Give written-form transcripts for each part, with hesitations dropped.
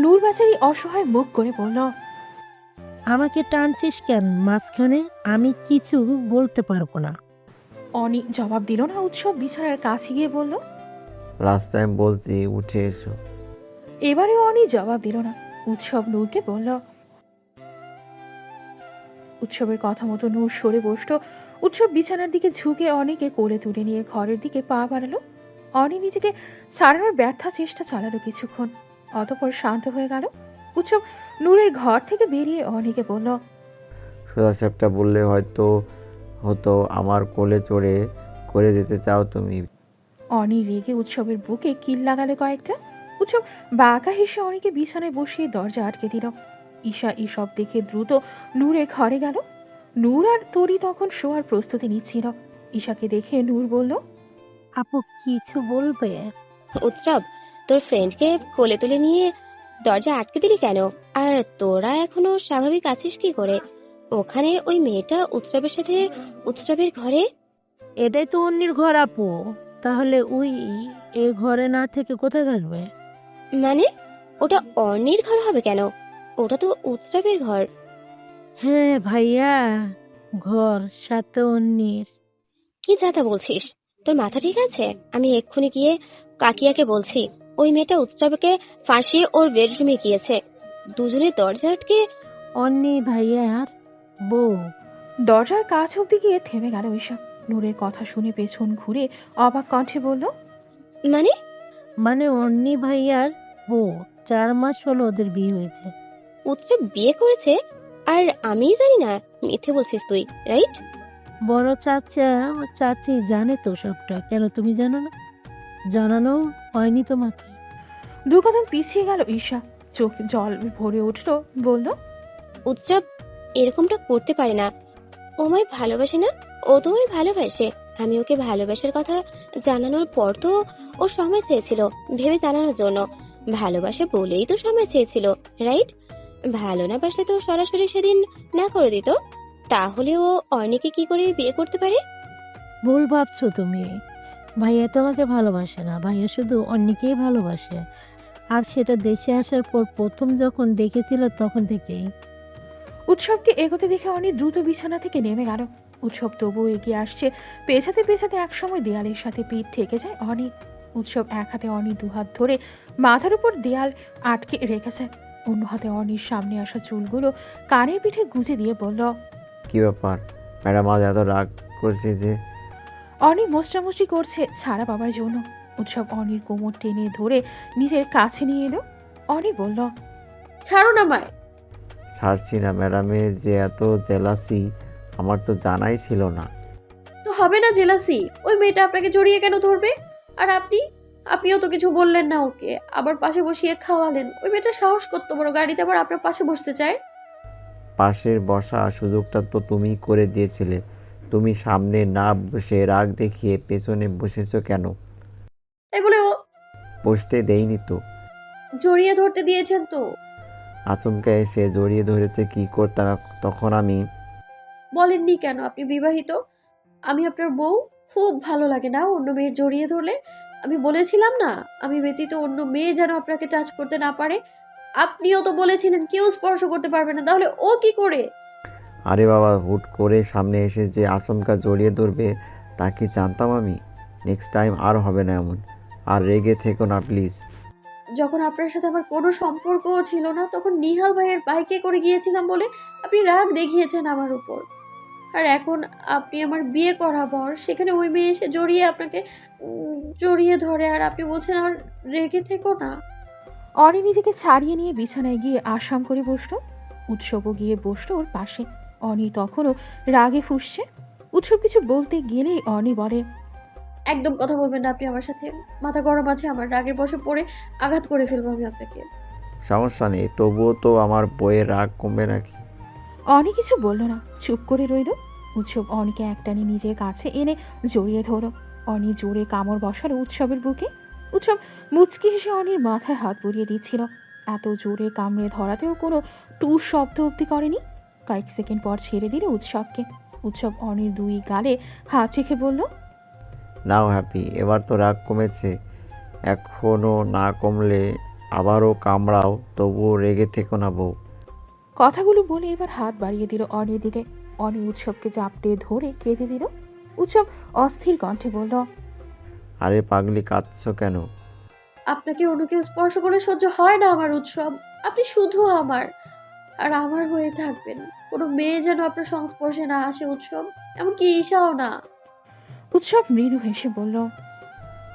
নূর বেচারি অসহায় মুখ করে বলল, আমাকে টানছিস কেন মাঝখানে? আমি কিছু বলতে পারবো না। অনি জবাব দিল না। উৎসব বিছানার কাছে গিয়ে বলল, লাস্ট টাইম বলছি উঠে এসো। এবারেও অনি জবাব দিল না। উৎসব নূরকে বলল। উৎসবের কথা মতো নূর সরে বসলো। উৎসব বিছানার দিকে ঝুঁকে অনিকে কোলে তুলে নিয়ে ঘরের দিকে পা বাড়ালো। অনি নিজেকে ছাড়ানোর ব্যর্থ চেষ্টা চালালো কিছুক্ষণ, অতঃপর শান্ত হয়ে গেল। উৎসব নূরের ঘর থেকে বেরিয়ে অনিকে বলল, সোজা সাপটা বললে হয়তো হতো আমার কোলে চড়ে করে যেতে চাও তুমি। অনি রেগে উৎসবের বুকে কিল লাগালো কয়েকটা। উৎসব বাঁকা হেসে অনিকে বিছানায় বসিয়ে দরজা আটকে দিল। ঈশা এসব দেখে দ্রুত নূরের ঘরে গেল। নূর আর তরি তখন শোয়ার প্রস্তুতি নিচ্ছিল। ঈশাকে দেখে নূর বলল, আপু কিছু বলবে? উৎসব, তোর ফ্রেন্ডকে কোলে তুলে নিয়ে দরজা আটকে দিলি কেন? আর তোরা এখনো স্বাভাবিক আছিস কি করে? ওখানে ওই মেয়েটা উৎসবের সাথে উৎসবের ঘরে। এটাই তো অন্যের ঘর আপু। তাহলে ওই এ ঘরে না থেকে কোথায় থাকবে? মানে ওটা অন্যের ঘর হবে কেন? ওটা তো উৎসবের ঘর। হ্যাঁ ভাইয়া, ঘর সাথে অন্যের। কি যাতা বলছিস? তোর মাথা ঠিক আছে? আমি এক্ষুনি গিয়ে কাকিয়াকে বলছি ওই মেয়েটা উৎসবকে ফাঁসিয়ে ওর বেডরুমে গিয়েছে। দুজনে দরজা আটকে। অন্যের ভাইয়ার বউ। দরজার কাছ অব্দি গিয়ে থেমে গেল ঈশা। নূরের কথা শুনে পেছন ঘুরে অবাক কণ্ঠে বলল, মানে মানে অন্য ভাইয়ার বউ। 4 মাস হলো ওদের বিয়ে হয়েছে। উৎসব বিয়ে করেছে আর আমি জানি না? মিথ্যে বলছিস তুই, রাইট? বড় চাচা চাচি জানে তো সবটা, কেন তুমি জানো না? জানানো হয়নি তোমাকে? দু কদম পিছিয়ে গেল ঈশা। চোখ জল ভরে উঠল, বলল, উৎসব এরকমটা করতে পারে না। ও আমায় ভালোবাসে না? ও তো আমায় ভালোবাসে। আমি ওকে ভালোবাসার কথা জানানোর পর তো ও সময় চেয়েছিল ভেবে জানানোর জন্য। ভালোবাসে বলেই তো সময় চেয়েছিল, রাইট? ভালো না বাসলে তো সরাসরি সেদিন না করে দিত। তাহলে ও অর্ণিকে কি করে বিয়ে করতে পারে? ভুল ভাবছো তুমি। ভাইয়া তোমাকে ভালোবাসে না, ভাইয়া শুধু অন্যকেই ভালোবাসে। আর সেটা দেশে আসার পর প্রথম যখন দেখেছিল তখন থেকেই। উৎসবকে এগোতে দেখে অনি দ্রুত বিছানা থেকে নেমে গেল। উৎসব তবুও এগিয়ে আসছে। পেছাতে পেছাতে একসময় দেয়ালের সাথে পিঠ ঠেকে যায় অনি। উৎসব এক হাতে অনি দুহাত ধরে মাথার উপর দেয়াল আটকে রেখেছে। অন্য হাতে অনির সামনে আসা চুলগুলো কানের পিঠে গুজে দিয়ে বলল, কি ব্যাপার ম্যাডাম, আজ এত রাগ করছে যে? অনি মোস্টামুষ্টি করছে ছাড়া পাবার জন্য। উৎসব অনির কোমর টেনে ধরে নিজের কাছে নিয়ে এলো। অনি বলল, ছাড়ো না মায়। ছাড়ছি না, ম্যাডামের যে এত জেলাসি আমার তো জানাই ছিল না। তো হবে না জেলাসি? ওই মেয়েটা আপনাকে জড়িয়ে কেন ধরবে? আর আপনিও তো কিছু বললেন না ওকে, আবার পাশে বসিয়ে খাওয়ালেন। ওই মেয়েটা সাহস করতে বড় গাড়িতে আবার আপনার পাশে বসতে চায়। পাশের বসা সুযোগটা তো তুমি করে দিয়েছিলে। তুমি সামনে না বসে রাগ দেখিয়ে পেছনে বসেছো কেন? তাই বলে ও বসতে দেইনি তো। জড়িয়ে ধরতে দিয়েছেন তো? আচমকা এসে জড়িয়ে ধরেছে, কি করতাম তখন আমি? বলেননি কেন আপনি বিবাহিত? আমি আপনার বউ। খুব ভালো লাগে না অন্য মেয়ের জড়িয়ে ধরলে? আমি বলেছিলাম না আমি ব্যতীত অন্য মেয়ে যেন আপনাকে টাচ করতে না পারে? আপনিও তো বলেছিলেন কেউ স্পর্শ করতে পারবে না, তাহলে ও কি করে? আরে বাবা, হুট করে সামনে এসে যে আচমকা জড়িয়ে ধরবে তা কি জানতাম আমি? নেক্সট টাইম আর হবে না এমন। আর রেগে থেকো না প্লিজ। যখন আপনার সাথে আমার কোনো সম্পর্কও ছিল না তখন নিহাল ভাইয়ের বাইকে করে গিয়েছিলাম বলে আপনি রাগ দেখিয়েছেন আমার উপর। আর এখন আপনি আমার বিয়ে করা বর, সেখানে ওই মেয়ে এসে জড়িয়ে ধরে আর আপনি বলছেন আমার রেগে থেকো না। অনি নিজেকে ছাড়িয়ে নিয়ে বিছানায় গিয়ে আসাম করে বসলো। উৎসবও গিয়ে বসলো ওর পাশে। অনি তখনও রাগে ফুঁসছে। উৎসব কিছু বলতে গেলেই অনি বলে, একদম কথা বলবেন না আপনি আমার সাথে। মাথা গরম আছে আমার, রাগের বশে পড়ে আঘাত করে ফেলবো আমি আপনাকে। সমস্যা নেই, তবুও তো আমার বইয়ের রাগ কমবে নাকি? অনি কিছু বলল না, চুপ করে রইল। উৎসব অনিকে একটানে নিজের কাছে এনে জড়িয়ে ধরো। অনি জোরে কামড় বসালো উৎসবের বুকে। উৎসব মুচকি হেসে অনির মাথায় হাত বুলিয়ে দিচ্ছিল। এত জোরে কামড়ে ধরাতেও কোনো টুর শব্দ অব্দি করেনি। কয়েক সেকেন্ড পর ছেড়ে দিল উৎসবকে। উৎসব অনির দুই গালে হাত রেখে বলল, নাও হ্যাপি, এবার তো রাগ কমেছে। এখনো না কমলে আবারও কামড়াও, তবুও রেগে থেকো না বউ। কথাগুলো বলে এবার হাত বাড়িয়ে দিল অনির দিকে। অনি উৎসবকে জাপটে ধরে কেঁদে দিল। উৎসব অস্থির কণ্ঠে বলল, আরে পাগলি, কাঁদছো কেন? আপনাকে অন্য কেউ স্পর্শ করে সহ্য হয় না আমার উৎসব। আপনি শুধু আমার, আর আমার হয়ে থাকবেন। কোনো মেয়ে যেন আপনার সংস্পর্শে না আসে উৎসব, এমনকি ঈশাও না। উৎসব মৃদু হেসে বলল,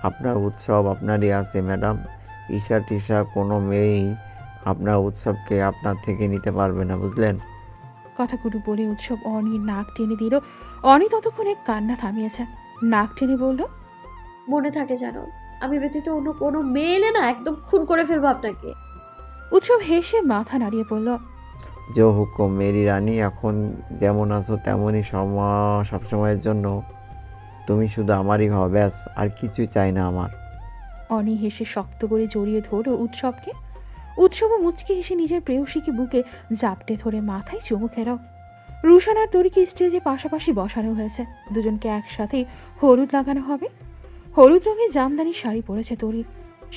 আপনার উৎসব আপনারই আছে ম্যাডাম। ঈশা টিশা কোনো মেয়েই আপনার উৎসবকে আপনার থেকে নিতে পারবে না, বুঝলেন? কথাগুলো বলে উৎসব অনির নাক টেনে দিল। অনি ততক্ষণে কান্না থামিয়েছে। নাক টেনে বলল, মনে থাকে যেন, আমি ব্যতীত অন্য কোনো মেয়ে এলে না একদম খুন করে ফেলবো আপনাকে। উৎসব হেসে মাথা নাড়িয়ে বলল, যে হুকুম মেরি রানী, এখন যেমন আছো তেমনই সবসময়ের জন্য তুমি শুধু আমারই হও, ব্যাস আর কিছুই চাই না আমার। অনি হেসে শক্ত করে জড়িয়ে ধরল উৎসবকে। উৎসবও মুচকি হেসে নিজের প্রেয়সীকে বুকে জাপটে ধরে মাথায় চুমু খেল। রুশান আর তরিকে স্টেজে পাশাপাশি বসানো হয়েছে। দুজনকে একসাথে হলুদ লাগানো হবে। হলুদ রঙের জামদানি শাড়ি পরেছে তরি,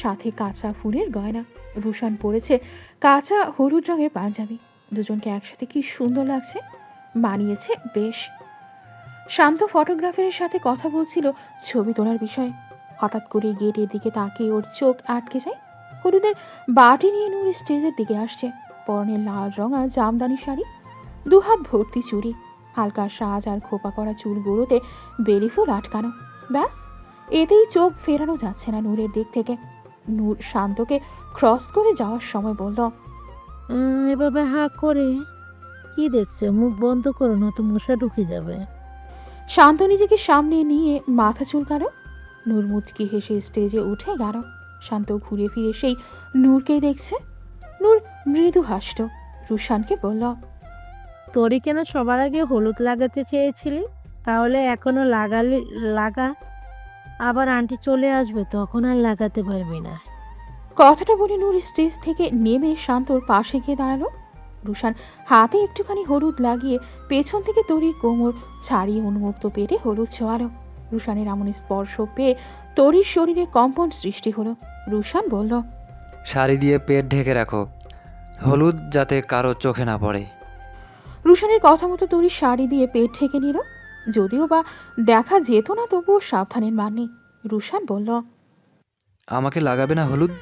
সাথে কাঁচা ফুলের গয়না। রুশান পরেছে কাঁচা হলুদ রঙের পাঞ্জাবি। দুজনকে একসাথে কি সুন্দর লাগছে, মানিয়েছে বেশ। শান্ত ফটোগ্রাফারের সাথে কথা বলছিল ছবি তোলার বিষয়ে। হঠাৎ করে গেটের দিকে তাকিয়ে ওর চোখ আটকে যায়। হলুদের বাটি নিয়ে নূর স্টেজের দিকে আসছে। পরনে লাল রঙা জামদানি শাড়ি, দুহাত ভর্তি চুড়ি, হালকা সাজ আর খোপা করা চুলগুলোতে বেলি ফুল আটকানো। ব্যাস, এতেই চোখ ফেরানো যাচ্ছে না নূরের দিক থেকে। নূর শান্তকে ক্রস করে যাওয়ার সময় বলল, এভাবে হাঁ করে কি দেখছো? মুখ বন্ধ করো, না তো মশা ঢুকে যাবে। শান্ত নিজেকে সামনে নিয়ে মাথা চুলকালো। নূর মুচকি হেসে স্টেজে উঠে গেল। শান্ত ঘুরে ফিরে সেই নূরকেই দেখছে। নূর মৃদু হাসল। রুশানকে বলল, তোরই কেন সবার আগে হলুদ লাগাতে চেয়েছিলি? তাহলে এখনো লাগা, আবার আন্টি চলে আসবে, তখন আর লাগাতে পারবি না। কথাটা বলে নূর স্টেজ থেকে নেমে শান্তর পাশে গিয়ে দাঁড়ালো। রুশান হাতে একটুখানি হলুদ লাগিয়ে পেছন থেকে তরির কোমর ছাড়িয়ে উন্মুক্ত পেটে হলুদ ছোঁয়ালো। রুশানের এমন স্পর্শ পেয়ে তরির শরীরে কম্পন সৃষ্টি হলো। রুশান বলল, শাড়ি দিয়ে পেট ঢেকে রাখো, হলুদ যাতে কারো চোখে না পড়ে। রুশানের কথা মতো তরির শাড়ি দিয়ে পেট ঢেকে নিল। যদিও বা দেখা যেত না, তবুও সাবধানের মান নেই। রুশান বলল, আমাকে লাগাবে না হলুদ?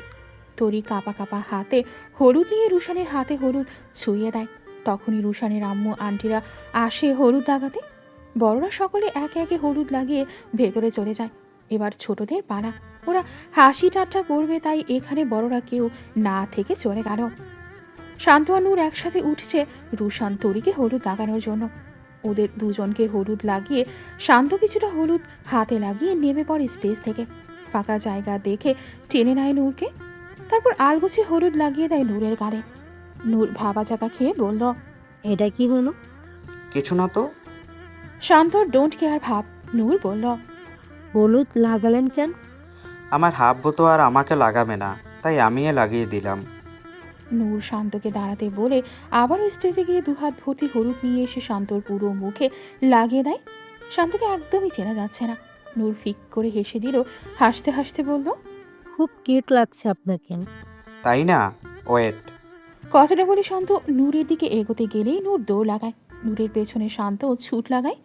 তরি কাঁপা কাঁপা হাতে হলুদ নিয়ে রুশানের হাতে হলুদ ছুঁয়ে দেয়। তখনই রুশানের আম্মু আন্টিরা আসে হলুদ লাগাতে। বড়রা সকলে একে একে হলুদ লাগিয়ে ভেতরে চলে যায়। এবার ছোটদের পালা। ওরা হাসি ঠাট্টা করবে, তাই এখানে বড়রা কেউ না থেকে চলে গেল। শান্ত আর নূর একসাথে উঠছে রুশান তরিকে হলুদ লাগানোর জন্য। ওদের দুজনকে হলুদ লাগিয়ে শান্ত কিছুটা হলুদ হাতে লাগিয়ে নেমে পড়ে স্টেজ থেকে। ফাঁকা জায়গা দেখে টেনে নেয় নূরকে। তারপর আলগোছে হলুদ লাগিয়ে দেয় নূরের গালে। নূর ভাবা চাকা খেয়ে বলল, এটা কি হলো? কিছু না তো। শান্তর ডোন্ট কেয়ার ভাব। নূর বলল, হলুদ লাগালেন কেন? আমার হাব্বু তো আর আমাকে লাগাবে না, তাই আমিও লাগিয়ে দিলাম। নূর শান্তকে দাঁড়াতে বলে আবারও স্টেজে গিয়ে দুহাত ভর্তি হলুদ নিয়ে এসে শান্তর পুরো মুখে লাগিয়ে দেয়। শান্তকে একদমই চেনা যাচ্ছে না। নূর ফিক করে হেসে দিল, হাসতে হাসতে বলল, খুব কিউট লাগছে আপনাকে। তাই না? ওয়েট। কথাটা বলে শান্ত নূরের দিকে এগোতে গেলেই নূর দৌড় লাগায়। নূরের পেছনে শান্ত ছুট লাগায়।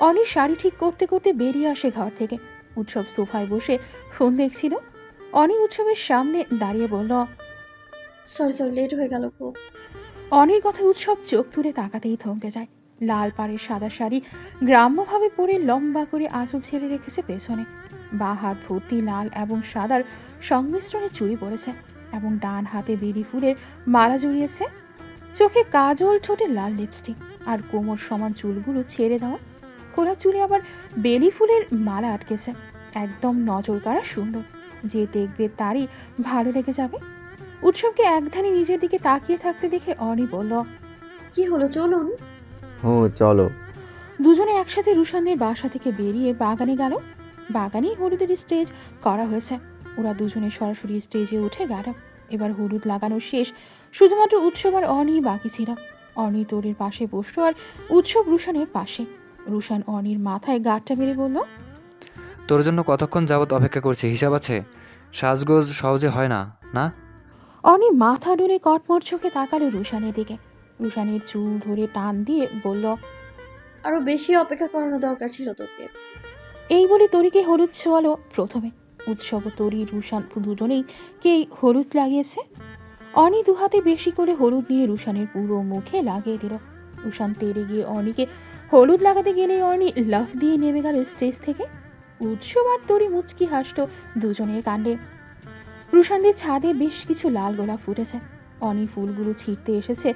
অনির শাড়ি ঠিক করতে করতে বেরিয়ে আসে ঘর থেকে। উৎসব সোফায় বসে ফোন দেখছিল। অনি উৎসবের সামনে দাঁড়িয়ে বলল, সরি লেট হয়ে গেল খুব। অনির কথায় উৎসব চোখ তুলে তাকাতেই থমকে যায়। লাল পাড়ের সাদা শাড়ি গ্রাম্যভাবে পরে লম্বা করে আঁচল ছেড়ে রেখেছে পেছনে। বা হাত ভর্তি লাল এবং সাদার সংমিশ্রণে চুড়ি পরেছে এবং ডান হাতে বেলি ফুলের মালা জড়িয়েছে। চোখে কাজল, ঠোঁটে লাল লিপস্টিক, আর কোমর সমান চুলগুলো ছেড়ে দেওয়া। খোলা চুলে আবার বেলি ফুলের মালা আটকেছে। একদম নজর কাড়া সুন্দর। যে দেখবে তারই ভালো লেগে যাবে। উৎসবকে একধানে নিজের দিকে তাকিয়ে থাকতে দেখে অনি বলল, কি হলো, চলুন। চলো। দুজনে একসাথে রুশানদের বাসা থেকে বেরিয়ে বাগানে গেল। বাগানেই হলুদের স্টেজ করা হয়েছে। ওরা দুজনে সরাসরি স্টেজে উঠে গেল। এবার হলুদ লাগানো শেষ, শুধুমাত্র উৎসব আর অনি বাকি ছিল। অনি তোরের পাশে বসলো আর উৎসব রুশানের পাশে। রুশান অনির মাথায় গাঁটটা মেরে বলল, তোর জন্য কতক্ষণ যাবত অপেক্ষা করছি, হিসাব আছে? সাজগোজ সহজে হয় না, না? অনি মাথা ডুলে কটমট চোখে তাকালো রুশানের দিকে। রুশানের চুল ধরে টান দিয়ে বলল, আরো বেশি অপেক্ষা করানো দরকার ছিল তোকে। এই বলে তরিকে হলুদ ছোঁয়ালো প্রথমে। উৎসব ও তরি রুশান দুজনেই কেই হলুদ লাগিয়েছে। অনি দুহাতে বেশি করে হলুদ নিয়ে রুশানের পুরো মুখে লাগিয়ে দিল। রুশান তেড়ে গিয়ে অনিকে হলুদ লাগাতে গেলেই অনি লাফ দিয়ে নেমে গেল স্টেজ থেকে। উৎসব আর তরি মুচকি হাসত দুজনের কাণ্ডে। রুশানদের ছাদে বেশ কিছু লাল গোলাপ ফুটেছে। অনি ফুলগুলো ছিঁড়তে এসেছে।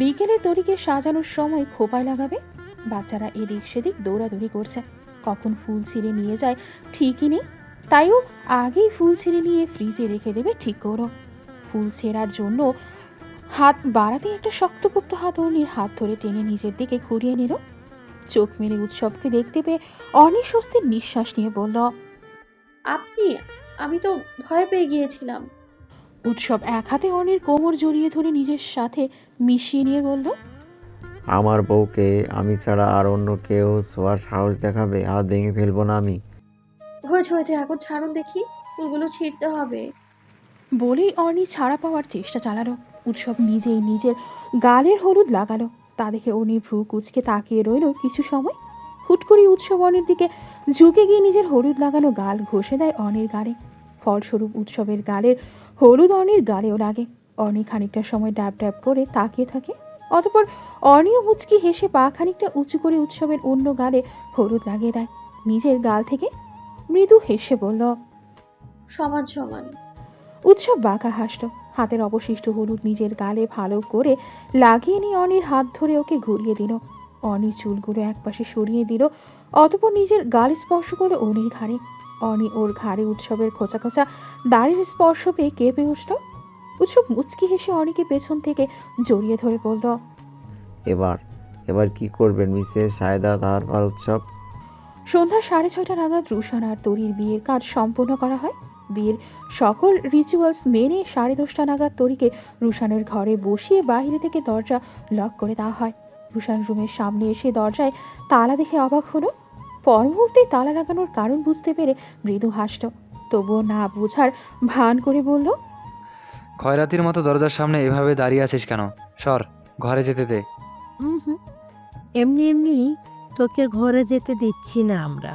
বিকেলে তরিকে সাজানোর সময় খোপায় লাগাবে। বাচ্চারা এদিক সেদিক দৌড়াদৌড়ি করছে, কখন ফুল ছিঁড়ে নিয়ে যায় ঠিকই নেই। তাইও আগেই ফুল ছিঁড়ে নিয়ে ফ্রিজে রেখে দেবে ঠিক করো। ফুল ছেঁড়ার জন্য হাত বাড়াতে একটা শক্তপোক্ত হাত অনির হাত ধরে টেনে নিজের দিকে ঘুরিয়ে নিল। চোখ মেরে উৎসবকে দেখতে পেয়ে অনি স্বস্তির নিঃশ্বাস নিয়ে বলল, আপনি? আমি তো ভয় পেয়ে গিয়েছিলাম। উৎসব এক হাতে অনির কোমর জড়িয়ে ধরে নিজের সাথে মিশিয়ে নিয়ে বলল, আমার বউকে আমি ছাড়া আর অন্য কেউ ছোঁয়ার সাহস দেখাবে? হাত ভেঙে ফেলবো না আমি। হয়েছে হয়েছে, এখন ছাড়ুন দেখি, ফুলগুলো ছিঁড়তে হবে। বলেই অনি ছাড়া পাওয়ার চেষ্টা চালালো। উৎসব নিজেই নিজের গালের হলুদ লাগালো। তা দেখে অনি ভ্রু কুচকে তাকিয়ে রইল কিছু সময়। হুট করে উৎসব অনির দিকে ঝুঁকে গিয়ে নিজের হলুদ লাগানো গাল ঘষে দেয় অনির গালে। ফলস্বরূপ উৎসবের গালের হলুদ অনির গালেও লাগে। অনি খানিকটা সময় ড্যাব ড্যাব করে তাকিয়ে থাকে। অতঃপর অনিও মুচকি হেসে পা খানিকটা উঁচু করে উৎসবের অন্য গালে হলুদ লাগিয়ে দেয় নিজের গাল থেকে। মৃদু হেসে বলল, সমান সমান। উৎসব বাঁকা হাসল। হাতের অবশিষ্ট হলুদ নিজের গালে ভালো করে লাগিয়ে নিয়ে অনির হাত ধরে ওকে ঘুরিয়ে দিল। অনির চুলগুলো একপাশে সরিয়ে দিল। অতঃপর নিজের গাল স্পর্শ করলো অনির ঘাড়ে। অনি ওর ঘাড়ে উৎসবের খোঁচা খোঁচা দাড়ির স্পর্শ পেয়ে কেঁপে উঠল। উৎসব মুচকি হেসে অনিকে পেছন থেকে জড়িয়ে ধরে বলল, এবার এবার কি করবেন মিসেস সায়দা? তারপর উৎসব। সন্ধ্যা 6:30 নাগাদ রুশান আর তরির বিয়ের কাজ সম্পূর্ণ করা হয়। বিয়ের সকল রিচুয়ালস মেনে 10:30 নাগাদ তরিকে রুশানের ঘরে বসিয়ে বাইরে থেকে দরজা লক করে দেওয়া হয়। রুশান রুমের সামনে এসে দরজায় তালা দেখে অবাক হলো। পর মুহূর্তেই তালা লাগানোর কারণ বুঝতে পেরে মৃদু হাসল। তবুও না বোঝার ভান করে বলল, খয়রাতির মতো দরজার সামনে এভাবে দাঁড়িয়ে আছিস কেন? সর, ঘরে যেতে দে। হুম, এমনি এমনি তোকে ঘরে যেতে দিচ্ছি না আমরা।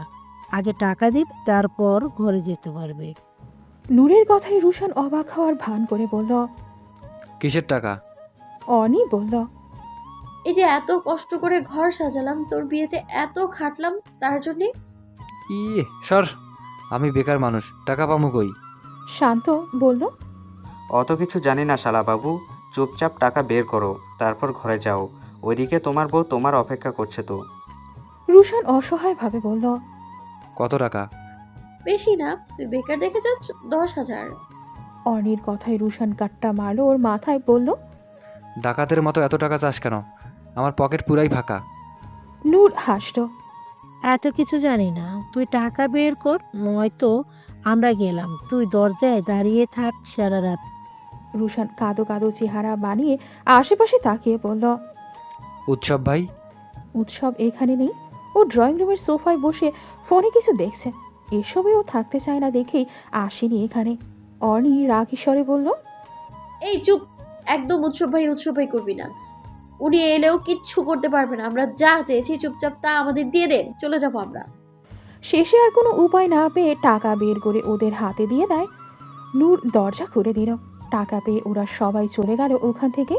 আগে টাকা দিবি, তারপর ঘরে যেতে পারবে। নূরের কথায় রুশান অবাক হওয়ার ভান করে বলল। কিসের টাকা? অনি বলল, এই যে এত কষ্ট করে ঘর সাজালাম, তোর বিয়েতে এত খাটলাম, তার জন্যে। সর, আমি বেকার মানুষ, টাকা পামু কই? শান্ত বলল, অত কিছু জানি না শালাবাবু, চুপচাপ টাকা বের করো, তারপর ঘরে যাও। ওইদিকে তোমার বউ তোমার অপেক্ষা করছে তো। রুশান অসহায়ভাবে বলল, কত টাকা? বেশি না, তুই বেকার দেখে যাস 10,000। অনির কথায় রুশান কাট্টা মারল ওর মাথায়, বলল, ডাকাতের মতো এত টাকা চাস কেন? আমার পকেট পুরাই ফাঁকা। নূর হাসল। এত কিছু জানি না, তুই টাকা বের কর, নয়তো আমরা গেলাম। তুই দরজায় দাঁড়িয়ে থাক সারা রাত। রুশান কাঁদো কাঁদো চেহারা বানিয়ে আশেপাশে তাকিয়ে বলল, উৎসব ভাই? উৎসব এখানে নেই। ও ড্রয়িং রুমের সোফায় বসে ফোনে কিছু দেখছে। এসবে ও থাকতে চায় না দেখেই আসেনি এখানে। অনি রাগী স্বরে বলল, এই চুপ, একদম উৎসব ভাই করবি না। উনি এলেও কিচ্ছু করতে পারবে না। আমরা যা চেয়েছি চুপচাপ তা আমাদের দিয়ে দে, চলে যাবো আমরা। শেষে আর কোনো উপায় না পেয়ে টাকা বের করে ওদের হাতে দিয়ে দেয়। নূর দরজা খুলে দিল। টাকা পেয়ে ওরা সবাই চলে গেল ওখান থেকে।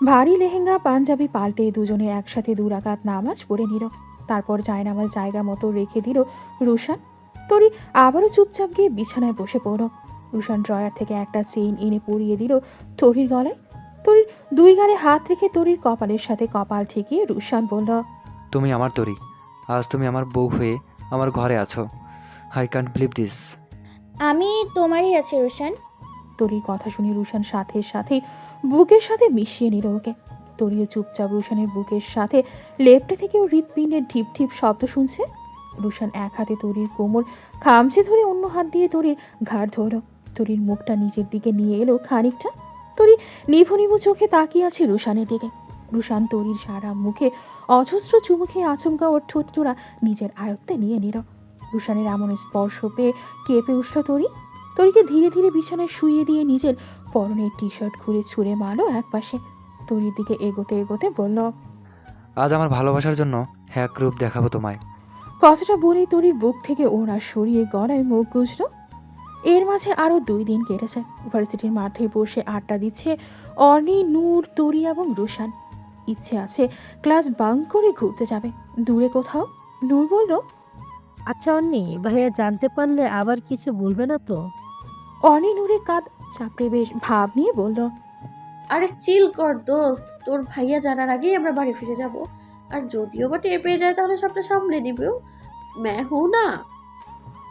ভারী লেহেঙ্গা পাঞ্জাবি পাল্টে দুজনে একসাথে 2 রাকাত নামাজ পড়ে নিল। তারপর জায়নামাজ জায়গা মতো রেখে দিল রুশান। তরি আবারও চুপচাপ গিয়ে বিছানায় বসে পড়ল। রুশান ড্রয়ার থেকে একটা চেইন এনে পরিয়ে দিল তরির গলায়। তরির 2 গালে হাত রেখে তরির কপালের সাথে কপাল ঠেকিয়ে রুশান বলল, তুমি আমার তরি, আজ তুমি আমার বউ হয়ে আমার ঘরে আছো। I can't believe this. আমি তোমারই আছি রোশান। তরির কথা শুনে রুশান সাথে সাথে বুকের সাথে মিশিয়ে নিল ওকে। তরিও চুপচাপ রুশানের বুকের সাথে লেপটে থেকেও হৃৎপিণ্ডের ঢিপ ঢিপ শব্দ শুনছে। রুশান এক হাতে তরির কোমর খামচে ধরে অন্য হাত দিয়ে তরির ঘাড় ধরল। তরির মুখটা নিচের দিকে নিয়ে এলো খানিকটা। তরি নিভু নিভু চোখে তাকিয়ে আছে রুশানের দিকে। রুশান তরির সারা মুখে অজস্র চুমু খেয়ে আচমকা ওর ঠোঁট জোড়া নিজের আয়ত্তে নিয়ে নিল। রুশানের এমন স্পর্শ পেয়ে কেঁপে উঠল তরি। তরিকে ধীরে ধীরে বিছানায় শুইয়ে দিয়ে নিজের পরনের টি শার্ট খুলে ছুঁড়ে মারলো একপাশে। তরির দিকে এগোতে এগোতে বলল, আজ আমার ভালোবাসার জন্য এক রূপ দেখাবো তোমায়। কথাটা বলেই তরির বুক থেকে ওড়া সরিয়ে গলায় মুখ গুজল। এর মাঝে আরও 2 দিন কেটেছে। ভার্সিটির মাঠে বসে আড্ডা দিচ্ছে অর্নি, নূর, তরি এবং রুশান। ইচ্ছে আছে ক্লাস বাঙ্ক করে ঘুরতে যাবে দূরে কোথাও। নূর বলল, আচ্ছা অন্নি, ভাইয়া জানতে পারলে আবার কিছু বলবে না তো? অর্নি নূরের কাঁধ চাপড়ে বেশ ভাব নিয়ে বলল, আরে চিল কর দোস্ত, তোর ভাইয়া জানার আগেই আমরা বাড়ি ফিরে যাব। আর যদিও বা টের পেয়ে যায় তাহলে সবটা সামলে নিবেও। মেহু না।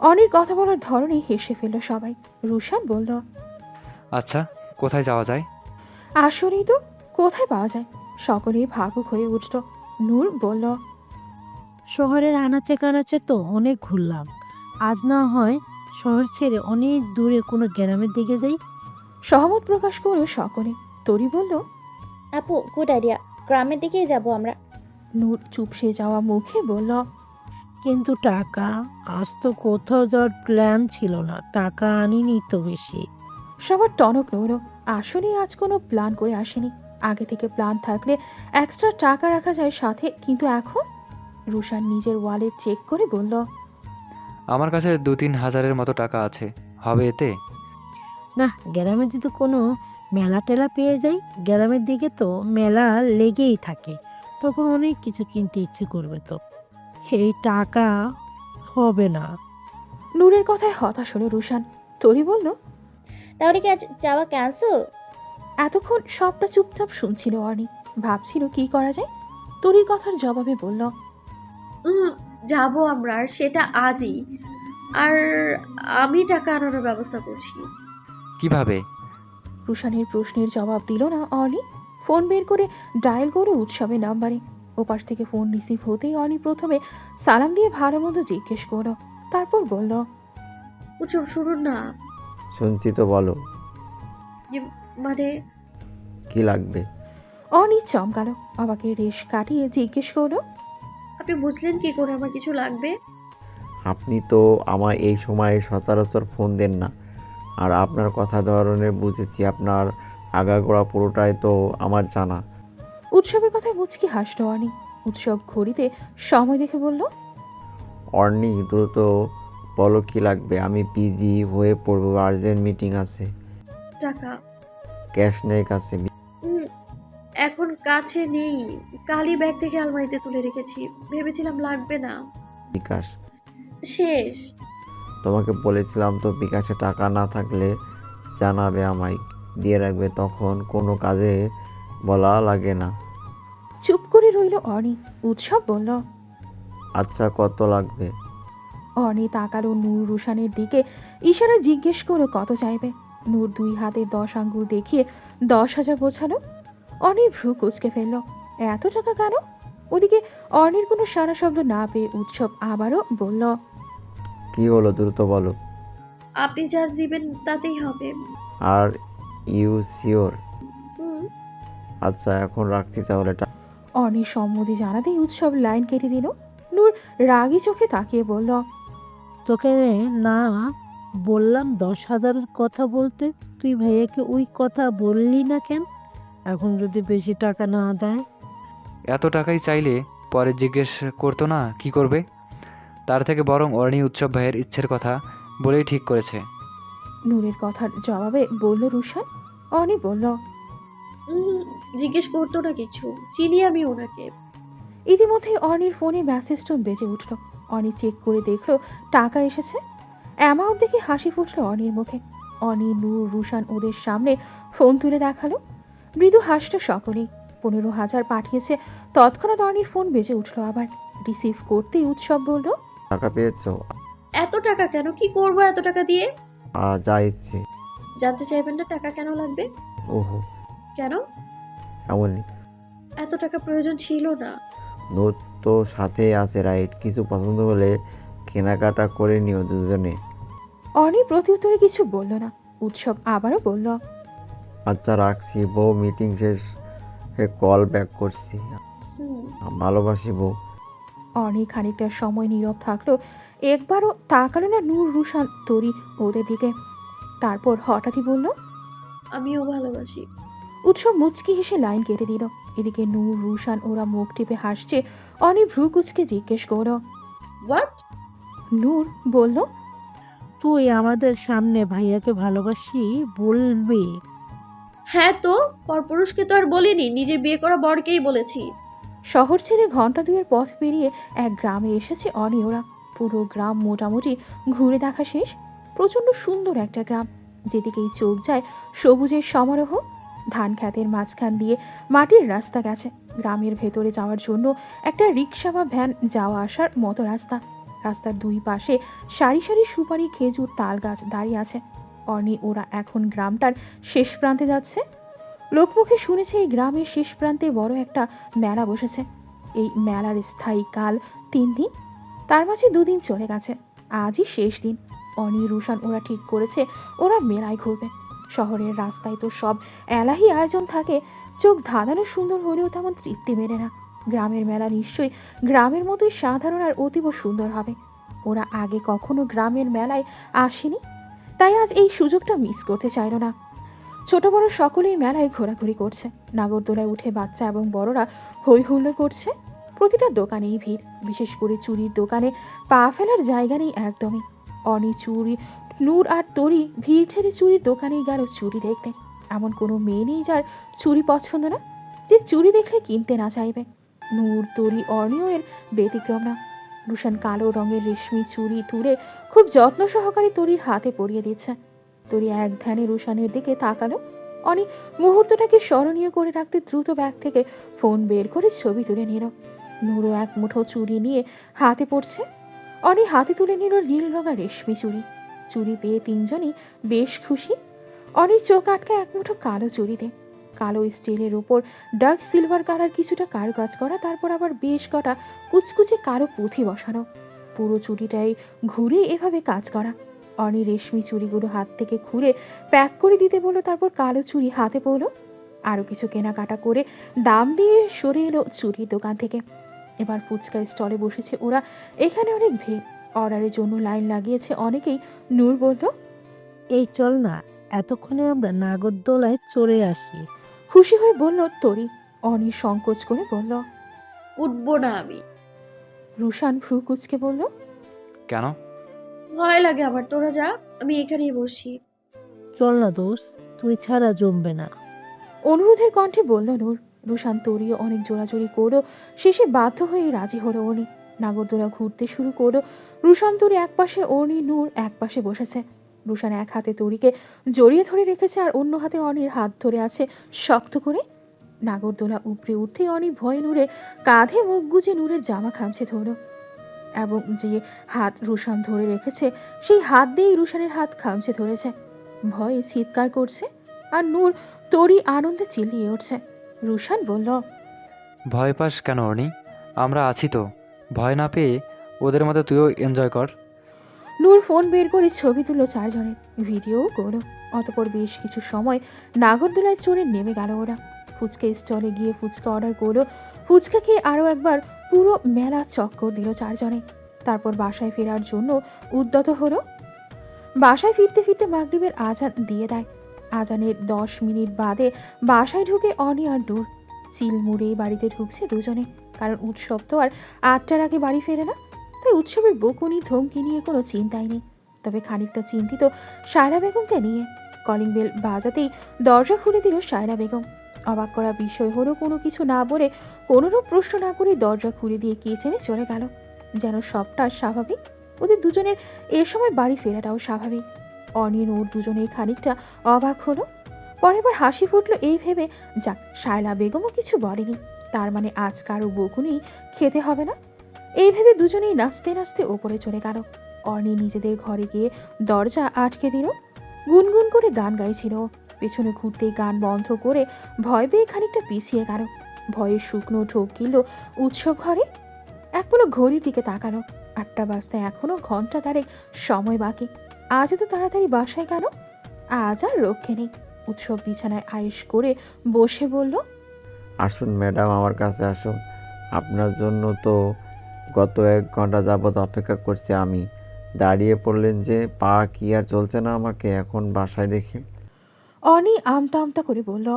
অনির কথা বলার ধরনে হেসে ফেলল সবাই। রুশান বলল, আচ্ছা, কোথায় যাওয়া যায়? আসলেই তো, কোথায় পাওয়া যায়? সকলেই ভাবুক হয়ে উঠল। নূর বলল, শহরের আনাচে কানাচে তো অনেক ঘুরলাম, আজ না হয় শহর ছেড়ে অনেক দূরে কোনো গ্রামের দিকে যাই। সহমত প্রকাশ করল সকলে। তরি বলল, আপু গুড আইডিয়া, গ্রামের দিকেই যাব আমরা। নূর চুপসে যাওয়া মুখে বলল, কিন্তু টাকা, আজ তো কোথাও যাওয়ার প্ল্যান ছিল না, টাকা আনিনি তো বেশি। সবার টনক নড়ল। আসলে আজ কোনো প্ল্যান করে আসেনি। আগে থেকে প্ল্যান থাকলে এক্সট্রা টাকা রাখা যায় সাথে, কিন্তু এখন? রুশান নিজের ওয়ালেট চেক করে বলল, আমার কাছে 2-3 হাজারের মতো টাকা আছে, হবে এতে? না, গ্রামে যদি কোনো মেলা টেলা পেয়ে যাই, গ্রামের দিকে তো মেলা লেগেই থাকে, তখন অনেক কিছু কিনতে ইচ্ছে করবে তো। এই টাকা হবে না। নূরের কথায় হতাশ হলো রুশান। তরি বলল, তাহলে কি আজ যাওয়া ক্যান্সেল? এতক্ষণ সবটা চুপচাপ শুনছিল অর্নি, ভাবছিল কি করা যায়। তরির কথার জবাবে বলল, যাব আমরা, আর সেটা আজই। আর আমি টাকা আনানোর ব্যবস্থা করছি। কিভাবে? রুশানের প্রশ্নের জবাব দিল না অর্নি। ফোন বের করে ডায়াল করে উৎসবের নাম্বারে। ওপাশ থেকে ফোন রিসিভ হতেই অর্নি প্রথমে সালাম দিয়ে ভালো মন্দ জিজ্ঞেস করলো, তারপর বলল, উৎসব শুরু না। শুনছি তো, বলো মানে কি লাগবে? অর্নি চমকালো, আমাকে রেশ কাটিয়ে জিজ্ঞেস করলো, আপনি বুঝলেন কি করে আমার কিছু লাগবে? আপনি তো আমায় এই সময়ে সচরাচর ফোন দেন না, আর আপনার কথা ধরনের বুঝেছি আপনার আগাগোড়া পুরোটাই তো আমার জানা। উৎসবের কথায় মুচকি হাসলো অর্নি। উৎসব ঘড়িতে সময় দেখে বলল, অর্নি, দ্রুত বলো কি লাগবে, আমি বিজি হয়ে পড়বো, আর্জেন্ট মিটিং আছে। টাকা ক্যাশ নেই কাছে। উম, এখন কাছে নেই, কালি ব্যাগ থেকে আলমারিতে তুলে রেখেছি, ভেবেছিলাম লাগবে না। বিকাশ? শেষ। তোমাকে বলেছিলাম তো, বিকাশে টাকা না থাকলে জানাবে, আমায় দিয়ে রাখবে, তখন কোনো কাজে বলা লাগে না। চুপ করে রইল অর্নি। উৎসব বলল, আচ্ছা, কত লাগবে? অর্নি তাকালো নূর রুশানের দিকে, ইশারা জিজ্ঞেস করলো কত চাইবে। নূর 2 হাতে 10 আঙ্গুল দেখিয়ে 10,000 বোঝালো। অর্নি ভ্রু কুচকে ফেলল, এত টাকা কেন? ওদিকে অর্নির কোনো সারা শব্দ না পেয়ে উৎসব আবারও বলল, কি হলো, দ্রুত বলো। আপনি যা দিবেন তাতেই হবে। Are you sure? হুম। আচ্ছা, এখন রাখছি তাহলে। অর্নি সম্মতি জানাতেই উৎসব লাইন কেটে দিল। নূর রাগী চোখে তাকিয়ে বলল, তোকে না বললাম 10,000 কথা বলতে, তুই ভাইয়াকে ওই কথা বললি না কেন? এখন যদি বেশি টাকা না দেয়? এত টাকাই চাইলে পরে জিজ্ঞেস করতো না কি করবে? তার থেকে বরং অর্নি উৎসব ভাইয়ের ইচ্ছের কথা বলেই ঠিক করেছে। নূরের কথার জবাবে বলল রুশান। অর্নি বলল, জিজ্ঞেস করতো না কিছু, চিনি আমি ওনাকে। ইতিমধ্যে অর্নির ফোনে মেসেজ টোন বেজে উঠল। অর্নি চেক করে দেখলো টাকা এসেছে। অ্যামাউন্ট দেখে হাসি ফুটলো অর্নির মুখে। অর্নি, নূর, রুশান ওদের সামনে ফোন তুলে দেখালো। মৃদু হাসল সকলেই। 15,000 পাঠিয়েছে। তৎক্ষণাৎ অর্নির ফোন বেজে উঠল আবার। রিসিভ করতেই উৎসব বলল, টাকা পেয়েছো? এত টাকা কেন? কি করব এত টাকা দিয়ে? যা ইচ্ছে। জানতে চাইবেন না টাকা কেন লাগবে? ওহো, কেন? এমনই। এত টাকা প্রয়োজন ছিল না। নোট তো সাথে আছে, রাইট? কিছু পছন্দ হলে কেনাকাটা করে নিও দুজনে। অর্নি প্রত্যুত্তরে কিছু বলল না। উৎসব আবারও বলল, আচ্ছা, রাখছি বউ, মিটিং শেষ কল ব্যাক করছি। হুম। ভালোবাসি বউ। অর্নি খানিকটা সময় নীরব থাকলো। একবারও তাকালো না নূর, রুশান, তরি ওদের দিকে। তারপর হঠাৎই বলল, আমিও ভালোবাসি। উৎসব মুচকি হেসে লাইন কেটে দিল। এদিকে নূর রুশান ওরা মুখ টিপে হাসছে। অনি ভ্রু কুচকে জিজ্ঞেস করো। হোয়াট? নূর বলল, তুই আমাদের সামনে ভাইয়াকে ভালোবাসি বলবি? হ্যাঁ তো, পরপুরুষকে তো আর বলিনি, নিজের বিয়ে করা বরকেই বলেছি। শহর ছেড়ে ঘন্টা দুয়ের পথ পেরিয়ে এক গ্রামে এসেছে অনি ওরা। পুরো গ্রাম মোটামুটি ঘুরে দেখা শেষ। প্রচণ্ড সুন্দর একটা গ্রাম, যেদিকেই চোখ যায় সবুজের সমারোহ। ধান ক্ষেতের মাঝখান দিয়ে মাটির রাস্তা গেছে। গ্রামের ভেতরে যাওয়ার জন্য একটা রিক্সা বা ভ্যান যাওয়া আসার মতো রাস্তা। রাস্তার দুই পাশে সারি সারি সুপারি, খেজুর, তাল গাছ দাঁড়িয়ে আছে। অনি ওরা এখন গ্রামটার শেষ প্রান্তে যাচ্ছে। লোকমুখে শুনেছে এই গ্রামের শেষ প্রান্তে বড় একটা মেলা বসেছে। এই মেলার স্থায়ী কাল 3 দিন, তার মাঝে 2 দিন চলে গেছে। আজই শেষ দিন। অনি রুশান ওরা ঠিক করেছে ওরা মেলায় ঘুরবে। শহরের রাস্তায় তো সব এলাহি আয়োজন থাকে, চোখ ধাঁধানো সুন্দর হলেও তেমন তৃপ্তি মেলে না। গ্রামের মেলা নিশ্চয়ই গ্রামের মতোই সাধারণ আর অতীব সুন্দর হবে। ওরা আগে কখনো গ্রামের মেলায় আসেনি, তাই আজ এই সুযোগটা মিস করতে চাইল না। ছোট বড় সকলেই মেলায় ঘোরাঘুরি করছে। নাগরদোলায় উঠে বাচ্চা এবং বড়রা হই হুল্লোড় করছে। প্রতিটা দোকানেই ভিড়, বিশেষ করে চুরির দোকানে পা ফেলার জায়গা নেই একদমই। অনি, চুরি, নূর আর তরি ভিড় ঠেলে চুরির দোকানেই গেল চুরি দেখতে। এমন কোনো মেয়ে নেই যার চুরি পছন্দ না, যে চুরি দেখলে কিনতে না চাইবে। নূর, তরি, অর্ণিও এর ব্যতিক্রম না। রুশান কালো রঙের রেশমি চুরি তুলে খুব যত্ন সহকারে তরির হাতে পরিয়ে দিচ্ছে। তরি এক ধ্যানে রুশানের দিকে তাকালো। অনি মুহূর্তটাকে স্মরণীয় করে রাখতে দ্রুত ব্যাগ থেকে ফোন বের করে ছবি তুলে নিল। নূরও এক মুঠো চুড়ি নিয়ে হাতে পড়ছে। অনি হাতে তুলে নিল নীল রঙা রেশমি চুড়ি। চুড়ি পেয়ে 3 জনই বেশ খুশি। অনির চোখ আটকা এক মুঠো কালো চুড়িতে। কালো স্টিলের ওপর ডার্ক সিলভার কালার কিছুটা কারুকাজ করা, তারপর আবার বেশ কটা কুচকুচে কালো পুঁথি বসানো। পুরো চুড়িটাই ঘুরে এভাবে কাজ করা। অনি রেশমি চুড়িগুলো হাত থেকে খুলে প্যাক করে দিতে বললো, তারপর কালো চুড়ি হাতে পড়লো। আরও কিছু কেনাকাটা করে দাম দিয়ে সরে এলো চুড়ির দোকান থেকে। এবার ফুচকা স্টলে বসেছে ওরা। এখানে অনেক ভিড়, অর্ডারের জন্য লাইন লাগিয়েছে অনেকেই। নূর বলল, এই চল না, এতক্ষণে আমরা নাগরদোলায় চড়ে আসি। খুশি হয়ে বলল তরি। অনি সংকোচ করে বলল। উঠবো না আমি। রুশান ভ্রু কুচকে বলল, কেন? ভয় লাগে আমার, তোরা যা, আমি এখানেই বসছি। চল না দোস্ত, তুই ছাড়া জমবে না। অনুরোধের কণ্ঠে বলল নূর। রুশান তরিও অনেক জোরাজোরি করলো। শেষে বাধ্য হয়ে রাজি হলো অনি। নাগরদোলা ঘুরতে শুরু করলো। রুশান তরি এক পাশে, অনি নূর এক পাশে বসেছে। রুশান এক হাতে তরিকে জড়িয়ে ধরে রেখেছে আর অন্য হাতে অনির হাত ধরে আছে শক্ত করে। নাগরদোলা উপরে উঠতে অনি ভয়ে নূরের কাঁধে মুখ গুজে নূরের জামা খামছে ধরল, এবং যে হাত রুশান ধরে রেখেছে সেই হাত দিয়েই রুশানের হাত খামছে ধরেছে। ভয়ে চিৎকার করছে আর নূর তরি আনন্দে চিল্লিয়ে উঠছে। রুশান বলল, ভয় পাস কেন অর্ণি? আমরা আছি তো। ভয় না পেয়ে ওদের মতো তুইও এনজয় কর। নূর ফোন বের করে ছবি তুললো 4 জনের, ভিডিও করলো। অতপর বেশ কিছু সময় নাগরদোলায় চড়ে নেমে গেল ওরা। ফুচকা স্টলে গিয়ে ফুচকা অর্ডার করলো। ফুচকা খেয়ে আরও একবার পুরো মেলা চক্কর দিল 4 জনে। তারপর বাসায় ফেরার জন্য উদ্যত হলো। বাসায় ফিরতে ফিরতে মাগরিবের আজান দিয়ে দেয়। আজানের 10 মিনিট বাদে বাসায় ঢুকে অনি আর নূর। চিল মুড়ে বাড়িতে ঢুকছে দুজনে, কারণ উৎসব তো আর 8টার আগে বাড়ি ফেরে না। তাই উৎসবের বকুনি ধমকি নিয়ে কোনো চিন্তাই নেই। তবে খানিকটা চিন্তিত সায়রা বেগমকে নিয়ে। কলিং বেল বাজাতেই দরজা খুলে দিল সায়রা বেগম। অবাক করা বিষয় হলো, কোনো কিছু না বলে, কোনোরূপ প্রশ্ন না করে দরজা খুলে দিয়ে কিচেনে চলে গেল। যেন সবটা স্বাভাবিক, ওদের দুজনের এ সময় বাড়ি ফেরাটাও স্বাভাবিক। অনিয়ন ওর দুজনেই খানিকটা অবাক হলো। পরের বার হাসি ফুটলো এই ভেবে, যাক, শায়লা বেগমও কিছু বলেনি, তার মানে আজ কারো বকুনি খেতে হবে না। এই ভেবে দুজনেই নাচতে নাচতে ওপরে চলে গেল। অর্ণি নিজেদের ঘরে গিয়ে দরজা আটকে দিল। গুনগুন করে গান গাইছিল। পেছনে ঘুরতেই গান বন্ধ করে ভয় পেয়ে খানিকটা পিছিয়ে গেল। ভয়ে শুকনো ঢোক গিল উৎসব ঘরে। এক পলক ঘড়ির দিকে তাকালো। 8টা বাজতে এখনো ঘন্টা 3 সময় বাকি। আজ তো তাড়াতাড়ি বাসায় গেল, আজ আর রক্ষে নেই। উৎসব বিছানায় আয়েশ করে বসে বলল, আসুন ম্যাডাম, আমার কাছে আসুন। আপনার জন্য তো গত 1 ঘন্টা যাবৎ অপেক্ষা করছি আমি। দাঁড়িয়ে পড়লেন যে, পা কি আর চলছে না আমাকে এখন বাসায় দেখে? অনি আমতা আমতা করে বলল।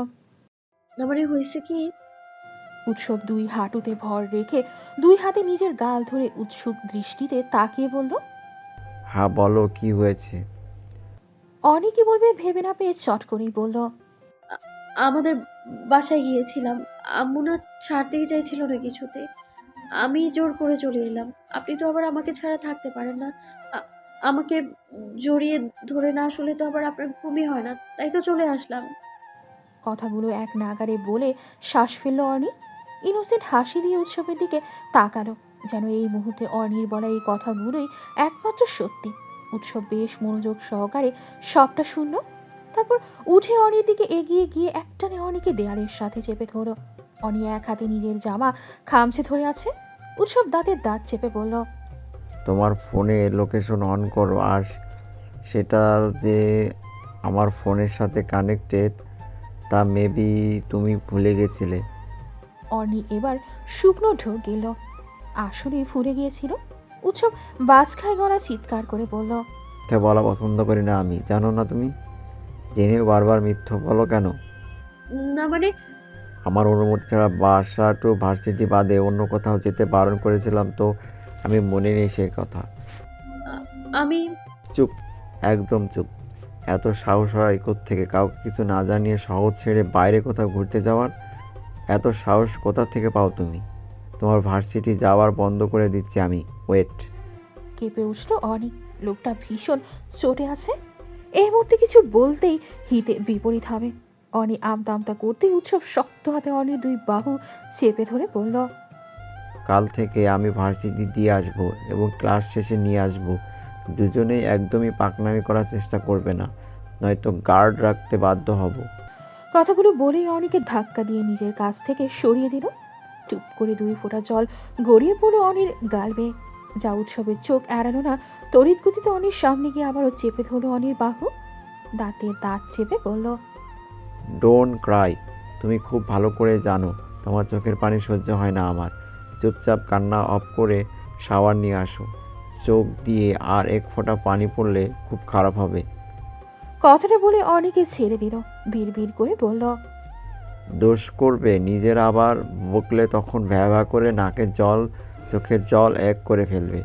না মানে হয়েছে কি, উৎসব দুই হাঁটুতে ভর রেখে দুই হাতে নিজের গাল ধরে উৎসুক দৃষ্টিতে তাকিয়ে বলল। হ্যাঁ বলো কি হয়েছে। অনি কি বলবে ভেবে না পেয়ে চট করেই বলল। আমাদের বাসায় গিয়েছিলাম, আম্মু না ছাড়তেই চাইছিল না কিছুতে, আমি জোর করে চলে এলাম। আপনি তো আবার আমাকে ছাড়া থাকতে পারেন না, আমাকে জড়িয়ে ধরে না আসলে তো আবার আপনার ঘুমই হয় না, তাই তো চলে আসলাম। কথাগুলো এক নাগারে বলে শ্বাস ফেলল অনি। ইনোসেন্ট হাসি দিয়ে উৎসবের দিকে তাকালো, যেন এই মুহূর্তে অনির বলা এই কথাগুলোই একমাত্র সত্যি। উৎসব বেশ মনোযোগ সহকারে সবটা শুনল, তারপর উঠে অনির দিকে এগিয়ে গিয়ে একটানে অনিকে দেয়ালের সাথে চেপে ধরল। অনি এক হাতে নিজের জামা খামচে ধরে আছে। উৎসব দাঁতের দাঁত চেপে বলল। তোমার ফোনে লোকেশন অন করো, আর সেটা যে আমার ফোনের সাথে কানেক্টেড তা মেবি তুমি ভুলে গেছিলে। অনি এবার শুকনো ঢোক গেল, আসলে ফুলে গিয়েছিল। উৎসব বাজ খায় গলা চিৎকার করে বলল। মিথ্যে বলা পছন্দ করি না আমি, জানো না তুমি? জেনেও বারবার মিথ্যে বলো কেন? না মানে আমার অনুমতি ছাড়া বাসা টু ভার্সিটি বাদে অন্য কোথাও যেতে বারণ করেছিলাম তো, আমি মনে নেই সে কথা। আমি চুপ, একদম চুপ। এত সাহস হয় থেকে কাউকে কিছু না জানিয়ে শহর ছেড়ে বাইরে কোথাও ঘুরতে যাওয়ার? এত সাহস কোথা থেকে পাও তুমি? তোমার ভার্সিটি যাওয়ার বন্ধ করে দিচ্ছি আমি। ওয়েট। কেঁপে উঠল অনি, লোকটা ভীষণ চটে আছে। এই মুহূর্তে কিছু বলতেই হিতে বিপরীত হবে। অনি আমতা আমতা করতেই উৎসব শক্ত হাতে অনির দুই বাহু চেপে ধরে বলল। কাল থেকে আমি ভার্সিটি দিয়ে আসবো এবং ক্লাস শেষে নিয়ে আসবো। দুজনেই একদমই পাকনামি করার চেষ্টা করবে না, নয়তো গার্ড রাখতে বাধ্য হব। কথাগুলো বলেই অনিকে ধাক্কা দিয়ে নিজের কাছ থেকে সরিয়ে দিল। টুপ করে দুই ফোঁটা জল গড়িয়ে পড়ল অনির গাল বেয়ে। যা উৎসবের চোখ এড়ানো না, তড়িৎ গতিতে অনির সামনে গিয়ে আবারও চেপে ধরল অনির বাহু। দাঁতে দাঁত চেপে বলল। Don't Cry. তুমি খুব ভালো করে জানো তোমার চোখের পানি সহ্য হয় না আমার। চুপচাপ কান্না অফ করে শাওয়ার নিয়ে আসো। চোখ দিয়ে আর এক ফোঁটা পানি পড়লে খুব খারাপ হবে। কথাটা বলে অনিকে ছেড়ে দিল, বিড় করে বলল। দোষ করবে নিজের, আবার বকলে তখন ভ্যা করে নাকের জল চোখের জল এক করে ফেলবে।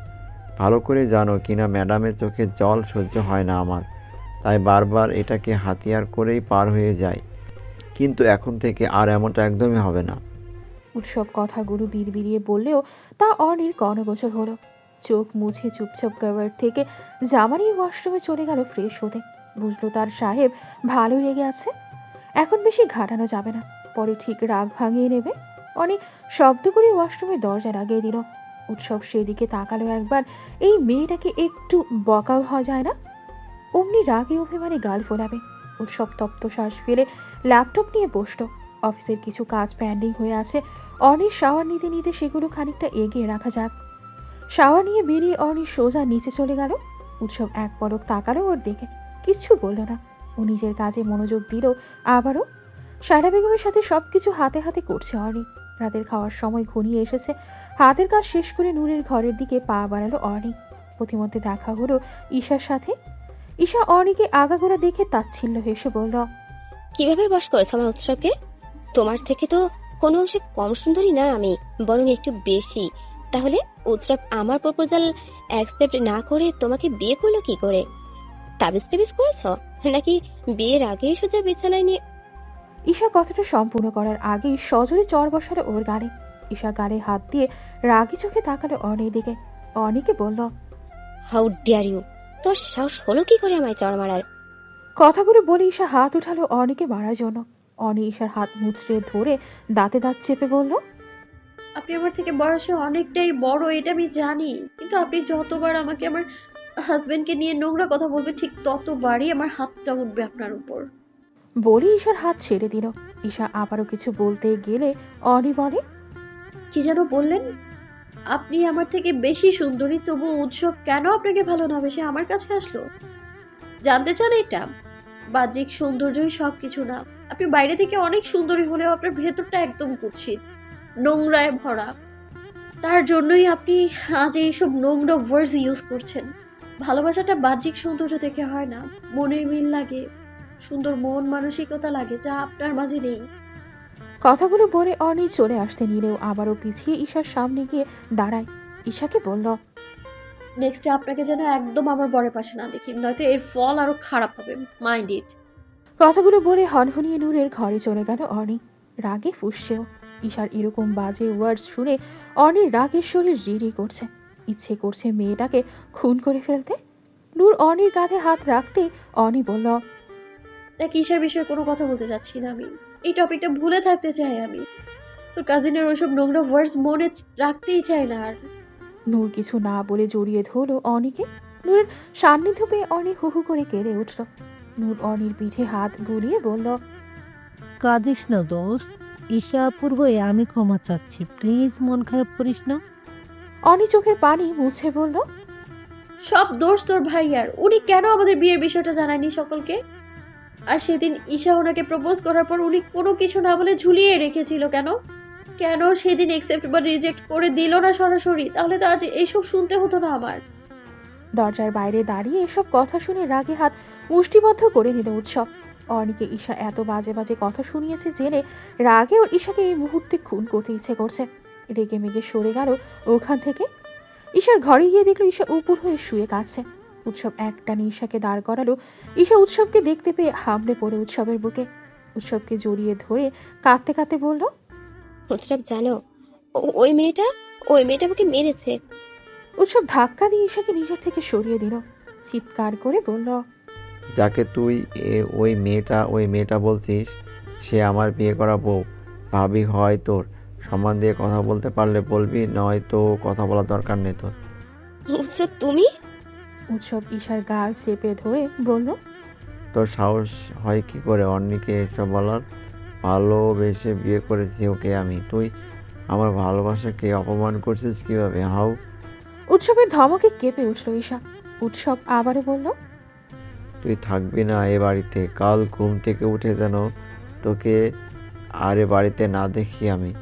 ভালো করে জানো কিনা ম্যাডামের চোখের জল সহ্য হয় না আমার, তাই বারবার এটাকে হাতিয়ার করেই পার হয়ে যায়। কিন্তু এখন থেকে আর এমনটা একদমই হবে না। উৎসব কথাগুলো বিড়বিড়িয়ে বললেও তা অনির কর্ণগোচর হলো। চোখ মুছে চুপচাপ কাভার থেকে জামা নিয়ে ওয়াশরুমে চলে গেল ফ্রেশ হতে। বুঝলো তার সাহেব ভালোই রেগে আছে, এখন বেশি ঘাটানো যাবে না, পরে ঠিক রাগ ভাঙিয়ে নেবে। অনি শব্দ করে ওয়াশরুমের দরজা লাগিয়ে দিল। উৎসব সেদিকে তাকালো একবার, এই মেয়েটাকে একটু বকাও হওয়া যায় না, অমনি রাগে অভিমানে গাল ফোলাবে। উৎসব তপ্ত শ্বাস ফেলে ল্যাপটপ নিয়ে বসলো। অফিসের কিছু কাজ পেন্ডিং হয়ে আছে, অনির শাওয়ার নিতে নিতে সেগুলো খানিকটা এগিয়ে রাখা যাক। শাওয়ার নিয়ে বেরিয়ে অনি সোজা নিচে চলে গেল। উৎসব এক পলক তাকালো ওর দিকে, কিচ্ছু বলল না। ও নিজের কাজে মনোযোগ দিল আবারও। সায়রা বেগমের সাথে সবকিছু হাতে হাতে করছে অনি। রাতের খাওয়ার সময় ঘনিয়ে এসেছে, হাতের কাজ শেষ করে নূরের ঘরের দিকে পা বাড়ালো অনি। প্রতিমধ্যে দেখা হলো ঈশার সাথে। ঈশা অনিকে আগাগোড়া দেখে তাচ্ছিল্য হেসে বলল। কিভাবে বশ করেছো আমার উৎসবকে? তোমার থেকে তো কোনো অংশে কম সুন্দরী না আমি, বরং একটু বেশি। তাহলে উৎসব আমার প্রপোজাল অ্যাকসেপ্ট না করে তোমাকে বিয়ে করলো কি করে? তাবিজ টাবিজ করেছো নাকি বিয়ের আগেই সোজা বিছানায় নিয়ে? ঈশা কথাটা সম্পূর্ণ করার আগেই সজোরে চড় বসালো ওর গালে। ঈশা গালে হাত দিয়ে রাগি চোখে তাকালো অনির দিকে। অনিকে বলল। How dare you! তোর সাহস হলো কি করে আমায় চড় মারার? কথাগুলো বলে ঈশা হাত উঠালো অনিকে মারার জন্য। অনি ঈশার হাত মুচড়ে ধরে দাঁতে দাঁত চেপে বলল। আপনি আমার থেকে বয়সে অনেকটাই বড়, এটা আমি জানি, কিন্তু আপনি যতবার আমাকে আমার হাজবেন্ডকে নিয়ে নোংরা কথা বলবেন ঠিক ততবারই আমার হাতটা উঠবে আপনার উপর। বলি ঈশার হাত ছেড়ে দিল। ঈশা আবারও কিছু বলতে গেলে অনি বলে। কি যেন বললেন? আপনি আমার থেকে বেশি সুন্দরী, তবু উৎসব কেন আপনাকে ভালো না বেশি আমার কাছে আসলো? জানতে চান এটা? বাহ্যিক সৌন্দর্যই সব কিছু না। আপনি বাইরে থেকে অনেক সুন্দরী হলেও আপনার ভেতরটা একদম কুৎসিত, নোংরায় ভরা। তার জন্যই আপনি আজ এইসব নোংরা ওয়ার্ডস ইউজ করছেন। ভালোবাসাটা বাহ্যিক সৌন্দর্য দেখে হয় না, মনের মিল লাগে। সুন্দর মন মানসিকতা লাগে যা আপনার মাঝে নেই। কথাগুলো বলে অনি চলে আসতে নিলেও আবারও পিছিয়ে ঈশার সামনে গিয়ে দাঁড়ায়। ঈশাকে বলল, নেক্সটে আপনাকে যেন একদম আমার বরের পাশে না দেখি, নয়তো এর ফল আরো খারাপ হবে, মাইন্ড ইট। কথাগুলো বলে হনহনিয়ে নূরের ঘরে চলে গেল অনি। রাগে ফুঁসছেও। ঈশার এরকম বাজে ওয়ার্ড শুনে অনির রাগের শরীর রিরি করছে। ইচ্ছে করছে মেয়েটাকে খুন করে ফেলতে। নূর অনির কাঁধে হাত রাখতে অনি বলল, দেখ, ঈশার বিষয়ে কোনো কথা বলতে চাচ্ছি না আমি। এই টপিকটা ভুলে থাকতে চাই আমি। তোর কাজিনের ওইসব নোংরা ওয়ার্ডস মনে রাখতেই চাই না আর। নূর কিছু না বলে জড়িয়ে ধরল অনিকে। নূরের সান্নিধ্য পেয়ে অনি হু হু করে কেঁদে উঠল। নূর অনির পিঠে হাত বুলিয়ে বলল, কাঁদিস না দোস্ত, ঈশা আপুর হয়ে আমি ক্ষমা চাচ্ছি, প্লিজ মন খারাপ করিস না। অনি চোখের পানি মুছে বলল, সব দোষ তোর ভাইয়ার। উনি কেন আমাদের বিয়ের বিষয়টা জানায়নি সকলকে? আর সেদিন ঈশা ওনাকে প্রপোজ করার পর উনি কোনো কিছু না বলে ঝুলিয়ে রেখেছিল কেন? কেন সেদিন একসেপ্ট বা রিজেক্ট করে দিল না সরাসরি? তাহলে তো আজ এইসব শুনতে হতো না আমার। দরজার বাইরে দাঁড়িয়ে এসব কথা শুনে রাগে হাত মুষ্টিবদ্ধ করে নিল উৎসব। অনিকে ঈশা এত বাজে বাজে কথা শুনিয়েছে জেনে রাগে ওর ঈশাকে এই মুহূর্তে খুন করতে ইচ্ছে করছে। রেগে মেগে সরে গেল ওখান থেকে। ঈশার ঘরে গিয়ে দেখলো ঈশা উপর হয়ে শুয়ে কাঁদছে। উৎসব একটানে ঈশাকে দাঁড় করালো। ঈশা উৎসবকে দেখতে পেয়ে হামলে পড়ে উৎসবের বুকে। উৎসবকে জড়িয়ে ধরে কাঁদতে কাঁদতে বলল, উৎসব জানো, ওই মেয়েটা আমাকে মেরেছে। উৎসব ধাক্কা দিয়ে ঈশাকে নিজের থেকে সরিয়ে দিল। চিৎকার করে বলল, যাকে তুই ওই মেয়েটা বলছিস, সে আমার বিয়ে করা বউ। ভাবি হয় তোর, সম্মান দিয়ে কথা বলতে পারলে বলবি, নয়তো কথা বলার দরকার নেই তোর। উৎসব তুমি? উৎসব ঈশার গাল চেপে ধরে বলল, তোর সাহস হয় কি করে অন্যকে এসব বলার? ভালোবেসে বিয়ে করেছি ওকে আমি, তুই আমার ভালোবাসাকে অপমান করছিস কিভাবে? হাউ! উৎসবের ধমকে কেঁপে উঠল ঈশা। উৎসব আবারও বলল, তুই থাকবি না এ বাড়িতে। কাল ঘুম থেকে উঠে যেন তোকে আর এ বাড়িতে না দেখি আমি।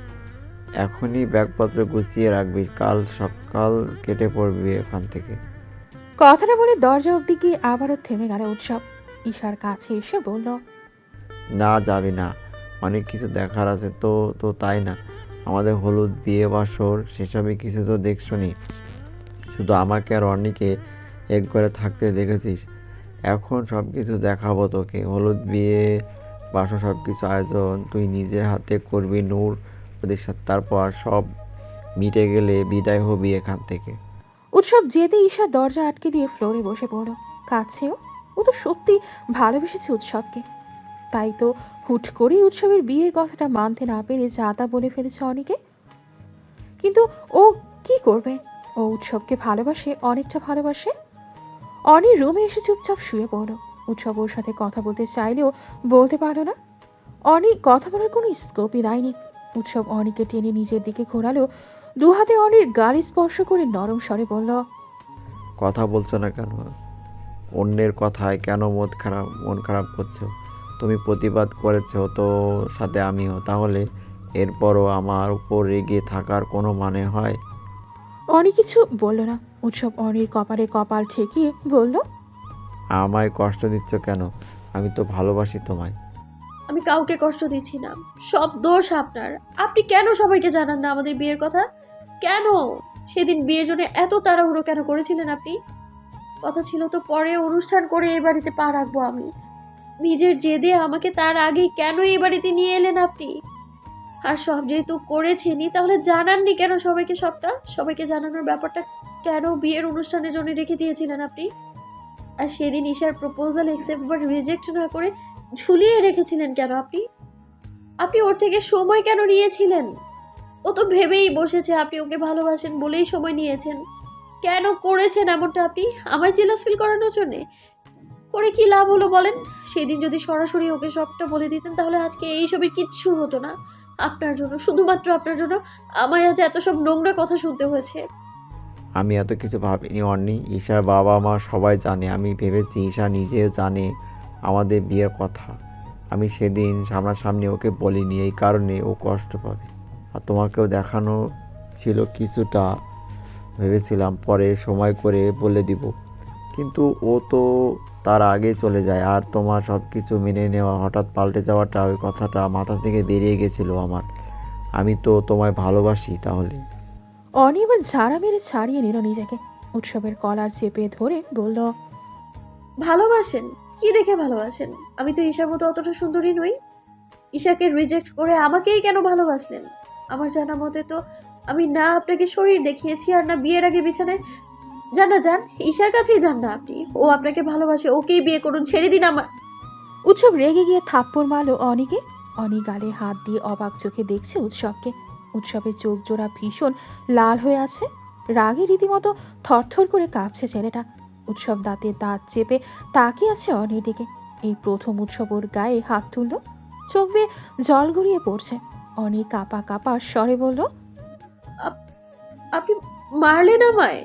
এখনই ব্যাগপত্র গুছিয়ে রাখবি, কাল সকাল কেটে পড়বি এখান থেকে। কথাটা বলে দরজা অব্দি গিয়ে আবারও থেমে গেল উৎসব। ঈশার কাছে এসে বলল, না যাবি না, অনেক কিছু দেখার আছে তো। তো তাই না, আমাদের হলুদ বিয়ে বাসর সেসবই কিছু তো দেখছনি। শুধু আমাকে আর অন্যকে এক ঘরে থাকতে দেখেছিস। এখন সব কিছু দেখাবো তোকে। হলুদ বিয়ে বাসর সব কিছু আয়োজন তুই নিজের হাতে করবি নূর ওদের সাথে। তারপর সব মিটে গেলে বিদায় হবি এখান থেকে। উৎসব যেতে ঈশা দরজা আটকে দিয়ে ফ্লোরে বসে পড়ল। কাছেও ও তো সত্যি ভালোবেসেছে উৎসবকে। তাই তো হুট করেই উৎসবের বিয়ের কথাটা মানতে না পেরে যা তা বলে ফেলেছে অনিকে। কিন্তু ও কি করবে? ও উৎসবকে ভালোবাসে, অনেকটা ভালোবাসে। অনি রুমে এসে চুপচাপ শুয়ে পড়ল। উৎসব ওর সাথে কথা বলতে চাইলেও বলতে পারল না। অনি কথা বলার কোনো স্কোপই দেয়নি। উৎসব অনিকে টেনে নিজের দিকে ঘোরালো। দু হাতে অনির গাড়ি স্পর্শ করে নরম স্বরে বলল, কথা বলছো না কেন? অন্যের কথায় কেন মন খারাপ করছো? তুমি প্রতিবাদ করেছো তো সাথে আমিও, তাহলে এরপরও আমার উপর রেগে থাকার কোনো মানে হয়? অনি কিছু বলল না। উৎসব অনির কপালে কপাল ঠেকিয়ে বলল, আমায় কষ্ট দিচ্ছ কেন? আমি তো ভালোবাসি তোমায়। আমি কাউকে কষ্ট দিচ্ছি না, সব দোষ আপনার। আপনি কেন সবাইকে জানান না আমাদের বিয়ের কথা? কেন সেদিন বিয়ের জন্য এত তাড়াহুড়ো কেন করেছিলেন আপনি? কথা ছিল তো পরে অনুষ্ঠান করে এই বাড়িতে পা রাখবো আমি। নিজের জেদে আমাকে তার আগেই কেন এই বাড়িতে নিয়ে এলেন আপনি? আর সব যেহেতু করেছেনই, তাহলে জানাননি কেন সবাইকে? সবাইকে জানানোর ব্যাপারটা কেন বিয়ের অনুষ্ঠানের জন্য রেখে দিয়েছিলেন আপনি? আর সেদিন ঈশার প্রপোজাল একসেপ্ট বা রিজেক্ট না করে ঝুলিয়ে রেখেছিলেন কেন আপনি? আপনি ওর থেকে সময় কেন নিয়েছিলেন? ও তো ভেবেই বসেছে আপনি ওকে ভালোবাসেন বলেই সময় নিয়েছেন। কেন করেছেন এমনটা আপনি? আমায় জেলাস ফিল করানোর জন্যে? করে কি লাভ হলো বলেন? সেদিন যদি সরাসরি ওকে সবটা বলে দিতেন, তাহলে আজকে এই সবের কিচ্ছু হতো না। আপনার জন্য, শুধুমাত্র আপনার জন্য আমায় আজ এত সব নোংরা কথা শুনতে হয়েছে। আমি এত কিছু ভাবিনি অন্নি। ঈশার বাবা মা সবাই জানে। আমি ভেবেছি ঈশা নিজেও জানে আমাদের বিয়ের কথা। আমি সেদিন সামনাসামনি ওকে বলিনি, এই কারণে ও কষ্ট পাবে। আর তোমাকেও দেখানো ছিল কিছুটা, ভেবেছিলাম পরে সময় করে বলে দিব, কিন্তু ও তো তার আগেই চলে যায়, আর তোমার সব কিছু মেনে নেওয়া হঠাৎ পাল্টে যাওয়াটা, ওই কথাটা মাথা থেকে বেরিয়ে গেছিল আমার। আমি তো তোমায় ভালোবাসি তাহলে। অনি এবার ঝাড়া মেরে ছাড়িয়ে নিল নিজেকে। উৎসবের কলার চেপে ধরে বলল, ভালোবাসেন? কি দেখে ভালোবাসেন? আমি তো ঈশার মতো অতটা সুন্দরী নই। ঈশাকে রিজেক্ট করে আমাকেই কেন ভালোবাসলেন? আমার জানা মতে তো আমি না আপনাকে শরীর দেখিয়েছি আর না বিয়ের আগে বিছানায়। যান না, যান, ঈশার কাছেই যান না আপনি। ও আপনাকে ভালোবাসে, ওকেই বিয়ে করুন, ছেড়ে দিন আমার। উৎসব রেগে গিয়ে থাপ্পড় মারল অনিকে। অনি গালে হাত দিয়ে অবাক চোখে দেখছে উৎসবকে। উৎসবের চোখ জোড়া ভীষণ লাল হয়ে আছে। রাগে রীতিমতো থরথর করে কাঁপছে ছেলেটা। উৎসব দাঁতে দাঁত চেপে তাকিয়ে আছে অনির দিকে। এই প্রথম উৎসব ওর গায়ে হাত তুলল। চোখ বেয়ে জল গড়িয়ে পড়ছে। অনি কাঁপা কাঁপা স্বরে বলল, আপনি মারলেন আমায়?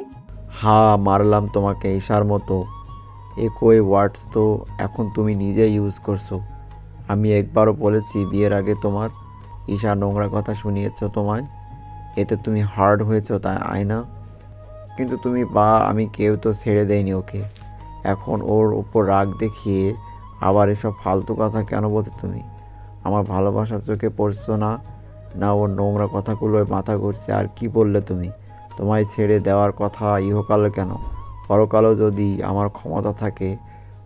হ্যাঁ, মারলাম তোমাকে ঈশার মতো। একই ওয়ার্ডস তো এখন তুমি নিজেই ইউজ করছো। আমি একবারও বলেছি বিয়ের আগে তোমার ঈশা নোংরা কথা শুনিয়েছো তোমায়? এতে তুমি হার্ড হয়েছো, তাই আয়না? কিন্তু তুমি বা আমি কেউ তো ছেড়ে দেয়নি ওকে। এখন ওর উপর রাগ দেখিয়ে আবার এসব ফালতু কথা কেন বলছো তুমি? আমার ভালোবাসা চোখে পড়ছো না? না ওর নোংরা কথাগুলোয় মাথা ঘুরছে? আর কি বললে তুমি? তোমায় ছেড়ে দেওয়ার কথা ইহকালে কেন, পরকালেও যদি আমার ক্ষমতা থাকে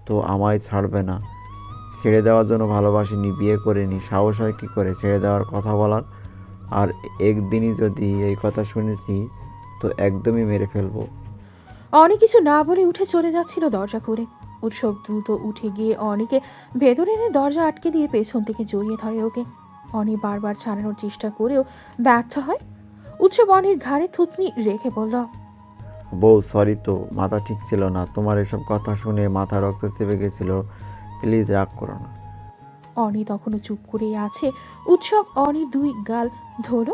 তো আমায় ছাড়বে না। ছেড়ে দেওয়ার জন্য ভালোবাসিনি, বিয়ে করিনি, সাহস হয় কী করে ছেড়ে দেওয়ার কথা বলার? আর একদিনই যদি এই কথা শুনেছি তো একদমই মেরে ফেলবো। অনেক কিছু না বলে উঠে চলে যাচ্ছিল দরজা করে। উৎসব দ্রুত উঠে গিয়ে অনিকে ভেতরে এনে দরজা আটকে দিয়ে পেছন থেকে জড়িয়ে ধরে ওকে। অনি বারবার ছাড়ানোর চেষ্টা করেও ব্যর্থ হয়। উৎসব অনির ঘাড়ে থুতনি রেখে বলল, বউ সরি, তো মাথা ঠিক ছিল না। তোমার এসব কথা শুনে মাথা রক্ত চেপে গেছিল। প্লিজ রাগ করো না। অনি তখনও চুপ করেই আছে। উৎসব অনির দুই গাল ধরল।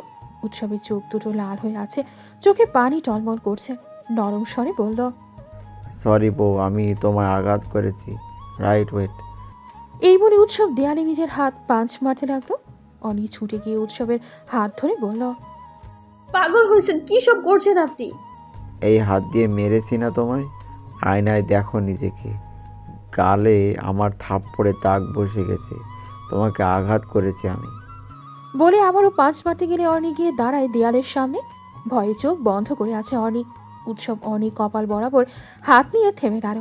উৎসবের চোখ দুটো লাল হয়ে আছে, চোখে পানি টলমল করছে। নরম স্বরে বলল, সরি বউ, আমি তোমায় আঘাত করেছি। Right, wait. এই বলে উৎসব দেয়ালে নিজের হাত পাঁচ মারতে লাগলো। অনি ছুটে গিয়ে উৎসবের হাত ধরে বলল, পাগল হয়েছেন? কি সব করছেন আপনি? এই হাত দিয়ে মেরেছি না তোমায়? আয়নায় দেখো নিজেকে। গালে আমার থাপ্পড়ে দাগ বসে গেছে। তোমাকে আঘাত করেছি আমি। বলে আবারও পাঁচ মারতে গেলে অনি গিয়ে দাঁড়ায় দেয়ালের সামনে। ভয়ে চোখ বন্ধ করে আছে অনি। উৎসব অনি কপাল বরাবর হাত নিয়ে থেমে গেল।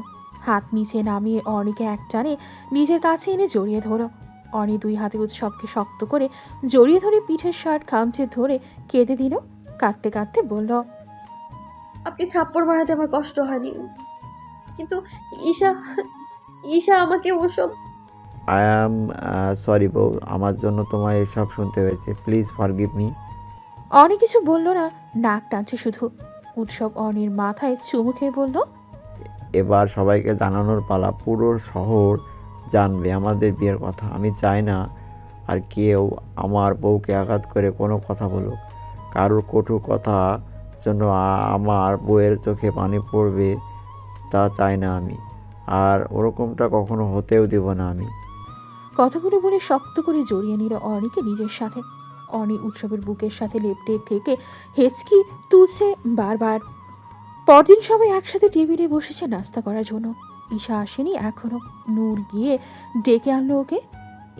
হাত নিচে নামিয়ে অনিকে এক টানে নিজের কাছে এনে জড়িয়ে ধরো। অনি দুই হাতে উৎসবকে শক্ত করে জড়িয়ে ধরে পিঠের শার্ট খামচে ধরে কেঁদে দিল। কাঁদতে কাঁদতে বলল, আপনি থাপ্পড় মারাতে আমার কষ্ট হয়নি, কিন্তু ঈশা ঈশা আমাকে ওসব। আই অ্যাম সরি বউ, আমার জন্য তোমায় এসব শুনতে হয়েছে। Please forgive me. অনি কিছু বলল না, নাক টানছে শুধু। উৎসব অনির মাথায় চুমু খেয়ে বলল, এবার সবাইকে জানানোর পালা। পুরো শহর জানবে আমাদের বিয়ের কথা। আমি চাই না আর কেউ আমার বউকে আঘাত করে কোনো কথা বলুক। কারোর কটু কথা জন্য আমার বউয়ের চোখে পানি পড়বে, তা চাই না আমি। আর ওরকমটা কখনো হতেও দেব না আমি। কথাগুলো বলে শক্ত করে জড়িয়ে নিল অনিকে নিজের সাথে। অনি উৎসবের বুকের সাথে লেপ্টে থেকে হেঁচকি তুলছে বারবার। পরদিন সবাই একসাথে টেবিলে বসেছে নাস্তা করার জন্য। ঈশা আসেনি এখনো। নূর গিয়ে ডেকে আনলো ওকে।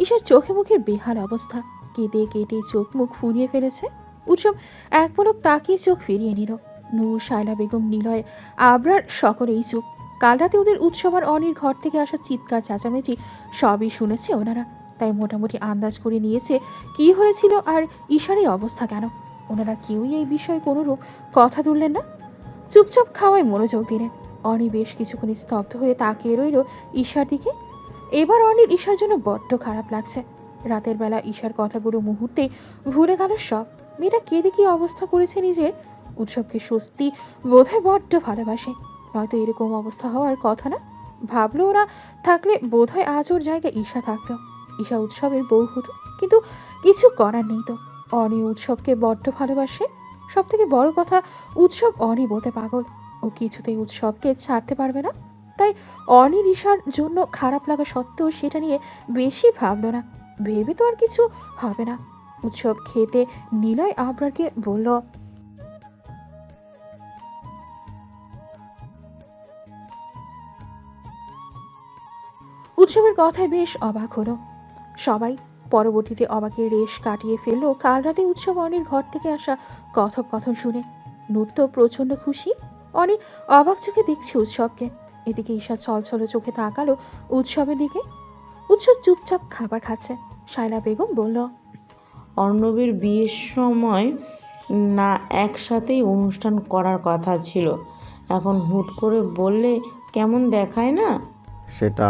ঈশার চোখে মুখে বেহাল অবস্থা, কেটে কেটে চোখ মুখ ফুলিয়ে ফেলেছে। উৎসব এক পলক তাকিয়ে চোখ ফিরিয়ে নিল। নূর, শায়লা বেগম, নিলয়, আবরার সকলেই চুপ। কাল রাতে ওদের উৎসব আর অনির ঘর থেকে আসা চিৎকার চেঁচামেচি সবই শুনেছে ওনারা। তাই মোটামুটি আন্দাজ করে নিয়েছে কি হয়েছিল আর ঈশার এই অবস্থা কেন। ওনারা কেউই এই বিষয়ে কোনোরূপ কথা তুললেন না, চুপচাপ খাওয়ায় মনোযোগ দিলেন। অনি বেশ কিছুক্ষণ স্তব্ধ হয়ে তাকিয়ে রইল ঈশার দিকে। এবার অনির ঈশার জন্য বড্ড খারাপ লাগছে। রাতের বেলা ঈশার কথাগুলো মুহূর্তেই ভুলে গেল সব। মেয়েটা কেঁদে কি অবস্থা করেছে নিজের। উৎসবকে স্বস্তি বোধহয় বড্ড ভালোবাসে, নয়তো এরকম অবস্থা হওয়ার কথা না। ভাবলো ওরা থাকলে বোধহয় আজ ওর জায়গায় ঈশা থাকতো। ঈশা উৎসবের বউ হতো, কিন্তু কিছু করার নেই তো। অনি উৎসবকে বড্ড ভালোবাসে। সব থেকে বড় কথা, উৎসব অনি বলতে পাগল। ও কিছুতেই উৎসবকে ছাড়তে পারবে না। তাই অনির ঈশার জন্য খারাপ লাগা সত্ত্বেও সেটা নিয়ে বেশি ভাবলো না। ভেবে তো আর কিছু হবে না। উৎসব খেতে নিলয় আবরারকে বলল, উৎসবের কথায় বেশ অবাক হলো সবাই। পরবর্তীতে অবাকের রেশ কাটিয়ে ফেললো কাল রাতে উৎসব অনির ঘর থেকে আসা কথোপকথন শুনে। নূর তো প্রচণ্ড খুশি। অনি অবাক চোখে দেখছে উৎসবকে। এদিকে ঈশা ছলছল চোখে তাকালো উৎসবের দিকে। উৎসব চুপচাপ খাবার খাচ্ছে। শায়লা বেগম বলল, অর্ণবের বিয়ের সময় না একসাথেই অনুষ্ঠান করার কথা ছিল, এখন হুট করে বললে কেমন দেখায় না? সেটা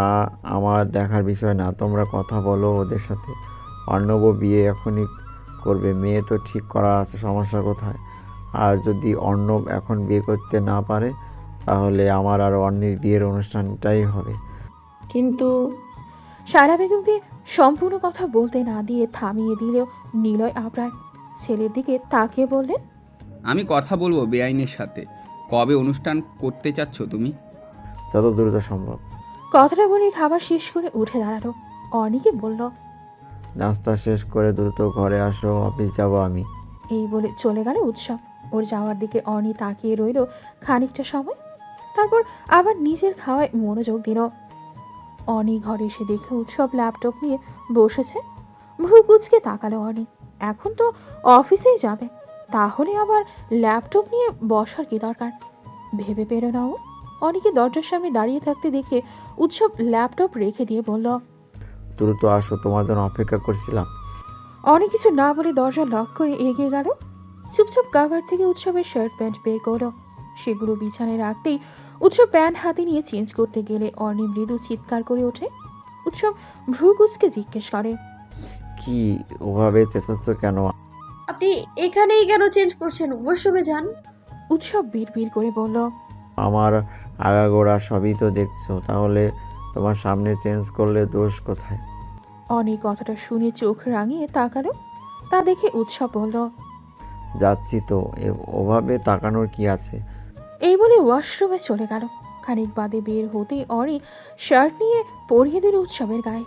আমার দেখার বিষয় না, তোমরা কথা বলো ওদের সাথে। অর্ণব বিয়ে এখনই করবে, মেয়ে তো ঠিক করা আছে, সমস্যা কোথায়? আর যদি অর্ণব এখন বিয়ে করতে না পারে তাহলে আমার আর অর্ণির বিয়ের অনুষ্ঠানটাই হবে। কিন্তু শায়লা বেগমকে সম্পূর্ণ কথা বলতে না দিয়ে থামিয়ে দিল নিলয় আবরার। ছেলের দিকে তাকিয়ে বললেন, আমি কথা বলবো বেআইনের সাথে। কবে অনুষ্ঠান করতে চাচ্ছ তুমি? যত দ্রুত সম্ভব। কথাটা বলে খাবার শেষ করে উঠে দাঁড়ালো। অনিকে বলল, নাস্তা শেষ করে দ্রুত ঘরে আসো, অফিস যাব আমি। এই বলে চলে গেল উৎসব। ওর যাওয়ার দিকে অনি তাকিয়ে রইল খানিকটা সময়, তারপর আবার নিজের খাওয়ায় মনোযোগ দিল। অনি ঘরে এসে দেখে উৎসব ল্যাপটপ নিয়ে বসেছে। ভ্রু কুচকে তাকালো অনি। এখন তো অফিসেই যাবে, তাহলে আবার ল্যাপটপ নিয়ে বসার কি দরকার? ভেবে পেল না ও। অনিকে দরজার সামনে দাঁড়িয়ে থাকতে দেখে উৎসব ল্যাপটপ রেখে দিয়ে বলল, দ্রুত আসো, তোমার জন্য অপেক্ষা করছিলাম। অনেক কিছু না বলে দরজা লক করে এগিয়ে গেল। চুপচাপ কাভার থেকে উৎসবের শার্ট প্যান্ট বের করলো। সেগুলো বিছানায় রাখতেই উৎসব প্যান্ট হাতে নিয়ে চেঞ্জ করতে গেলে অর্ণি মৃদু চিৎকার করে ওঠে। উৎসব ভ্রু কুচকে জিজ্ঞেস করে, কি ওভাবে চেঁচাচ্ছ কেন? আপনি এখানেই কেন চেঞ্জ করছেন? ওয়াশরুমে যান। উৎসব বিড়বিড় করে বলল, আমার আগাগোড়া সবই তো দেখছো, তাহলে তোমার সামনে চেঞ্জ করলে দোষ কোথায়? অনেক কথাটা শুনে চোখ রাঙিয়ে তাকালো। তা দেখে উৎসব বলল, যাচ্ছি তো, ওভাবে তাকানোর কি আছে? এই বলে ওয়াশরুমে চলে গেল। খানিক বাদে বের হতেই অনি শার্ট নিয়ে পরিয়ে দিল উৎসবের গায়ে।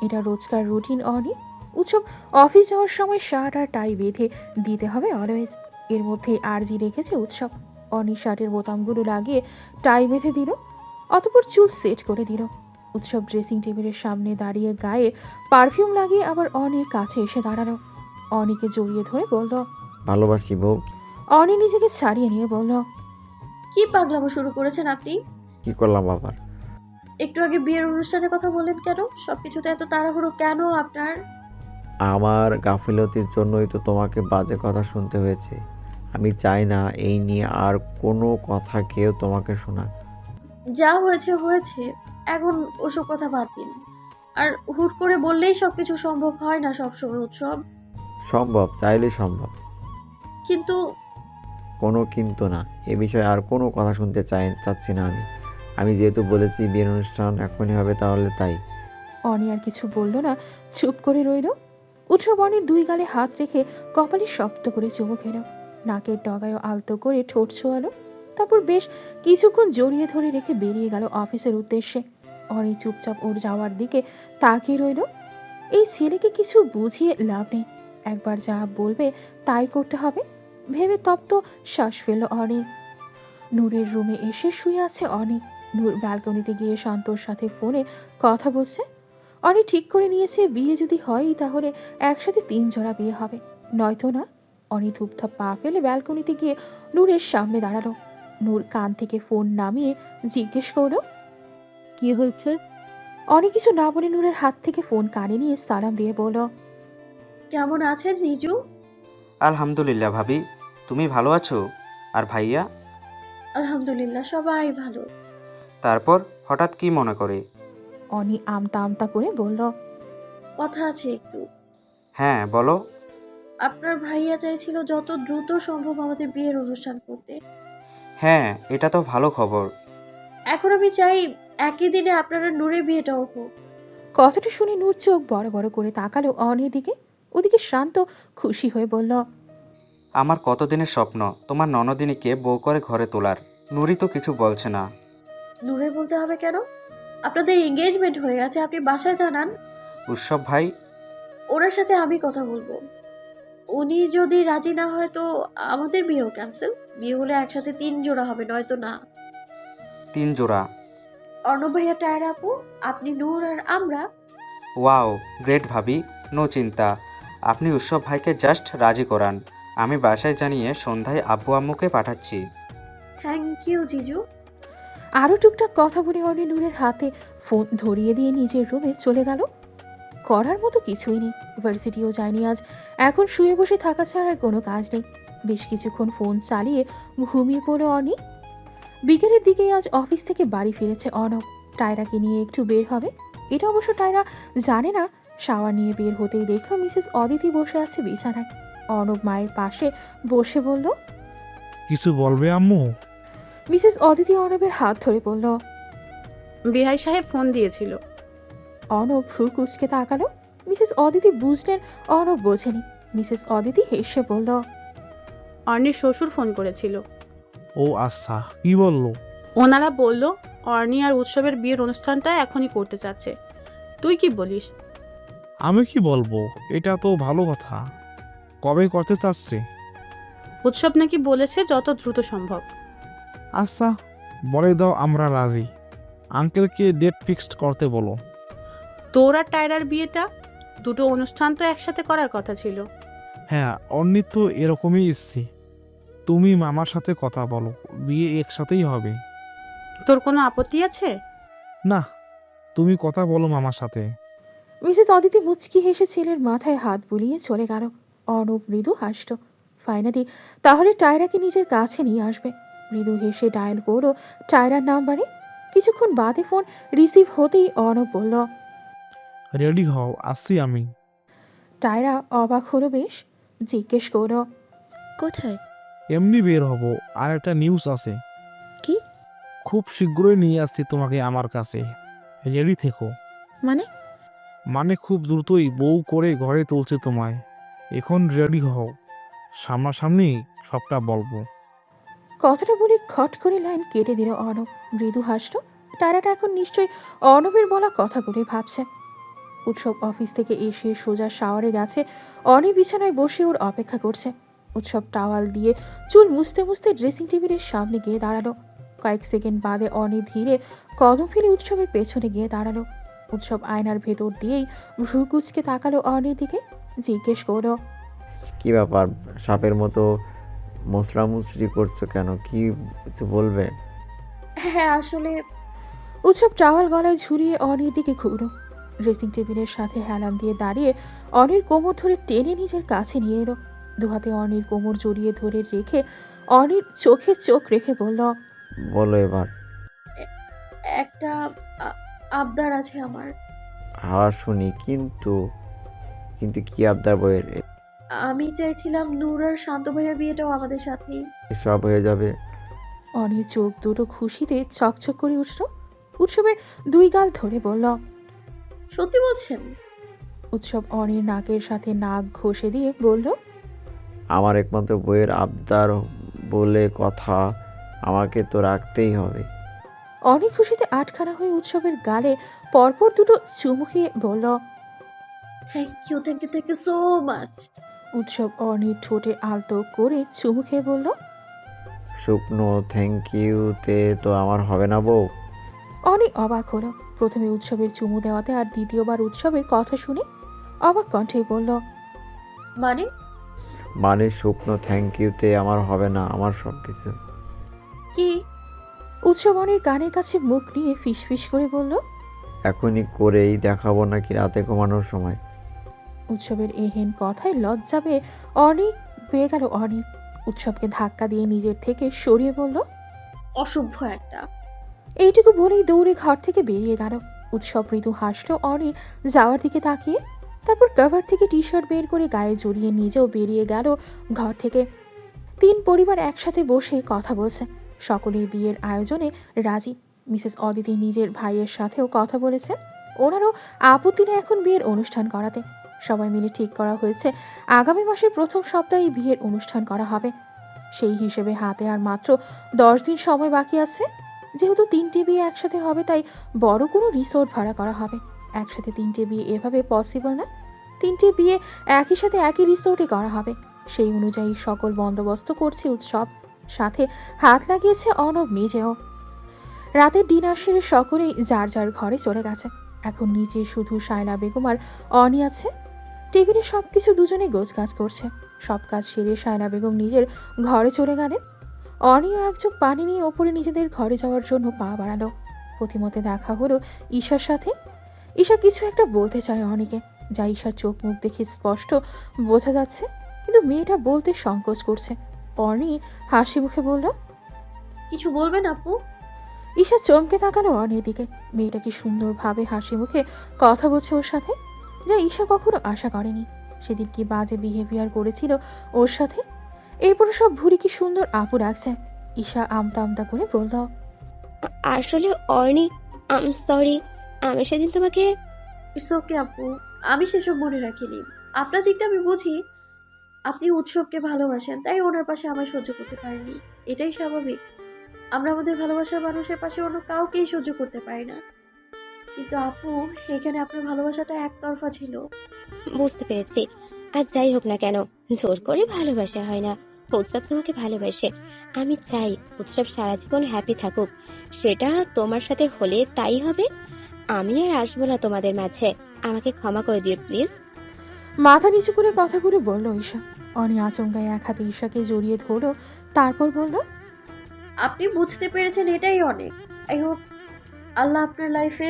এটা রোজকার রুটিন অনি। উৎসব অফিস যাওয়ার সময় শার্ট আর টাই বেঁধে দিতে হবে অলওয়েজ। এর মধ্যে আরজি রেখেছে উৎসব। অনি শার্টের বোতামগুলো লাগিয়ে টাই বেঁধে দিল, অতপর চুল সেট করে দিল। উৎসব ড্রেসিং টেবিলের সামনে দাঁড়িয়ে গায়ে পারফিউম লাগিয়ে আবার অনির কাছে এসে দাঁড়ালো। অনিকে জড়িয়ে ধরে বলল, ভালোবাসি বউ। অনি নিজেকে ছাড়িয়ে নিয়ে বলল, কি পাগলামো শুরু করেছেন আপনি? কি করলাম আবার? একটু আগে বিয়ের অনুষ্ঠানের কথা বললেন কেন? সবকিছুতে এত তাড়াহুড়ো কেন আপনার? আমার গাফিলতির জন্যই তো তোমাকে বাজে কথা শুনতে হয়েছে। আমি চাই না এই নিয়ে আর কোনো কথা কেউ তোমাকে শোনাক। যা হয়েছে হয়েছে, এখন ওসব কথা বাদ দিন। আর হুট করে বললেই সবকিছু সম্ভব হয় না সবসময় উৎসব। সম্ভব, চাইলে সম্ভব। কিন্তু কোনো কিন্তু না, এ বিষয়ে আর কোনো কথা শুনতে চাচ্ছি না আমি। আমি যেহেতু বলেছি বিয়ের অনুষ্ঠান এখনই হবে, তাহলে তাই। অনি আর কিছু বলল না, চুপ করে রইল। উৎসব অনির দুই গালে হাত রেখে কপালে শব্দ করে চুমু খেল। নাকের ডগায়ও আলতো করে ঠোঁট ছোয়ালো। তারপর বেশ কিছুক্ষণ জড়িয়ে ধরে রেখে বেরিয়ে গেল অফিসের উদ্দেশ্যে। অনি চুপচাপ ওর যাওয়ার দিকে তাকিয়ে রইল। এই ছেলেকে কিছু বুঝিয়ে লাভ নেই, একবার যা বলবে তাই করতে হবে ভেবে তপ্ত শ্বাস ফেলল অনি। নূরের রুমে এসে শুয়ে আছে অনি। নূর ব্যালকনিতে গিয়ে শান্তর সাথে ফোনে কথা বলছে। অনি ঠিক করে নিয়েছে বিয়ে যদি হয় তাহলে একসাথে 3 জোড়া বিয়ে হবে, নয়তো না। অনি ধূপধাপ পা ফেলে ব্যালকনিতে গিয়ে নূরের সামনে দাঁড়ালো। নূর কান থেকে ফোন নামিয়ে জিজ্ঞেস করলো, কি হয়েছে? অনি কিছু না বলে নূরের হাত থেকে ফোন কানে নিয়ে সালাম দিয়ে বলল, কেমন আছেন জিজু? আলহামদুলিল্লাহ ভাবি, তুমি ভালো আছো? আর ভাইয়া? আলহামদুলিল্লাহ, সবাই ভালো। তারপর হঠাৎ কি মনে করে? অনি আমতা আমতা করে বলল, কথা আছে একটু। হ্যাঁ বলো। আপনার ভাইয়া চাইছিল যত দ্রুত সম্ভব আমাদের বিয়ের অনুষ্ঠান করতে। হ্যাঁ, এটা তো ভালো খবর। এখন আমি চাই একই দিনে আপনারা নূরের বিয়েটাও হোক। কথাটা শুনে নূর চোখ বড় বড় করে তাকালো অনির দিকে। ওদিকে শান্ত খুশি হয়ে বলল, আমার কতদিনের স্বপ্ন তোমার ননদিনীকে বউ করে ঘরে তোলার। নুরি তো কিছু বলছে না। নূরের বলতে হবে কেন? আপনাদের এঙ্গেজমেন্ট হয়ে গেছে, আপনি বাসায় জানান। উৎসব ভাই? ওনার সাথে আমি কথা বলবো। উনি যদি রাজি না হয় তো আমাদের বিয়েও ক্যান্সেল। বিয়ে হলে একসাথে 3 জোড়া হবে, নয়তো না। 3 জোড়া? অর্ণব ভাইয়া টায়ার আপু, আপনি নূর আর আমরা। ওয়াও, গ্রেট ভাবি। নো চিন্তা, আপনি উৎসব ভাইকে জাস্ট রাজি করান। আমি বাসায় জানিয়ে সন্ধ্যায় আব্বু আম্মুকে পাঠাচ্ছি। থ্যাংক ইউ জিজু। আরও টুকটাক কথা বলে অনি নূরের হাতে ফোন ধরিয়ে দিয়ে নিজের রুমে চলে গেল। করার মতো কিছুই নেই, ভার্সিটিও যায়নি আজ। এখন শুয়ে বসে থাকা ছাড়া আর কোনো কাজ নেই। বেশ কিছুক্ষণ ফোন চালিয়ে ঘুমিয়ে পড়ল অনি। বিকেলের দিকেই আজ অফিস থেকে বাড়ি ফিরেছে অর্ণব। টায়রাকে নিয়ে একটু বের হবে। এটা অবশ্য টায়রা জানে না। শাওয়ার নিয়ে বের হতেই দেখল মিসেস অদিতি বসে আছে বিছানায়। অর্ণব মায়ের পাশে বসে বলল, কিছু বলবে আম্মু? মিসেস অদিতি অর্ণবের হাত ধরে বলল। বিহাই সাহেব ফোন দিয়েছিল। অর্ণব ভ্রু কুঁচকে তাকালো। মিসেস অদিতি বুঝলেন অর্ণব বোঝেনি। মিসেস অদিতি হেসে বলল, অর্নির শ্বশুর ফোন করেছিল। ও আচ্ছা, কি বললো? ওনারা বলল অর্নি আর উৎসবের বিয়ের অনুষ্ঠানটা এখনই করতে চাচ্ছে। তুই কি বলিস? আমি কি বলবো, এটা তো ভালো কথা। কবে করতে চাচ্ছে? উৎসব নাকি বলেছে যত দ্রুত সম্ভব। আচ্ছা, বলে দাও আমরা রাজি। আঙ্কেলকে ডেট ফিক্সড করতে বলো। তোর আর টায়রার বিয়েটা, দুটো অনুষ্ঠান তো একসাথে করার কথা ছিল। হ্যাঁ, অন্যের তো এরকমই ইচ্ছে। তুমি মামার সাথে কথা বলো, বিয়ে একসাথেই হবে। তোর কোনো আপত্তি আছে? না, তুমি কথা বলো মামার সাথে। মিসেস অদিতি মুচকি হেসে ছেলের মাথায় হাত বুলিয়ে চলে গেল। অর্ণব মৃদু হাসল। ফাইনালি তাহলে টায়রাকে নিজের কাছে নিয়ে আসবে। মৃদু হেসে ডায়াল করো টায়রার নাম্বারে। কিছুক্ষণ বাদে ফোন রিসিভ হতেই অর্ণব বলল, রেডি হও, আসছি আমি। টায়রা অবাক হলো বেশ। জিজ্ঞেস করো, কোথায়? এমনি বের হব। আর একটা নিউজ আছে। কি? খুব শীঘ্রই নিয়ে আসছি তোমাকে আমার কাছে। রেডি থেকো। মানে খুব দ্রুতই বউ করে ঘরে তুলছে তোমায়। এখন রেডি হও, সামনাসামনি সবটা বলবো। কথাটা বলে খট করে লাইন কেটে দিল অর্ণব। মৃদু হাসল। টায়রাটা এখন নিশ্চয়ই অর্ণবের বলা কথাগুলি ভাবছে। উৎসব অফিস থেকে এসে সোজা শাওয়ারে গেছে। অনি বিছানায় বসে ওর অপেক্ষা করছে। উৎসব টাওয়াল দিয়ে চুল মুছতে মুছতে ড্রেসিং টেবিলের সামনে গিয়ে দাঁড়ালো। কয়েক সেকেন্ড বাদে অনি ধীরে কদম ফেলে উৎসবের পেছনে গিয়ে দাঁড়ালো। উৎসব আয়নার ভেতর দিয়েই ভ্রু কুচকে তাকালো অনির দিকে। জিজ্ঞেস করো, কি ব্যাপার, সাপের মতো মুচড়ামুচড়ি করছো কেন? কি কিছু বলবে? হ্যাঁ আসলে উৎসব টাওয়াল গলায় ঝুরিয়ে অনির দিকে ঘুরো। ড্রেসিং টেবিলের সাথে হেলান দিয়ে দাঁড়িয়ে অনির কোমর ধরে টেনে নিজের কাছে নিয়ে এলো। দুহাতে অনির কোমর জড়িয়ে ধরে রেখে অনির চোখে চোখ রেখে বলল, বলো এবার। একটা আবদার আছে আমার। হ্যাঁ শুনি, কিন্তু কিন্তু কি আবদার বইয়ের? আমি চাইছিলাম নূর আর শান্ত ভাইয়ার বিয়েটাও আমাদের সাথেই। সব হয়ে যাবে। অনির চোখ দুটো খুশিতে চকচক করে উঠল। উৎসবের দুই গাল ধরে বলল, সত্যি বলছেন? উৎসব অনির নাকের সাথে নাক ঘষে দিয়ে বলল, আমার একমাত্র বইয়ের আবদার বলে কথা, আমাকে তো রাখতেই হবে। অনেক খুশিতে আটখানা হয়ে উৎসবের গালে পরপর দুটো চুমু খেয়ে বলল, থ্যাংক ইউ সো মাচ। উৎসব অনির ঠোঁটে আলতো করে চুমু খেয়ে বলল, শুকনো থ্যাংক ইউতে তো আমার হবে না বউ। অনি অবাক হলো। প্রথমে উৎসবের চুমু দেওয়াতে আর দ্বিতীয়বার উৎসবের কথা শুনে অবাক কণ্ঠে বলল, মানে? মানে শুকনো থ্যাংক ইউতে আমার হবে না, আমার সব কিছু। কি? উৎসব অনির কানের কাছে মুখ নিয়ে ফিসফিস করে বলল, এখনই করেই দেখাবো নাকি রাতে ঘুমানোর সময়? উৎসবের এহেন কথায় লজ্জা পেয়ে অনি পেয়ে গেল। অনি উৎসবকে ধাক্কা দিয়ে নিজের থেকে সরিয়ে বলল, অসভ্য একটা। এইটুকু বলেই দৌড়ে ঘর থেকে বেরিয়ে গেল। উৎসব মৃদু হাসলো অনি যাওয়ার দিকে তাকিয়ে। তারপর কভার থেকে টি শার্ট বের করে গায়ে জড়িয়ে নিজেও বেরিয়ে গেল ঘর থেকে। তিন পরিবার একসাথে বসে কথা বলছে। সকলেই বিয়ের আয়োজনে রাজি। মিসেস অদিতি নিজের ভাইয়ের সাথেও কথা বলেছেন। ওনারও আপত্তি নেই এখন বিয়ের অনুষ্ঠান করাতে। সবাই মিলে ঠিক করা হয়েছে আগামী মাসের প্রথম সপ্তাহে বিয়ের অনুষ্ঠান করা হবে। সেই হিসেবে হাতে আর মাত্র 10 দিন সময় বাকি আছে। যেহেতু 3টে বিয়ে একসাথে হবে, তাই বড় কোনো রিসোর্ট ভাড়া করা হবে। একসাথে 3টে বিয়ে এভাবে পসিবল না। 3টে বিয়ে একই সাথে একই রিসোর্টে করা হবে। সেই অনুযায়ী সকল বন্দোবস্ত করছে উৎসব। সাথে হাত লাগিয়েছে অর্ণব নিজেও। রাতের ডিনার সেরে সকলেই যার যার ঘরে চলে গেছে। এখন নিচে শুধু শায়লা বেগম আর অনি আছে। টেবিলে সবকিছু দুজনে গোছগাছ করছে। সব কাজ সেরে শায়লা বেগম নিজের ঘরে চলে গেলেন। অনিও এক চোখ পানি নিয়ে ওপরে নিজেদের ঘরে যাওয়ার জন্য পা বাড়ালো। প্রতিমতে দেখা হলো ঈশার সাথে। ঈশা কিছু একটা বলতে চায় অনিকে, যা ঈশার চোখ মুখ দেখে স্পষ্ট বোঝা যাচ্ছে, কিন্তু মেয়েটা বলতে সংকোচ করছে। অনি হাসি মুখে বলল, কিছু বলবেন আপু? ঈশা চমকে তাকালো অনির দিকে। মেয়েটা কি সুন্দরভাবে হাসি মুখে কথা বলছে ওর সাথে, যা ঈশা কখনো আশা করেনি। সেদিন কি বাজে বিহেভিয়ার করেছিল ওর সাথে, এরপর সব ভুরি কি সুন্দর আপু রাখছে। ঈশা আমতা আমতা করে বলল, আসলে অর্নি, আম সরি, আমি সেদিন তোমাকে। ইটস ওকে আপু, আমি সেসব মনে রাখিনি। আপনার দিকটা আমি বুঝি। আপনি উৎসবকে ভালোবাসেন, তাই ওনার পাশে আমায় সহ্য করতে পারেনি। এটাই স্বাভাবিক। আমরা আমাদের ভালোবাসার মানুষের পাশে অন্য কাউকেই সহ্য করতে পারি না। কিন্তু আপু, এখানে আপনার ভালোবাসাটা একতরফা ছিল। বুঝতে পেরেছি। আর যাই হোক না কেন, জোর করে ভালোবাসা হয় না। উৎসব তোমাকে ভালোবাসে। আমি চাই উৎসব সারা জীবন হ্যাপি থাকুক। সেটা তোমার সাথে হলে তাই হবে। আমি আর আসবো না তোমাদের মাঝে। আমাকে ক্ষমা করে দিও প্লিজ। মাথা নিচু করে কথাগুলো বলল ঈশা। অনি আচমকায় এক হাতে ঈশাকে জড়িয়ে ধরলো, তারপর বলল, আপনি বুঝতে পেরেছেন, এটাই অনেক। আই হোপ আল্লাহ আপনার লাইফে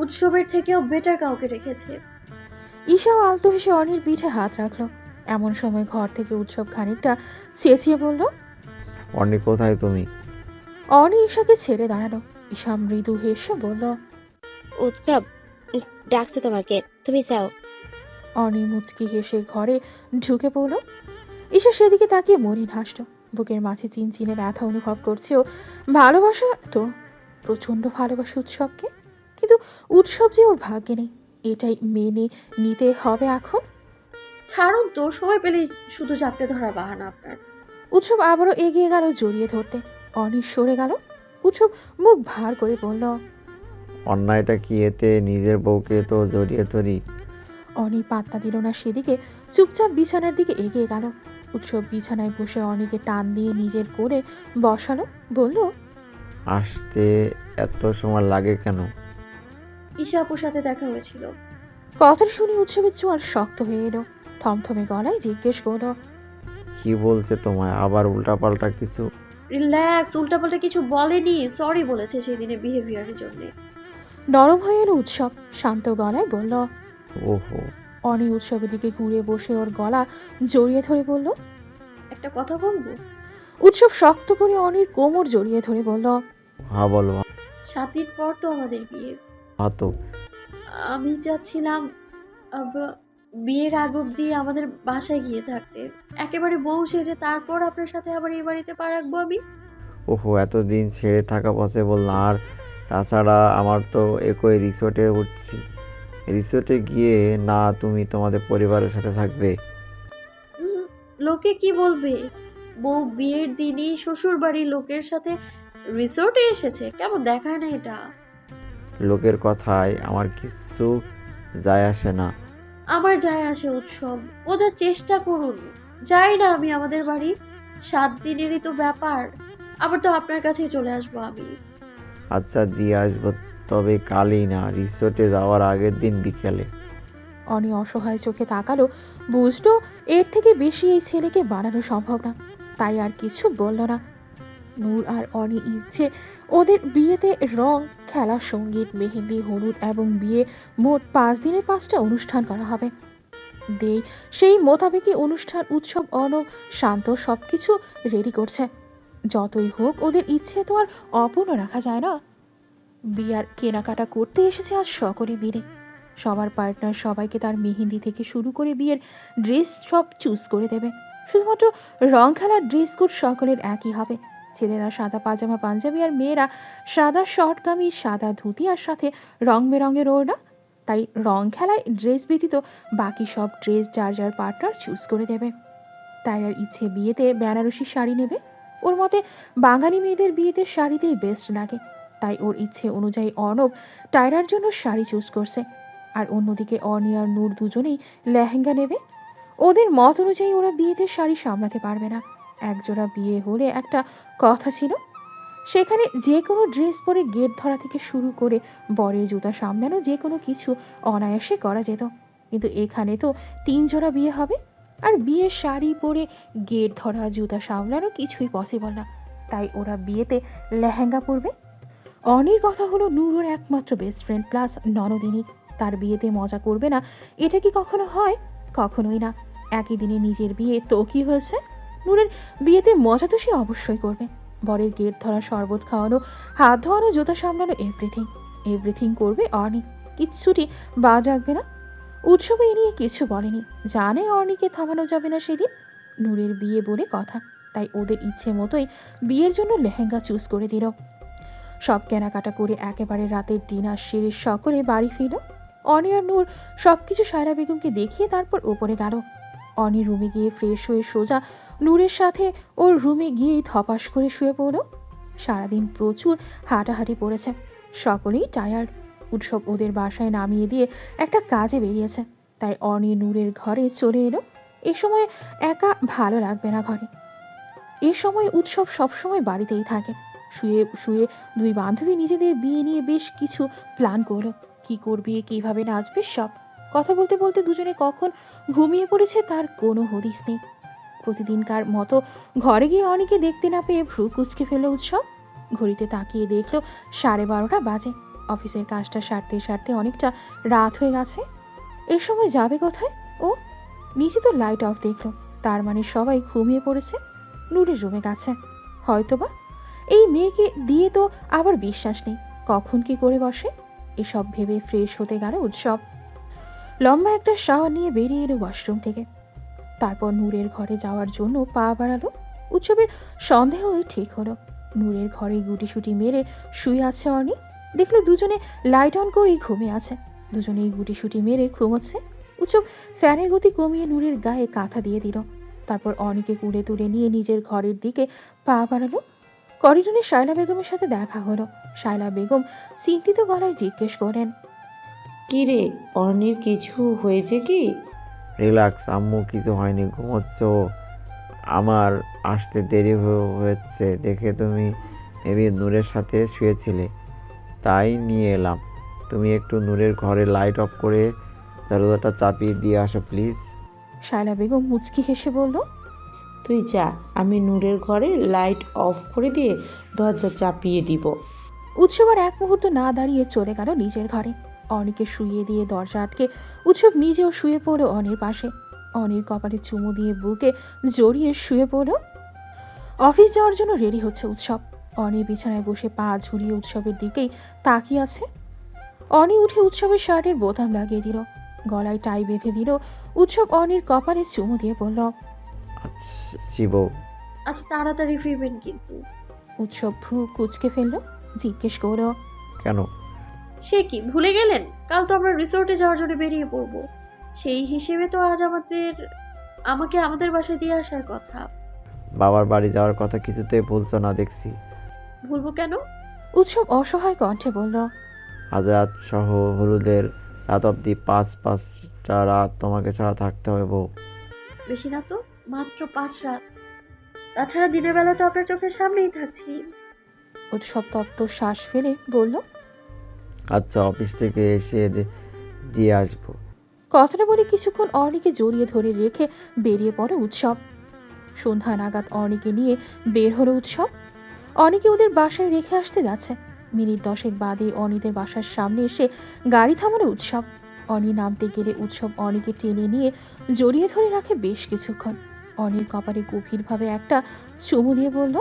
উৎসবের থেকেও বেটার কাউকে রেখেছে। ঈশাও আলতো হেসে অনির পিঠে হাত রাখলো। এমন সময় ঘর থেকে উৎসব খানিকটা চেঁচিয়ে বলল, অনি কোথায় তুমি? অনি ঈশাকে ছেড়ে দাঁড়ালো। ঈশা মৃদু হেসে বলল, উৎসব ডাকছে তোমাকে, তুমি যাও। অনি মুচকি হেসে ঘরে ঢুকে পড়ল। ঈশা সেদিকে তাকিয়ে মলিন হাসল। বুকের মাঝে চিনচিনে ব্যথা অনুভব করছেও। ভালোবাসা তো, প্রচণ্ড ভালোবাসে উৎসবকে, কিন্তু উৎসব যে ওর ভাগ্যে নেই, এটাই মেনে নিতে হবে এখন। ছাড়ুন তো, সময় পেলেই শুধু চাপড়ে ধরার বাহানা আপনার। উৎসব আবারও এগিয়ে গেল জড়িয়ে ধরতে। অনি সরে গেল। উৎসব মুখ ভার করে বলল, অন্যায়টা কি এতে? নিজের বউকে তো জড়িয়ে ধরি। অনি পাত্তা দিল না সেদিকে, চুপচাপ বিছানার দিকে এগিয়ে গেল। উৎসব বিছানায় বসে অনিকে টান দিয়ে নিজের কোলে বসালো, বলল, আসতে এত সময় লাগে কেন? ঈশা আপুর সাথে দেখা হয়েছিল। কথাটা শুনে উৎসবের চোয়াল শক্ত হয়ে এলো। থমথমে গলায় জিজ্ঞেস করলো, কি বলছে তোমায়? আবার উল্টাপাল্টা কিছু? রিল্যাক্স, উল্টাপাল্টা কিছু বলেনি, সরি বলেছে সেদিনের বিহেভিয়ারের জন্য। নরম হয়ে এলো উৎসব, শান্ত গলায় বলল। ওহো। অনি উৎসবের দিকে ঘুরে বসে ওর গলা জড়িয়ে ধরে বলল, একটা কথা বলবো? উৎসব শক্ত করে অনির কোমর জড়িয়ে ধরে বলল, হ্যাঁ বলো। 7 দিন পর তো আমাদের বিয়ে। হ্যাঁ তো। আমি চাচ্ছিলাম বিয়ের আগ অব্দি আমাদের বাসায় গিয়ে থাকতে, একেবারে বউ সেজে, তারপর আপনার সাথে আবার এই বাড়িতে পা রাখবো আমি। ওহো, এতদিন ছেড়ে থাকা পসিবল না। আর তাছাড়া আমার তো একই রিসোর্টে উঠছি। রিসোর্টে গিয়ে না তুমি তোমাদের পরিবারের সাথে থাকবে? লোকে কি বলবে? বউ বিয়ের দিনই শ্বশুর বাড়ির লোকের সাথে রিসোর্টে এসেছে, কেমন দেখায় না এটা? লোকের কথায় আমার কিছু যায় আসে না। আমার যায় আসে উৎসব, বোঝার চেষ্টা করুন। যাই না আমি আমাদের বাড়ি, 7 দিনেরই তো ব্যাপার। আবার তো আপনার কাছেই চলে আসবো আমি। আচ্ছা, দিয়ে আসবো, তবে কালই না, রিসোর্টে যাওয়ার আগের দিন বিকেলে। অনি অসহায় চোখে তাকালো, বুঝলো এর থেকে বেশি এই ছেলেকে বানানো সম্ভব না, তাই আর কিছু বলল না। নূর আর অনি ইচ্ছে ওদের বিয়েতে রং খেলা, সঙ্গীত, মেহেন্দি, হলুদ এবং বিয়ে, মোট 5 দিনের 5টা অনুষ্ঠান করা হবে। সেই মোতাবেকই অনুষ্ঠান, উৎসব, অনব, শান্ত সব কিছু রেডি করছে। যতই হোক ওদের ইচ্ছে তো আর অপূর্ণ রাখা যায় না। বিয়ার কেনাকাটা করতে এসেছে আজ সকলে মিলে। সবার পার্টনার সবাইকে তার মেহেন্দি থেকে শুরু করে বিয়ের ড্রেস সব চুজ করে দেবে। শুধুমাত্র রং খেলার ড্রেস কোড সকলের একই হবে। ছেলেরা সাদা পাজামা পাঞ্জাবি আর মেয়েরা সাদা শর্ট কামিজ, সাদা ধুতি আর সাথে রং বেরঙের ওড়না। তাই রং খেলায় ড্রেস ব্যতীত বাকি সব ড্রেস যার যার পার্টনার চুজ করে দেবে। তাই আর ইচ্ছে বিয়েতে বেনারসি শাড়ি নেবে। ওর মতে বাঙালি মেয়েদের বিয়েতে শাড়িতেই বেস্ট লাগে। তাই ওর ইচ্ছে অনুযায়ী অর্ণব টায়রার জন্য শাড়ি চুজ করছে। আর অন্যদিকে অনি আর নূর দুজনেই লেহেঙ্গা নেবে। ওদের মত অনুযায়ী ওরা বিয়েতে শাড়ি সামলাতে পারবে না। একজোড়া বিয়ে হলে একটা কথা ছিল, সেখানে যে কোনো ড্রেস পরে গেট ধরা থেকে শুরু করে বরের জুতা সামলানো যে কোনো কিছু অনায়াসে করা যেত, কিন্তু এখানে তো 3 জোড়া বিয়ে হবে, আর বিয়ের শাড়ি পরে গেট ধরা জুতা সামলানো কিছুই পসিবল না। তাই ওরা বিয়েতে লেহেঙ্গা পরবে। অনির কথা হলো নূর ওর একমাত্র বেস্ট ফ্রেন্ড প্লাস ননদিনী, তার বিয়েতে মজা করবে না এটা কি কখনো হয়? কখনোই না। একই দিনে নিজের বিয়ে তো কি হয়েছে, নূরের বিয়েতে মজা তো সে অবশ্যই করবে। বরের গেট ধরা, শরবত খাওয়ানো, হাত ধোয়ানো, জুতা সামলানো, এভরিথিং করবে অর্নি, কিচ্ছুটি বাদ রাখবে না। উৎসবে এ নিয়ে কিছু বলেনি, জানে অর্নিকে থামানো যাবে না সেদিন, নূরের বিয়ে বলে কথা। তাই ওদের ইচ্ছে মতোই বিয়ের জন্য লেহেঙ্গা চুজ করে দিল। সব কেনাকাটা করে একেবারে রাতের ডিনার সেরে সকলে বাড়ি ফিরল। অনি আর নূর সব কিছু সায়রা বেগমকে দেখিয়ে তারপর ওপরে গেল। অনি রুমে গিয়ে ফ্রেশ হয়ে সোজা নূরের সাথে ওর রুমে গিয়েই ধপাস করে শুয়ে পড়ল। সারাদিন প্রচুর হাঁটাহাঁটি পড়েছে, সকলেই টায়ার্ড। উৎসব ওদের বাসায় নামিয়ে দিয়ে একটা কাজে বেরিয়েছে, তাই অনি নূরের ঘরে চলে এলো। এ সময় একা ভালো লাগবে না ঘরে। এ সময় উৎসব সবসময় বাড়িতেই থাকে। শুয়ে শুয়ে দুই বান্ধবী নিজেদের বিয়ে নিয়ে বেশ কিছু প্ল্যান করলো, কি করবে, কিভাবে নাচবে, সব কথা বলতে বলতে দুজনে কখন ঘুমিয়ে পড়েছে তার কোনো হদিস নেই। প্রতিদিনকার মতো ঘরে গিয়ে অনেকে দেখতে না পেয়ে ভ্রু কুচকে ফেলল উৎসব। ঘড়িতে তাকিয়ে দেখলো 12:30 বাজে। অফিসের কাজটা সারতে সারতে অনেকটা রাত হয়ে গেছে। এ সময় যাবে কোথায় ও? নিচে তো লাইট অফ দেখলো, তার মানে সবাই ঘুমিয়ে পড়েছে নূরের রুমে গেছে হয়তোবা। এই মেয়েকে দিয়ে তো আবার বিশ্বাস নেই, কখন কি করে বসে। এসব ভেবে ফ্রেশ হতে গেল উৎসব। লম্বা একটা শাওয়ার নিয়ে বেরিয়ে এলো ওয়াশরুম থেকে। তারপর নূরের ঘরে যাওয়ার জন্য পা বাড়ালো। উৎসবের সন্দেহই ঠিক হলো। নূরের ঘরে গুটিসুটি মেরে শুয়ে আছে অনি। দেখলো দুজনে লাইট অন করেই ঘুমিয়ে আছে, দুজনেই গুটিসুটি মেরে ঘুমোচ্ছে। উৎসব ফ্যানের গতি কমিয়ে নূরের গায়ে কাঁথা দিয়ে দিল। তারপর অনিকে কুড়ে তুলে নিয়ে নিজের ঘরের দিকে পা বাড়ালো। করিডোরে শায়লা বেগমের সাথে দেখা হলো। শায়লা বেগম চিন্তিত গলায় জিজ্ঞেস করেন, কি রে, অর্ণির কিছু হয়েছে কি? রিল্যাক্স আম্মু, কিছু হয়নি, ঘুমোচ্ছ। আমার আসতে দেরি হয়েছে দেখে তুমি মেবি নূরের সাথে শুয়েছিলে, তাই নিয়ে এলাম। তুমি একটু নূরের ঘরে লাইট অফ করে দরজাটা চাপিয়ে দিয়ে আসো প্লিজ। শায়লা বেগম মুচকি হেসে বলল, তুই যা, আমি নূরের ঘরে লাইট অফ করে দিয়ে দরজা চাপিয়ে দিব। উৎসব আর এক মুহূর্ত না দাঁড়িয়ে চলে গেল নিজের ঘরে। অনিকে শুইয়ে দিয়ে দরজা আটকে উৎসব নিজেও শুয়ে পড়ল অনির পাশে। অনির কপালে চুমু দিয়ে বুকে জড়িয়ে শুয়ে পড়ল। অফিস যাওয়ার জন্য রেডি হচ্ছে উৎসব। অনি বিছানায় বসে পা ঝুলিয়ে উৎসবের দিকেই তাকিয়ে আছে। অনি উঠে উৎসবের শার্টের বোতাম লাগিয়ে দিল, গলায় টাই বেঁধে দিল। উৎসব অনির কপালে চুমু দিয়ে বলল, আচ্ছা শিবু। আচ্ছা তাড়াতাড়ি ফিরবেন কিন্তু। উৎসব ভ্রু কুচকে ফেলল, জিজ্ঞেস করল, কেন? সে কি ভুলে গেলেন? কাল তো আমরা রিসোর্টে যাওয়ার জন্য বেরিয়ে পড়বো, সেই হিসেবে তো আজ আমাকে আমাদের বাসায় দিয়ে আসার কথা। বাবার বাড়ি যাওয়ার কথা কিছুতেই ভুলছো না দেখছি। ভুলবো কেন? উৎসব অসহায় কণ্ঠে বলল, আজ রাত সহ হলুদের রাত অব্দি 5টা রাত তোমাকে ছাড়া থাকতে হবে বউ। বেশি না তো, মাত্র 5 রাত। তাছাড়া দিনের বেলা তো আপনার চোখের সামনেই থাকছি। উৎসব তপ্ত শ্বাস ফেলে বলল, আচ্ছা অফিস থেকে এসে দিয়ে আসবো। কথাটা বলে কিছুক্ষণ অর্নিকে জড়িয়ে ধরে রেখে বেরিয়ে পড়ে উৎসব। সন্ধ্যা নাগাদ অর্নিকে নিয়ে বের হলো উৎসব। অনিকে ওদের বাসায় রেখে আসতে যাচ্ছে। মিনিট 10 বাদে অনিদের বাসার সামনে এসে গাড়ি থামালো উৎসব। অনি নামতে গেলে উৎসব অনিকে টেনে নিয়ে জড়িয়ে ধরে রাখে বেশ কিছুক্ষণ। অনির কপালে গভীরভাবে একটা চুমু দিয়ে বলল,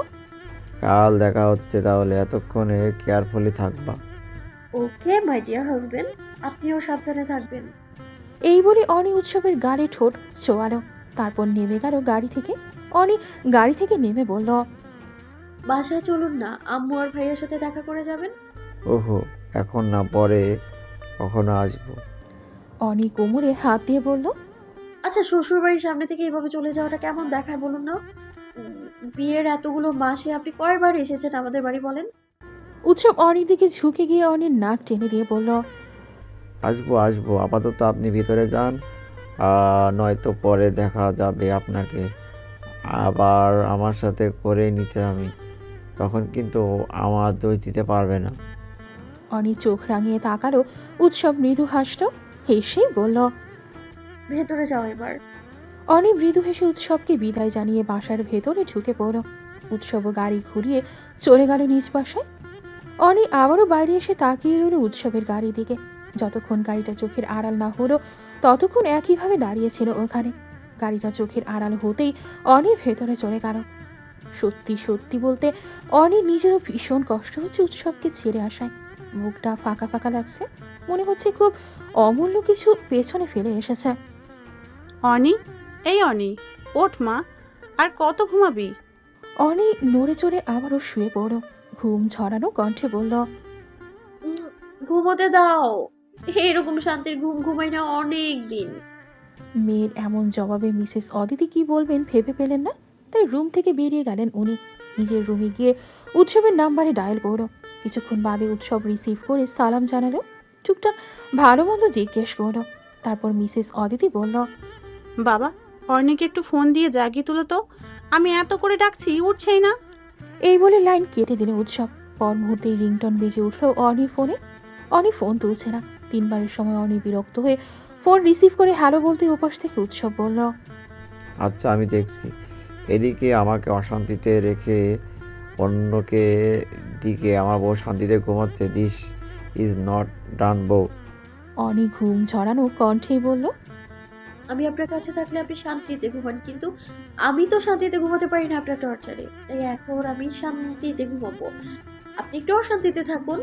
কাল দেখা হচ্ছে তাহলে, এতক্ষণে কেয়ারফুলি থাকবা। ওকে মাই ডিয়ার হাজবেন্ড, আপনিও সাবধানে থাকবেন। এই বলে অনি উৎসবের গালে ঠোঁট ছোঁয়ালো। তারপর নেমে গেল গাড়ি থেকে। অনি গাড়ি থেকে নেমে বলল, বাসায় চলুন না, আম্মু আর ভাইয়ের সাথে দেখা করে যাবেন। ওহো, এখন না, পরে কখনো আসবো। অনি কোমরে হাত দিয়ে বলল, আচ্ছা শ্বশুর বাড়ির সামনে থেকে এইভাবে চলে যাওয়াটা কেমন দেখায় বলুন না? বিয়ের এতগুলো মাসে আপনি কয়বার এসেছেন আমাদের বাড়ি বলেন? উৎসব অনির দিকে ঝুঁকে গিয়ে অনির নাক টেনে দিয়ে বলল, আসবো আসবো, আপাতত আপনি ভিতরে যান, নয়তো পরে দেখা যাবে আপনাকে আবার আমার সাথে করে নিচে আমি। তখন কিন্তু আমার দোষ দিতে পারবে না। অনি চোখ রাঙিয়ে তাকালো। উৎসব মৃদু হাসল, হেসেই বলল। ভেতরে যাও এবার। অনি মৃদু হেসে উৎসবকে বিদায় জানিয়ে বাসার ভেতরে ঢুকে পড়ল। উৎসবও গাড়ি ঘুরিয়ে চলে গেল নিজ বাসায়। অনি আবারও বাইরে এসে তাকিয়ে রইল উৎসবের গাড়ির দিকে। যতক্ষণ গাড়িটা চোখের আড়াল না হলো ততক্ষণ একইভাবে দাঁড়িয়েছিল ওখানে। গাড়িটা চোখের আড়াল হতেই অনি ভেতরে চলে গেল। সত্যি সত্যি বলতে অনির নিজেরও ভীষণ কষ্ট হচ্ছে উৎসবকে ছেড়ে আসায়। মুখটা ফাঁকা ফাঁকা লাগছে, মনে হচ্ছে খুব অমূল্য কিছু পেছনে ফেলে এসেছে। অনি, এই অনি, ওঠ মা, আর কত ঘুমাবি? অনি নড়ে চড়ে আবারও শুয়ে পড়ল। ঘুম ঝরানো কণ্ঠে বলল। ঘুমোতে দাও। এরকম শান্তির ঘুম ঘুমাই না অনেক দিন। মেয়ের এমন জবাবে মিসেস অদিতি কি বলবেন ভেবে পেলেন না, তাই রুম থেকে বেরিয়ে গেলেন উনি। নিজের রুমে গিয়ে উৎসবের নাম্বারে ডায়াল করল। কিছুক্ষণ বাদে উৎসব রিসিভ করে সালাম জানালো, টুকটাক ভালো মন্দ জিজ্ঞেস করলো। তারপর মিসেস অদিতি বলল। বাবা, অর্ণিকে একটু ফোন দিয়ে জাগিয়ে তুলো তো, আমি এত করে ডাকছি উঠছেই না। এই বলে লাইন কেটে দিল উৎসব। পর মুহূর্তেই রিংটন বেজে উঠল অনির ফোনে। অনি ফোন তুলছে না। 3বারের সময় অনি বিরক্ত হয়ে ফোন রিসিভ করে হ্যালো বলতে ওপাশ থেকে উৎসব বলল। আচ্ছা, আমি দেখছি। এদিকে আমাকে অশান্তিতে রেখে অন্যকে দিকে আমার বউ শান্তিতে ঘুমাচ্ছে। দিস ইজ নট ডান বউ। অনি ঘুম ঝরানো কণ্ঠেই বলল। আমি আপনার কাছে থাকলে আপনি শান্তিতে ঘুমান, কিন্তু আমি তো শান্তিতে ঘুমাতে পারি না আপনার টর্চারে। তাই এখন আমি শান্তিতে ঘুমাবো, আপনি একটু অশান্তিতে থাকুন।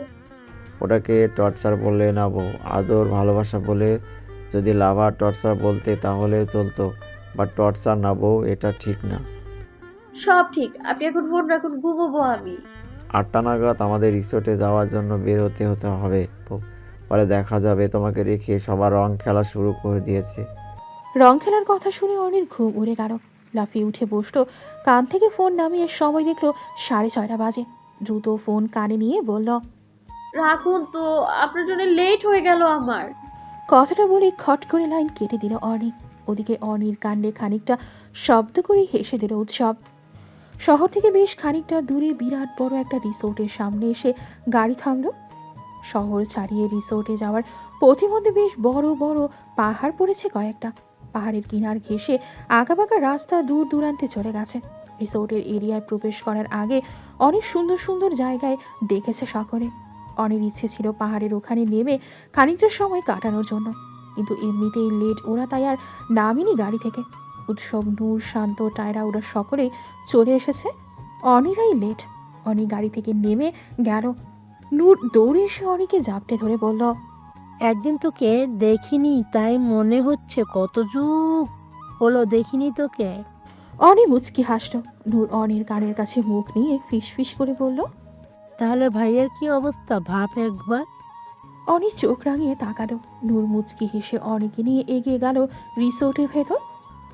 ওটাকে টর্চার বললে না বউ, আদর ভালোবাসা বলে। যদি লাভার টর্চার বলতে তাহলে চলতো, বাট টর্চার না বউ, এটা ঠিক না। সব ঠিক, আপনি এখন ফোন রাখুন, ঘুমাবো আমি। 8টা নাগাদ আমাদের রিসোর্টে যাওয়ার জন্য বের হতে হবে বউ। পরে দেখা যাবে। তোমাকে রেখে সবার রং খেলা শুরু করে দিয়েছে। রং খেলার কথা শুনে অনির ঘুম উড়ে গেল। লাফিয়ে উঠে বসলো। কান থেকে ফোন নামিয়ে সময় দেখলো 6:30 বাজে। দ্রুত ফোন কানে নিয়ে বলল। রাখুন তো, আপনার জন্য লেট হয়ে গেল আমার। কথাটা বলে খট করে লাইন কেটে দিল অনি। ওদিকে অনির কাণ্ডে খানিকটা শব্দ করে হেসে দিল উৎসব। শহর থেকে বেশ খানিকটা দূরে বিরাট বড় একটা রিসোর্টের সামনে এসে গাড়ি থামলো। শহর ছাড়িয়ে রিসোর্টে যাওয়ার পথিমধ্যে বেশ বড় বড় পাহাড় পড়েছে কয়েকটা। পাহাড়ের কিনার ঘেঁষে আঁকাবাঁকা রাস্তা দূর দূরান্তে চলে গেছে। রিসোর্টের এরিয়ায় প্রবেশ করার আগে অনেক সুন্দর সুন্দর জায়গায় দেখেছে সকলে। অনেক ইচ্ছে ছিল পাহাড়ের ওখানে নেমে খানিকটা সময় কাটানোর জন্য, কিন্তু এমনিতেই লেট ওরা, তাই আর নামেনি গাড়ি থেকে। উৎসব, নূর, শান্ত, টায়রা ওরা সকলেই চলে এসেছে। অনিরাই লেট। অনি গাড়ি থেকে নেমে গেল। নূর দৌড়ে এসে অনিকে জাপটে ধরে বলল। একদিন তোকে দেখিনি, তাই মনে হচ্ছে কত যুগ হলো দেখিনি তোকে। অনি মুচকি হাসল। নূর অনির কানের কাছে মুখ নিয়ে ফিস ফিস করে বলল। তাহলে ভাইয়ের কি অবস্থা ভাব একবার। অনি চোখ রাঙিয়ে তাকালো। নূর মুচকি হেসে অনিকে নিয়ে এগিয়ে গেল রিসোর্টের ভেতর।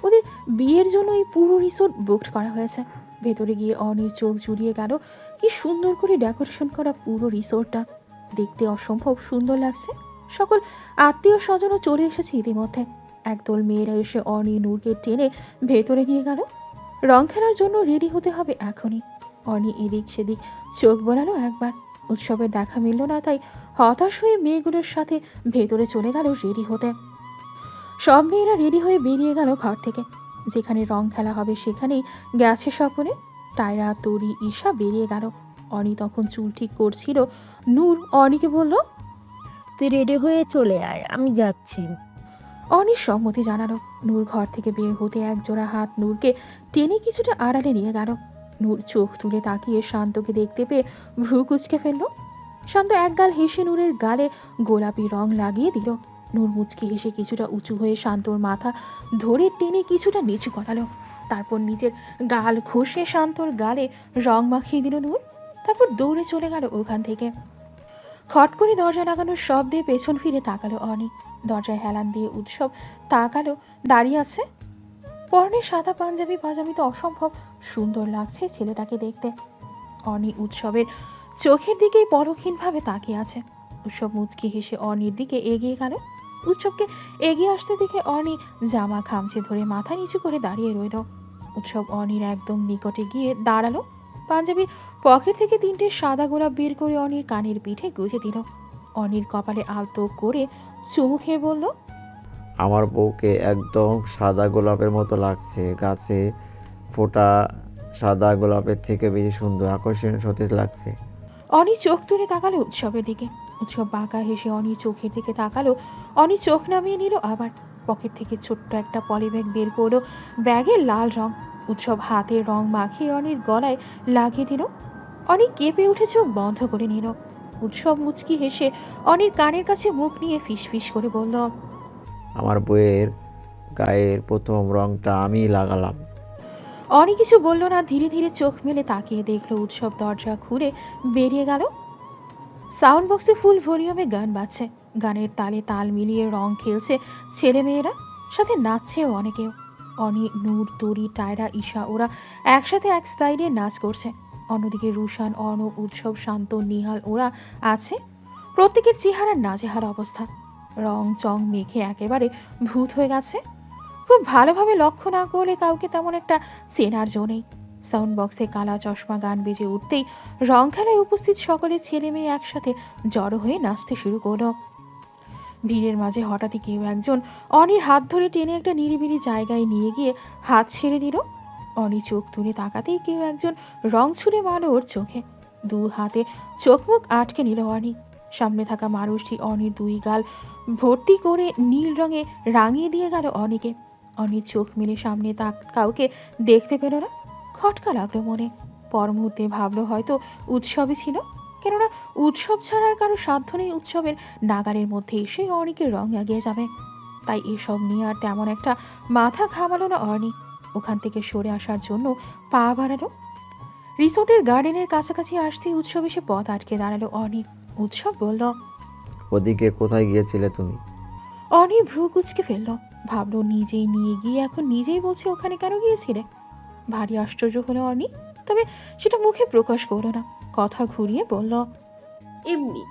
ওদের বিয়ের জন্য এই পুরো রিসোর্ট বুকড করা হয়েছে। ভেতরে গিয়ে অনির চোখ জুড়িয়ে গেল। কি সুন্দর করে ডেকোরেশন করা পুরো রিসোর্টটা, দেখতে অসম্ভব সুন্দর লাগছে। সকল আত্মীয় স্বজনও চলে এসেছে ইতিমধ্যে। একদল মেয়েরা এসে অনি নূরকে টেনে ভেতরে নিয়ে গেল। রং খেলার জন্য রেডি হতে হবে এখনই। অনি এদিক সেদিক চোখ বোলালো একবার। উৎসবের দেখা মিলল না, তাই হতাশ হয়ে মেয়েগুলোর সাথে ভেতরে চলে গেল রেডি হতে। সব মেয়েরা রেডি হয়ে বেরিয়ে গেল ঘর থেকে। যেখানে রং খেলা হবে সেখানেই গেছে সকলে। টায়রা, তরি, ঈশা বেরিয়ে গেল। অনি তখন চুল ঠিক করছিল। নূর অনিকে বলল। তুই রেডি হয়ে চলে আয়, আমি যাচ্ছি। অনির সম্মতি জানালো। নূর ঘর থেকে বের হতে একজোড়া হাত নূরকে টেনে কিছুটা আড়ালে নিয়ে গেল। নূর চোখ তুলে তাকিয়ে শান্তকে দেখতে পেয়ে ভ্রু কুঁচকে ফেলল। শান্ত একগাল হেসে নূরের গালে গোলাপি রং লাগিয়ে দিল। নূর মুচকি হেসে কিছুটা উঁচু হয়ে শান্তর মাথা ধরে টেনে কিছুটা নিচু করালো। তারপর নিজের গাল ঘষে শান্তর গালে রং মাখিয়ে দিল নূর। তারপর দৌড়ে চলে গেল ওখান থেকে। খট করে দরজা লাগানোর শব্দে পেছন ফিরে তাকালো অনি। দরজায় হেলান দিয়ে উৎসব তাকালো। দাঁড়িয়ে আছে। পরনে সাদা পাঞ্জাবি তো অসম্ভব সুন্দর লাগছে ছেলেটাকে দেখতে। অনি উৎসবের চোখের দিকেই পরক্ষীণভাবে তাকিয়ে আছে। উৎসব মুচকি হেসে অনির দিকে এগিয়ে গেল। উৎসবকে এগিয়ে আসতে দেখে অনি জামা খামচে ধরে মাথা নিচু করে দাঁড়িয়ে রইল। উৎসব অনির একদম নিকটে গিয়ে দাঁড়ালো। পাঞ্জাবির পকেট থেকে 3টে সাদা গোলাপ বের করে অনির কানের পিঠে গুজে দিল। অনির কপালে আলতো করে চুমু খেয়ে বলল, আমার বউকে একদম সাদা গোলাপের মতো লাগছে। গাছে ফোটা সাদা গোলাপের থেকে বেশি সুন্দর, আকর্ষণীয়, সতেজ লাগছে। অনি চোখ তুলে তাকালো উৎসবের দিকে। উৎসব বাঁকা হেসে অনির চোখের দিকে তাকালো। অনি চোখ নামিয়ে নিল আবার। পকেট থেকে ছোট্ট একটা পলিব্যাগ বের করলো। ব্যাগে লাল রং। উৎসব হাতে রং মাখিয়ে অনির গলায় লাগিয়ে দিল। অনি কেঁপে উঠে চোখ বন্ধ করে নিল। উৎসব মুচকি হেসে অনির কানের কাছে মুখ নিয়ে ফিসফিস করে বলল, আমার বউয়ের গায়ের প্রথম রংটা আমিই লাগালাম। অনি কিছু বলল না, ধীরে ধীরে চোখ মেলে তাকিয়ে দেখলো উৎসব দরজা খুলে বেরিয়ে গেল। সাউন্ড বক্সে ফুল ভলিউমে গান বাজছে। গানের তালে তাল মিলিয়ে রং খেলছে ছেলে মেয়েরা, সাথে নাচছেও অনেকেও। অনি, নূর, তরি, টায়রা, ঈশা ওরা একসাথে এক স্টাইলে নাচ করছে। অন্যদিকে রুশান, অর্ণব, উৎসব, শান্ত, নিহাল ওরা আছে। প্রত্যেকের চেহারার নাজেহাল অবস্থা। রং চং মেখে একেবারে ভূত হয়ে গেছে। খুব ভালোভাবে লক্ষ্য না করলে কাউকে তেমন একটা চেনার জো নেই। সাউন্ড বক্সে কালা চশমা গান বেজে উঠতেই রং খেলায় উপস্থিত সকলে ছেলে মেয়ে একসাথে জড়ো হয়ে নাচতে শুরু করল। ভিড়ের মাঝে হঠাৎই কেউ একজন অনির হাত ধরে টেনে একটা নিরিবিলি জায়গায় নিয়ে গিয়ে হাত ছেড়ে দিল। অনি চোখ তুলে তাকাতেই কেউ একজন রং ছুঁড়ে মারল ওর চোখে। 2 হাতে চোখ মুখ আটকে নিল অনি। সামনে থাকা মানুষটি অনির 2 গাল ভর্তি করে নীল রঙে রাঙিয়ে দিয়ে গেল অনিকে। অনির চোখ মেলে সামনে কাউকে দেখতে পেল না। খটকা লাগলো মনে। পর মুহূর্তে ভাবলো হয়তো উৎসবই ছিল, কেননা উৎসব ছাড়া আর কারো সাধ্য নেই উৎসবের নাগালের মধ্যে এসে অনিকে রং এগিয়ে যাবে। তাই এসব নিয়ে আর তেমন একটা মাথা ঘামালো না অর্নি। ওখান থেকে সরে আসার জন্য পা বাড়ালো। রিসোর্টের গার্ডেনের কাছাকাছি আসতেই উৎসব এসে পথ আটকে দাঁড়ালো অনি। উৎসব বলল, ওদিকে কোথায় গিয়েছিলে তুমি? অনি ভ্রু কুচকে ফেলল। ভাবলো নিজেই নিয়ে গিয়ে এখন নিজেই বলছে ওখানে কেন গিয়েছিলে। ভারী আশ্চর্য হলো অনি, তবে সেটা মুখে প্রকাশ করলো না। কথা ঘুরিয়ে বলল, এমনি।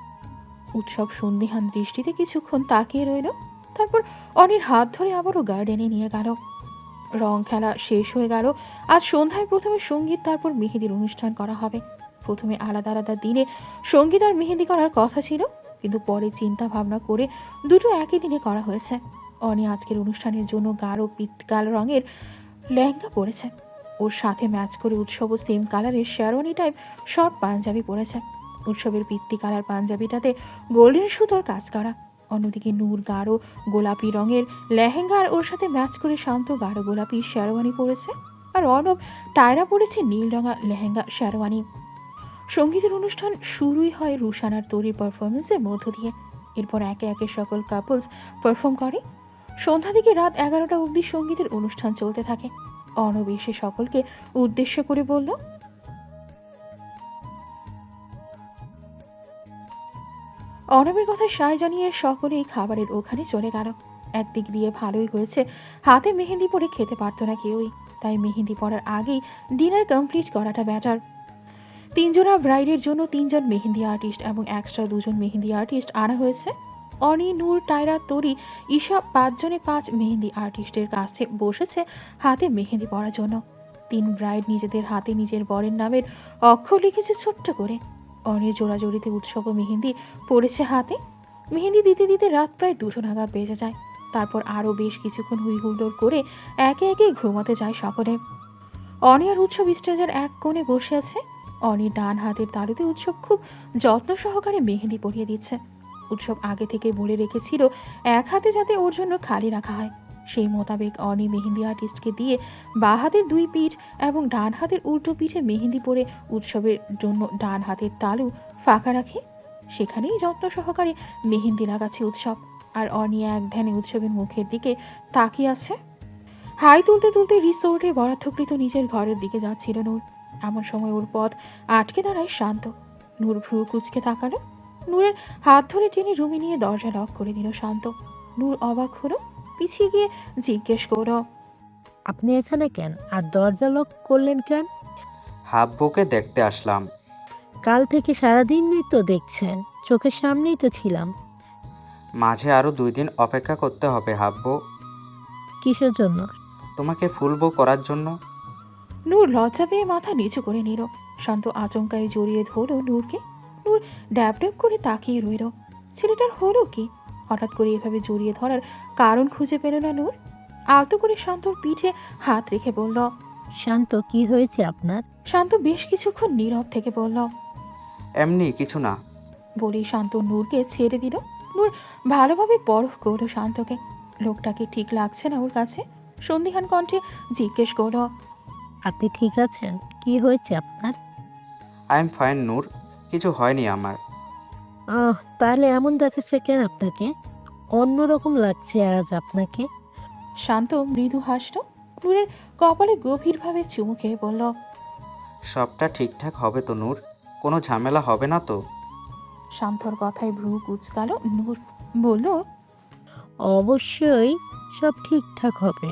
উৎসব সন্দেহান দৃষ্টিতে কিছুক্ষণ তাকিয়ে রইল। তারপর অনির হাত ধরে আবারও গার্ডেনে নিয়ে গেল। রং খেলা শেষ হয়ে গেল। আজ সন্ধ্যায় প্রথমে সঙ্গীত, তারপর মেহেদির অনুষ্ঠান করা হবে। প্রথমে আলাদা আলাদা দিনে সঙ্গীত আর মেহেদি করার কথা ছিল, কিন্তু পরে চিন্তা ভাবনা করে দুটো একই দিনে করা হয়েছে। অনি আজকের অনুষ্ঠানের জন্য গাঢ় পিতকাল রঙের লেহেঙ্গা পরেছে। ওর সাথে ম্যাচ করে উৎসবও সেম কালারের শেরওয়ানি টাইপ শর্ট পাঞ্জাবি পরেছে। উৎসবের পিত্তি কালার পাঞ্জাবিটাতে গোল্ডেন সুতোর কাজ করা। অন্যদিকে নূর গাঢ় গোলাপি রঙের লেহেঙ্গা আর ওর সাথে ম্যাচ করে শান্ত গাঢ় গোলাপি শেরওয়ানি পরেছে। আর অর্ণব টায়রা পরেছে নীল রঙা লেহেঙ্গা শেরওয়ানি। সঙ্গীতের অনুষ্ঠান শুরুই হয় রুশান আর তরির পারফরমেন্সের মধ্য দিয়ে। এরপর একে একে সকল কাপলস পারফর্ম করে। সন্ধ্যা থেকে রাত 11টা অবধি সঙ্গীতের অনুষ্ঠান চলতে থাকে। অর্ণব এসে সকলকে উদ্দেশ্য করে বলল, অর্ণবের কথা সায় জানিয়ে সকলেই খাবারের ওখানে চলে গেল। একদিক দিয়ে ভালোই হয়েছে, হাতে মেহেন্দি পরে খেতে পারতো না কেউই, তাই মেহেন্দি পরার আগেই ডিনার কমপ্লিট করাটা ব্যাটার। 3 জোড়া ব্রাইডের জন্য 3 জন মেহেন্দি আর্টিস্ট এবং এক্সট্রা 2 জন মেহেন্দি আর্টিস্ট আনা হয়েছে। অনি, নূর, টায়রা, তরি, ঈশা 5 জনে 5 মেহেন্দি আর্টিস্টের কাছে বসেছে হাতে মেহেন্দি পরার জন্য। 3 ব্রাইড নিজেদের হাতে নিজের বরের নামের অক্ষর লিখেছে ছোট্ট করে। অনির জোড়াজোড়িতে উৎসব ও মেহেন্দি পড়েছে হাতে। মেহেন্দি দিতে দিতে রাত প্রায় 2টো নাগাদ বেজে যায়। তারপর আরও বেশ কিছুক্ষণ হুই হুল্লোড় করে একে একে ঘুমাতে যায় সকলে। অনি আর উৎসব স্টেজের এক কোণে বসে আছে। অনির ডান হাতের তালুতে উৎসব খুব যত্ন সহকারে মেহেন্দি পরিয়ে দিচ্ছে। উৎসব আগে থেকে বলে রেখেছিল এক হাতে যাতে ওর জন্য খালি রাখা হয়। সেই মোতাবেক অনি মেহেন্দি আর্টিস্টকে দিয়ে বাঁ হাতের 2 পিঠ এবং ডান হাতের উল্টো পিঠে মেহেন্দি পরে উৎসবের জন্য ডান হাতের তালু ফাঁকা রাখে। সেখানেই যত্ন সহকারে মেহেন্দি লাগাচ্ছে উৎসব। আর অনি এক ধ্যানে উৎসবের মুখের দিকে তাকিয়ে আছে। হাই তুলতে তুলতে রিসোর্টে বরাদ্ধকৃত নিজের ঘরের দিকে যাচ্ছিল নূর। এমন সময় ওর পথ আটকে দাঁড়ায় শান্ত। নূর ভ্রু কুচকে তাকালো। নূরের হাত ধরে টেনে রুমে নিয়ে দরজা লক করে দিল শান্ত। নূর অবাক হলো, পিছিয়ে গিয়ে জিজ্ঞেস করো, আপনি এখানে কেন আর দরজা লক করলেন কেন? হাব্বুকে দেখতে আসলাম। কাল থেকে সারাদিনই তো দেখছেন, চোখের সামনেই তো ছিলাম। মাঝে আরও 2 দিন অপেক্ষা করতে হবে হাব্বু। কিসের জন্য? তোমাকে ফুলবো করার জন্য। নূর লজ্জা পেয়ে মাথা নিচু করে নিল। শান্ত আচমকায় জড়িয়ে ধরল নূরকে। নূর ড্যাব ড্যাব করে তাকিয়ে রইল। ছেলেটার হলো কি? হঠাৎ করে এভাবে জড়িয়ে ধরার কারণ খুঁজে পেল না নূর। আলতো করে শান্তর পিঠে হাত রেখে বলল। শান্ত, কি হয়েছে আপনার? শান্ত বেশ কিছুক্ষণ নীরব থেকে বলল। এমনি কিছু না। বলেই শান্ত নূরকে ছেড়ে দিল। নূর ভালোভাবে পরখ করলো শান্তকে। লোকটাকে ঠিক লাগছে না ওর কাছে। সন্দিহান কণ্ঠে জিজ্ঞেস করল। আপনি ঠিক আছেন? কি হয়েছে আপনার? আই এম ফাইন নূর, কিছু হয়নি আমার। তাহলে এমন দেখাচ্ছে কেন আপনাকে? অন্যরকম লাগছে আজ আপনাকে। শান্ত মৃদু হাসল। নূরের কপালে গভীরভাবে চুমু খেয়ে বলল। সবটা ঠিকঠাক হবে তো নূর? কোনো ঝামেলা হবে না তো? শান্তর কথায় ভ্রু কুচকালো নূর। বলল। অবশ্যই সব ঠিকঠাক হবে।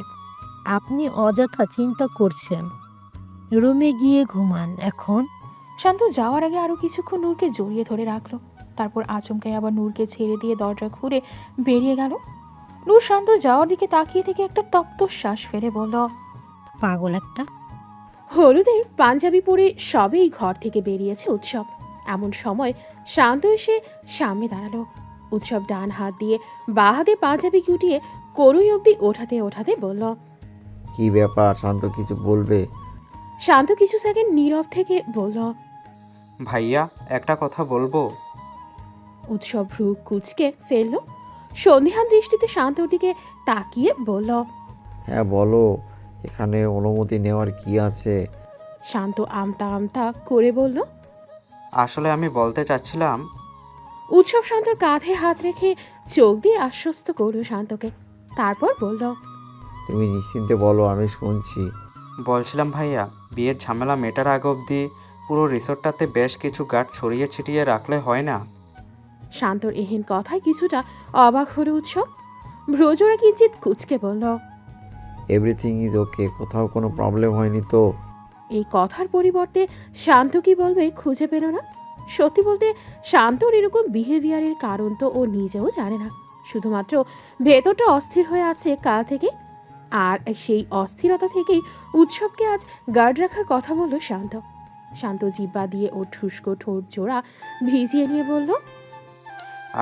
আপনি অযথা চিন্তা করছেন। রুমে গিয়ে ঘুমান এখন। শান্ত যাওয়ার আগে আরো কিছুক্ষণ নূরকে জড়িয়ে ধরে রাখলো। তারপর আচমকাই আবার নূরকে ছেড়ে দিয়ে দরজা খুলে বেরিয়ে গেল। নূর শান্ত যাওয়ার দিকে তাকিয়ে থেকে একটা তপ্ত শ্বাস ফেলে বলল। পাগল একটা। হলুদের পাঞ্জাবি পরে সবেই ঘর থেকে বেরিয়েছে উৎসব। এমন সময় শান্ত এসে সামনে দাঁড়ালো। উৎসব ডান হাত দিয়ে বাঁ হাতে পাঞ্জাবি গুটিয়ে করুই অবধি ওঠাতে ওঠাতে বলল। কি ব্যাপার শান্ত, কিছু বলবে? শান্ত কিছু সেকেন্ড নীরব থেকে বলল। ভাইয়া, একটা কথা বলবো? উৎসব ভ্রু কুচকে ফেলল। সন্ধিহান দৃষ্টিতে শান্তর দিকে তাকিয়ে বলল। হ্যাঁ বলো, এখানে অনুমতি নেওয়ার কি আছে? শান্ত আমতা আমতা করে বলল। আসলে আমি বলতে চাচ্ছিলাম। উৎসব শান্তর কাঁধে হাত রেখে চোখ দিয়ে আশ্বস্ত করল শান্তকে। তারপর বলল। তুমি নিশ্চিন্তে বলো, আমি শুনছি। বলছিলাম ভাইয়া, বিয়ের ঝামেলা মেটার আগ অবধি পুরো রিসোর্টটাতে বেশ কিছু গার্ড ছড়িয়ে ছিটিয়ে রাখলে হয় না? শান্তর এহেন কথায় কিছুটা অবাক হলো উৎসব। ভ্রজোরা কিঞ্চিত কুচকে বলল। এভরিথিং ইজ ওকে, কোথাও কোনো প্রবলেম হয়নি তো? এই কথার পরিবর্তে শান্ত কি বলবে খুঁজে পেল না। সত্যি বলতে শান্তর এরকম বিহেভিয়ারের কারণ তো ও নিজেও জানে না। শুধুমাত্র ভেতরটা অস্থির হয়ে আছে কাল থেকে। আর সেই অস্থিরতা থেকেই উৎসবকে আজ গার্ড রাখার কথা বলল শান্ত। শান্ত জিব্বা দিয়ে ওর ঠুস্কো ঠোঁট জোড়া ভিজিয়ে নিয়ে বলল।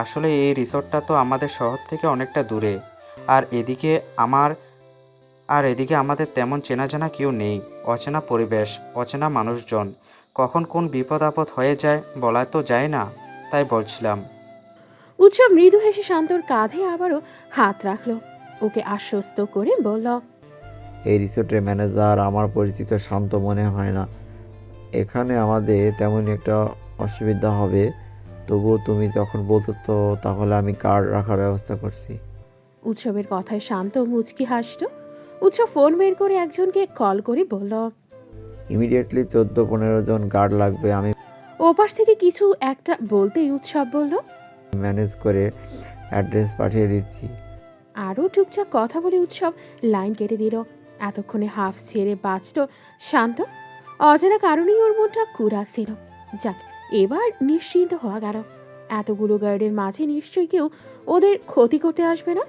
আসলে এই রিসোর্টটা তো আমাদের শহর থেকে অনেকটা দূরে। আর এদিকে আমাদের তেমন চেনা জানা কেউ নেই। অচেনা পরিবেশ, অচেনা মানুষজন, কখন কোন বিপদ আপদ হয়ে যায় বলা তো যায় না। তাই বলছিলাম। উৎসব মৃদু হেসে শান্তর কাঁধে আবারও হাত রাখলো। ওকে আশ্বস্ত করে বলল। এই রিসোর্টের ম্যানেজার আমার পরিচিত শান্ত মনে হয় না। এখানে আমাদের তেমন একটা অসুবিধা হবে। তবুও তুমি যখন বলছো তো, তাহলে আমি গার্ড রাখার ব্যবস্থা করছি। উৎসবের কথায় শান্ত মুচকি হাসল। উৎসব ফোন বের করে একজনকে কল করে বলল। ইমিডিয়েটলি 14-15 জন গার্ড লাগবে। আমি ওপাশ থেকে কিছু একটা বলতেই উৎসব বলল। ম্যানেজ করে অ্যাড্রেস পাঠিয়ে দিচ্ছি। আরও টুকটাক কথা বলে উৎসব লাইন কেটে দিল। এতক্ষণে হাফ ছেড়ে বাঁচল শান্ত। অজানা কারণেই ওর মনটা কুরাকছিল। যাক, এবার নিশ্চিন্ত হওয়া গেল। এতগুলো গার্ডের মাঝে নিশ্চয়ই কেউ ওদের ক্ষতি করতে আসবে না।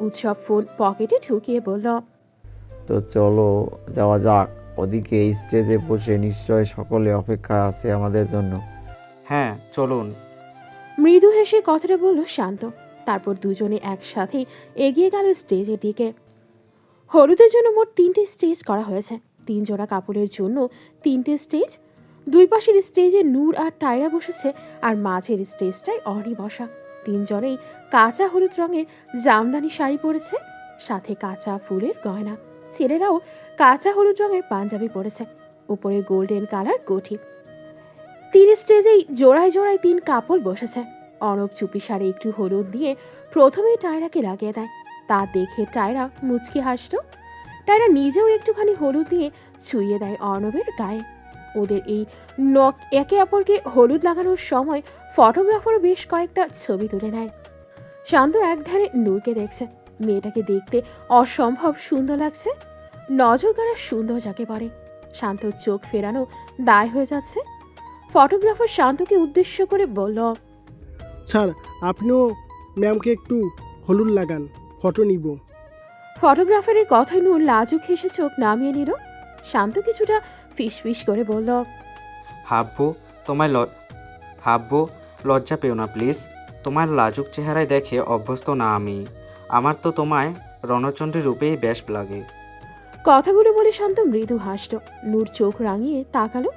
উৎসব ফোন পকেটে ঢুকিয়ে বলল। তো চলো যাওয়া যাক। ওদিকে স্টেজে বসে নিশ্চয় সকলে অপেক্ষায় আছে আমাদের জন্য। হ্যাঁ চলুন। মৃদু হেসে কথাটা বলল শান্ত। তারপর দুজনে একসাথে এগিয়ে গেল স্টেজের দিকে। হলুদের জন্য মোট 3টে স্টেজ করা হয়েছে। 3 জোড়া কাপড়ের জন্য 3টে স্টেজ। দুই পাশের স্টেজে নূর আর টায়রা বসেছে, আর মাঝের স্টেজটায় অনি বসা। 3 জনেই কাঁচা হলুদ রঙের জামদানি শাড়ি পরেছে, সাথে কাঁচা ফুলের গয়না। ছেলেরাও কাঁচা হলুদ রঙের পাঞ্জাবি পরেছে, উপরে গোল্ডেন কালার গঠি। 3 স্টেজেই জোড়ায় জোড়ায় 3 কাপড় বসেছে। অনব চুপি সারে একটু হলুদ দিয়ে প্রথমেই টায়রাকে লাগিয়ে দেয়। তা দেখে টায়রা মুচকি হাসল। টায়রা নিজেও একটুখানি হলুদ দিয়ে ছুঁয়ে দেয় অর্ণবের গায়ে। ওদের এই একে অপরকে হলুদ লাগানোর সময় ফটোগ্রাফারও বেশ কয়েকটা ছবি তুলে নেয়। শান্ত একধারে নূরকে দেখছে। মেয়েটাকে দেখতে অসম্ভব সুন্দর লাগছে। নজর কাড়া সুন্দর যাকে বলে। শান্তর চোখ ফেরানো দায় হয়ে যাচ্ছে। ফটোগ্রাফার শান্তকে উদ্দেশ্য করে বলল। স্যার, আপনিও ম্যামকে একটু হলুদ লাগান, ফটো নিব। ফটোগ্রাফারের কথায় নূর লাজুক হেসে চোখ নামিয়ে নিল। শান্ত কিছুটা ফিসফিস করে বলল। হাব্বু তোমায় হাব্বু লজ্জা পেও না প্লিজ। তোমার লাজুক চেহারায় দেখে অভ্যস্ত না আমি। আমার তো তোমায় রণচণ্ডী রূপেই বেশ লাগে। কথাগুলো বলে শান্ত মৃদু হাসল। নূর চোখ রাঙিয়ে তাকালো।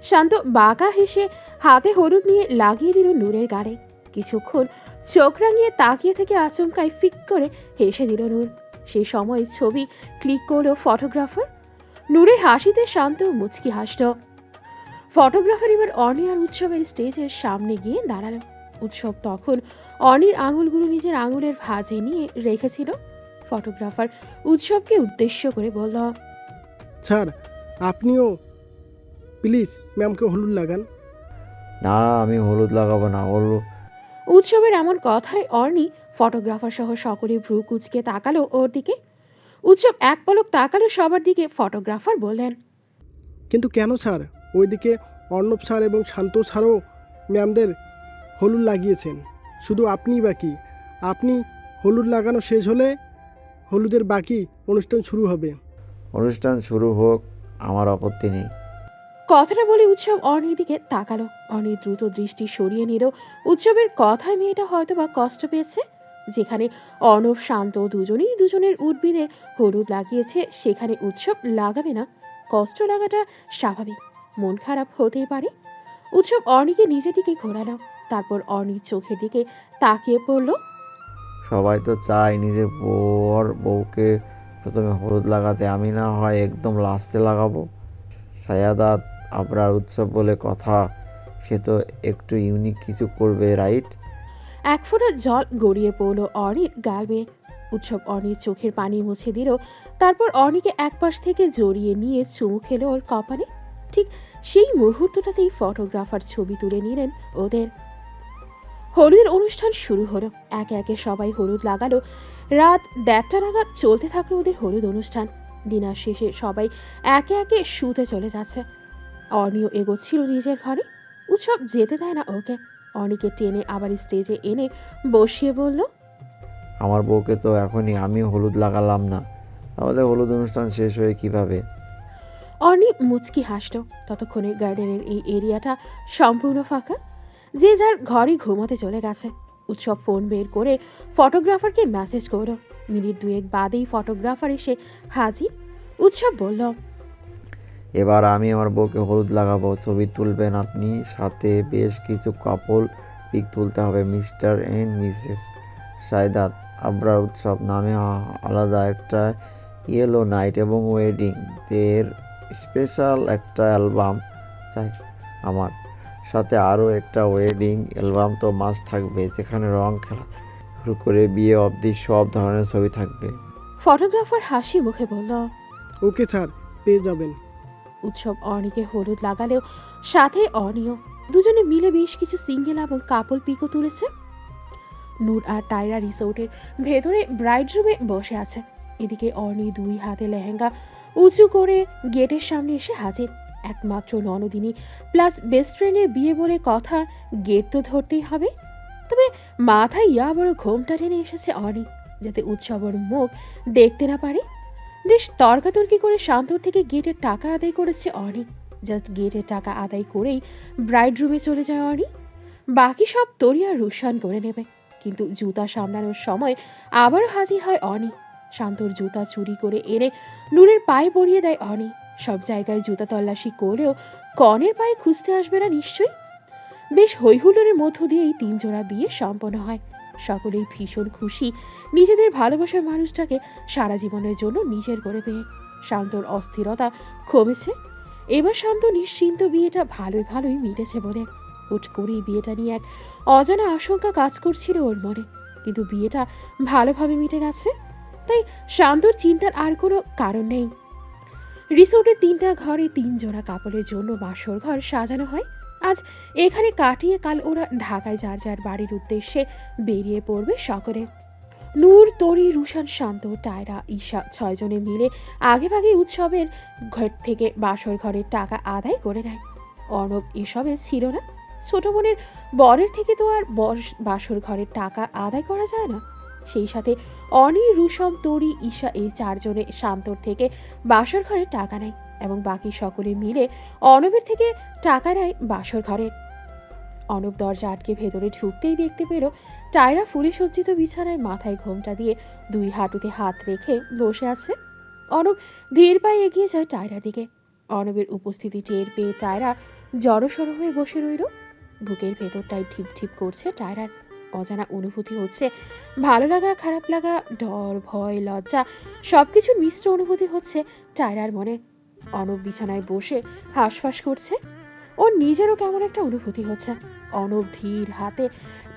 শান্ত বাঁকা হেসে হাতে হলুদ নিয়ে লাগিয়ে দিল নূরের গাড়ে। কিছুক্ষণ চোখ রাঙিয়ে তাকিয়ে থেকে আচমকায় ফিক করে হেসে দিল নূর। সেই সময় ছবি ক্লিক করলো ফটোগ্রাফার। নূরের হাসিতে শান্ত মুচকি হাসল। ফটোগ্রাফার এবার অর্ণি আর উৎসবের স্টেজের সামনে গিয়ে দাঁড়ালো। উৎসব তখন অর্ণির আঙুলগুলো নিজের আঙুলের ভাঁজে নিয়ে রেখেছিল। ফটোগ্রাফার উৎসবকে উদ্দেশ্য করে বলল, স্যার আপনিও প্লিজ ম্যামকে হলুদ লাগান। না, আমি হলুদ লাগাবো না। উৎসবের এমন কথায় অর্ণি ফটোগ্রাফার সহ সকলে ভ্রু কুচকে তাকালো ওর দিকে। উৎসব এক পলক তাকালো সবার দিকে। ফটোগ্রাফার বললেন, কিন্তু কেন স্যার? ওইদিকে অর্ণব স্যার এবং শান্ত স্যারও ম্যামদের হলুদ লাগিয়েছেন, শুধু আপনিই বাকি। আপনি হলুদ লাগানো শেষ হলে হলুদের বাকি অনুষ্ঠান শুরু হবে। অনুষ্ঠান শুরু হোক, আমার আপত্তি নেই। কথাটা বলে উৎসব অর্ণির দিকে তাকালো। অর্ণি দ্রুত দৃষ্টি সরিয়ে নিল। উৎসবের কথায় মেয়েটা হয়তোবা কষ্ট পেয়েছে। যেখানে অর্ণব শান্ত দুজনেই দুজনের উদ্ভিদে হলুদ লাগিয়েছে, সেখানে উৎসব লাগাবে না। কষ্ট লাগাটা স্বাভাবিক, মন খারাপ হতেই পারে। উৎসব অর্ণিকে নিজের দিকে ঘোরালো। তারপর অর্ণির চোখের দিকে তাকিয়ে পড়ল। সবাই তো চায় নিজের বউকে প্রথমে হলুদ লাগাতে, আমি না হয় একদম লাস্টে লাগাবো। সায়াদাত আবরার উৎসব বলে কথা, সে তো একটু ইউনিক কিছু করবে, রাইট? এক ফোঁটা জল গড়িয়ে পড়ল অর্ণির গাল বেয়ে। উৎসব অর্ণির চোখের পানি মুছে দিল। তারপর অর্ণিকে একপাশ থেকে জড়িয়ে নিয়ে চুমু খেলো ওর কপালে। ঠিক সেই মুহূর্তটাতেই ফটোগ্রাফার ছবি তুলে নিলেন ওদের। হলুদের অনুষ্ঠান শুরু হলো। একে একে সবাই হলুদ লাগালো। রাত 1:30 নাগাদ চলতে থাকলো ওদের হলুদ অনুষ্ঠান। ডিনার শেষে সবাই একে একে শুতে চলে যাচ্ছে। অর্ণিও এগোচ্ছিল নিজের ঘরে। উৎসব যেতে দেয় না ওকে। অর্ণিকে টেনে আবার স্টেজে এনে বসিয়ে বলল, আমার বউকে তো এখনই আমি হলুদ লাগালাম না, তাহলে হলুদ অনুষ্ঠান শেষ হয়ে কিভাবে? অর্ণি মুচকি হাসল। ততক্ষণে গার্ডেনের এই এরিয়াটা সম্পূর্ণ ফাঁকা। যে যার ঘরে ঘুমাতে চলে গেছে। উৎসব ফোন বের করে ফটোগ্রাফারকে মেসেজ করল। মিনিট 2 বাদেই ফটোগ্রাফার এসে হাজির। উৎসব বলল, এবার আমি আমার বউকে হলুদ লাগাবো, ছবি তুলবেন আপনি, সাথে বেশ কিছু কাপল পিক তুলতে হবে। মিস্টার এন্ড মিসেস সায়দাত আবরার উৎসব নামে আলাদা একটা ইয়েলো নাইট এবং ওয়েডিং এর স্পেশাল একটা অ্যালবাম চাই। আমার সাথে আরও একটা ওয়েডিং অ্যালবাম তো মাস্ট থাকবে, যেখানে রং খেলা শুরু করে বিয়ে অবধি সব ধরনের ছবি থাকবে। ফটোগ্রাফার হাসি মুখে বলল, ওকে স্যার, পেয়ে যাবেন। উৎসব অর্ণিকে হলুদ লাগালেও সাথে অর্ণিও। দুজনে মিলে বেশ কিছু সিঙ্গেল এবং কাপল পিকও তুলেছে। নূর আর টায়রা রিসোর্টের ভেতরে ব্রাইড রুমে বসে আছে। এদিকে অর্ণি 2 হাতে লেহেঙ্গা উঁচু করে গেটের সামনে এসে হাজির। একমাত্র ননদিনী প্লাস বেস্ট ফ্রেন্ডের বিয়ে বলে কথা, গেট তো ধরতেই হবে। তবে মাথায় বড় ঘোমটা টেনে এসেছে অর্ণি, যাতে উৎসবর মুখ দেখতে না পারে। বেশ তর্কাতর্কি করে শান্তর থেকে গেটের টাকা আদায় করেছে অর্ণি। জাস্ট গেটের টাকা আদায় করেই ব্রাইড রুমে চলে যায় অর্ণি। বাকি সব তরিয়া রুশান করে নেবে। কিন্তু জুতা সামলানোর সময় আবারও হাজির হয় অর্ণি। শান্তর জুতা চুরি করে এনে নূরের পায়ে পরিয়ে দেয় অর্ণি। সব জায়গায় জুতা তল্লাশি করলেও কনের পায়ে খুঁজতে আসবে না নিশ্চয়ই। বেশ হৈহুল্লোড়ের মধ্য দিয়েই 3 জোড়া বিয়ে সম্পন্ন হয়। সকলেই ভীষণ খুশি নিজেদের ভালোবাসার মানুষটাকে সারা জীবনের জন্য নিজের করে পেয়ে। শান্তর অস্থিরতা কমেছে। এবার শান্ত নিশ্চিন্ত বিয়েটা ভালোই ভালোই মিটেছে বলে। হুট করেই বিয়েটা নিয়ে এক অজানা আশঙ্কা কাজ করছিল ওর মনে। কিন্তু বিয়েটা ভালোভাবে মিটে গেছে, তাই শান্তর চিন্তার আর কোনো কারণ নেই। রিসোর্টের 3টা ঘরে 3 জোড়া কাপড়ের জন্য বাসর ঘর সাজানো হয়। আজ এখানে কাটিয়ে কাল ওরা ঢাকায় যার যার বাড়ির উদ্দেশ্যে বেরিয়ে পড়বে সকলে। নূর, তরি, রুশান, শান্ত, টায়রা, ঈশা 6 জনে মিলে আগেভাগে উৎসবের ঘর থেকে বাসর ঘরের টাকা আদায় করে নেয়। অর্ণব এসবে ছিল না। ছোট বোনের বরের থেকে তো আর বাসর ঘরের টাকা আদায় করা যায় না। সেই সাথে অনি, রুশান, তরি, ঈশা এই 4 জনে শান্তর থেকে বাসর ঘরের টাকা নেয়। এবং বাকি সকলে মিলে অনবের থেকে টাকা নেয় বাসর ঘরে। অনব দরজা আটকে ভেতরে ঢুকতেই দেখতে পেল টায়রা ফুলে সজ্জিত বিছানায় মাথায় ঘোমটা দিয়ে দুই হাঁটুতে হাত রেখে বসে আছে। অনব ধীর পায়ে এগিয়ে যায় টায়রার দিকে। অনবের উপস্থিতি টের পেয়ে টায়রা জড়সড় হয়ে বসে রইল। বুকের ভেতরটাই ঠিপ ঠিপ করছে টায়রার। অজানা অনুভূতি হচ্ছে, ভালো লাগা, খারাপ লাগা, ডর, ভয়, লজ্জা সবকিছুর মিশ্র অনুভূতি হচ্ছে টায়রার মনে। অনব বিছানায় বসে হাঁসফাঁস করছে। ওর নিজেরও কেমন একটা অনুভূতি হচ্ছে। অনব ধীর হাতে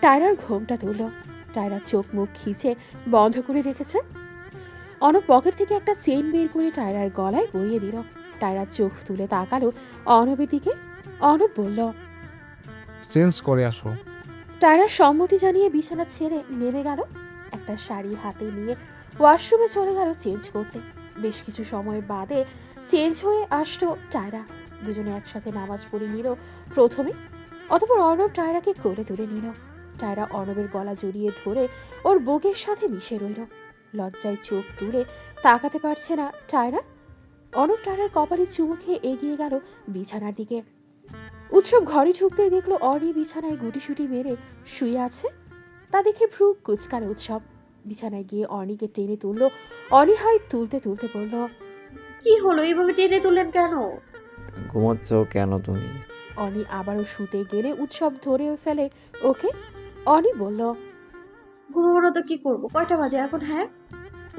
টায়রার ঘোমটা তুলল। টায়রার চোখ মুখ খিচে বন্ধ করে রেখেছে। অনব পকেট থেকে একটা চেন বের করে টায়রার গলায় পরিয়ে দিল। টায়রার চোখ তুলে তাকালো অনবের দিকে। অনব বলল, চেঞ্জ করে আসো। টায়রা সম্মতি জানিয়ে বিছানা ছেড়ে নেমে গেল। একটা শাড়ি হাতে নিয়ে ওয়াশরুমে চলে গেল চেঞ্জ করতে। বেশ কিছু সময় বাদে চেঞ্জ হয়ে আসলো টায়রা। দুজনে একসাথে নামাজ পড়ে নিল প্রথমে, অতঃপর অর্ণব টায়রাকে কোলে তুলে নিল। টায়রা অর্ণবের গলা জড়িয়ে ধরে ওর বুকের সাথে মিশে রইল। লজ্জায় চোখ তুলে তাকাতে পারছে না টায়রা। অর্ণব টায়রার কপালে চুমু খেয়ে এগিয়ে গেল বিছানার দিকে। উৎসব ঘরে ঢুকতেই দেখলো অর্ণি বিছানায় গুটিসুটি মেরে শুয়ে আছে। তা দেখে ভ্রু কুচকালো উৎসব। বিছানায় গিয়ে অর্ণিকে টেনে তুলল। অর্ণি হাই তুলতে তুলতে বলল, কি হলো, এইভাবে টেনে তুললেন কেন? ঘুমোচ্ছ কেন তুমি? অর্ণি আবারও শুতে গেলে উৎসব ধরে ফেলে ওকে। অর্ণি বলল, ঘুমাবো না তো কি করবো, কয়টা বাজে এখন? হ্যাঁ,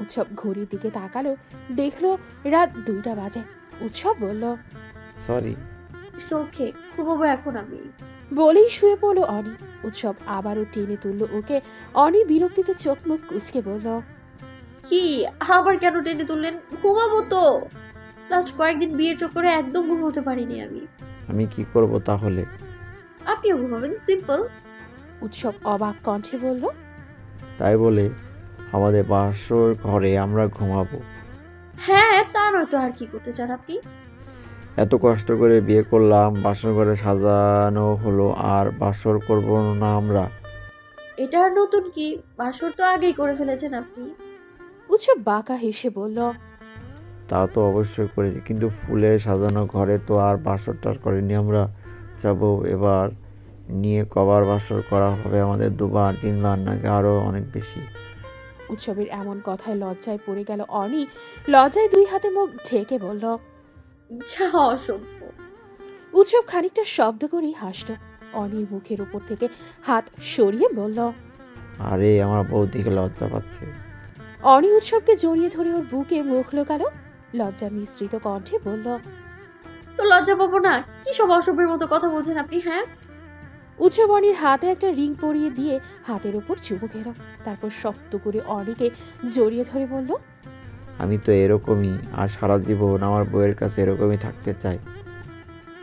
উৎসব ঘড়ির দিকে তাকালো, দেখলো রাত 2টা বাজে। উৎসব বলল, সরি। ইটস ওকে, ঘুমাবো এখন আমি। বলেই শুয়ে পড়লো অনি। উৎসব আবারও টেনে তুললো ওকে। অনি বিরক্তিতে চোখ মুখ কুচকে বলল, কি আবার কেন টেনে তুললেন? ঘুমাবো তো। লাস্ট কয়েকদিন বিয়ের চক্করে একদম ঘুমোতে পারিনি আমি। আমি কি করব তাহলে? আপনিও ঘুমাবেন, সিম্পল। উৎসব অবাক কণ্ঠে বলল, তাই বলে আমাদের বাসর ঘরে আমরা ঘুমাবো? হ্যাঁ, তা নয় তো আর কি করতে চান আপনি? এত কষ্ট করে বিয়ে করলাম, বাসর ঘরে সাজানো হলো, আর বাসর করব না আমরা? এটা আর নতুন কি? বাসর তো আগেই করে ফেলেছেন আপনি। উৎসব বাঁকা হেসে বলল, তা তো অবশ্যই করেছি, কিন্তু ফুলে সাজানো ঘরে তো আর বাসর টাস করিনি আমরা। যাবো এবার নিয়ে কবার বাসর করা হবে আমাদের? 2বার 3বার নাকি আরও অনেক বেশি? উৎসবের এমন কথায় লজ্জায় পড়ে গেল অনি। লজ্জায় 2 হাতে মুখ ঢেকে বলল, যা অসভ্য। উৎসব খানিকটা শব্দ করেই হাসল। অনির মুখের উপর থেকে হাত সরিয়ে বলল, আরে আমার বউ দিকে লজ্জা পাচ্ছে। অনি উৎসবকে জড়িয়ে ধরে ওর বুকে মুখ লোকালো। লজ্জা মিশ্রিত কণ্ঠে বলল, তো লজ্জা পাবো না? কি সব অসভ্যের মতো কথা বলছেন আপনি? হ্যাঁ, উৎসব অনির হাতে একটা রিং পরিয়ে দিয়ে হাতের ওপর চুমু খেল। তারপর শক্ত করে অনিকে জড়িয়ে ধরে বলল, আমি তো এরকমই, আর সারা জীবন আমার বউয়ের কাছে এরকমই থাকতে চাই।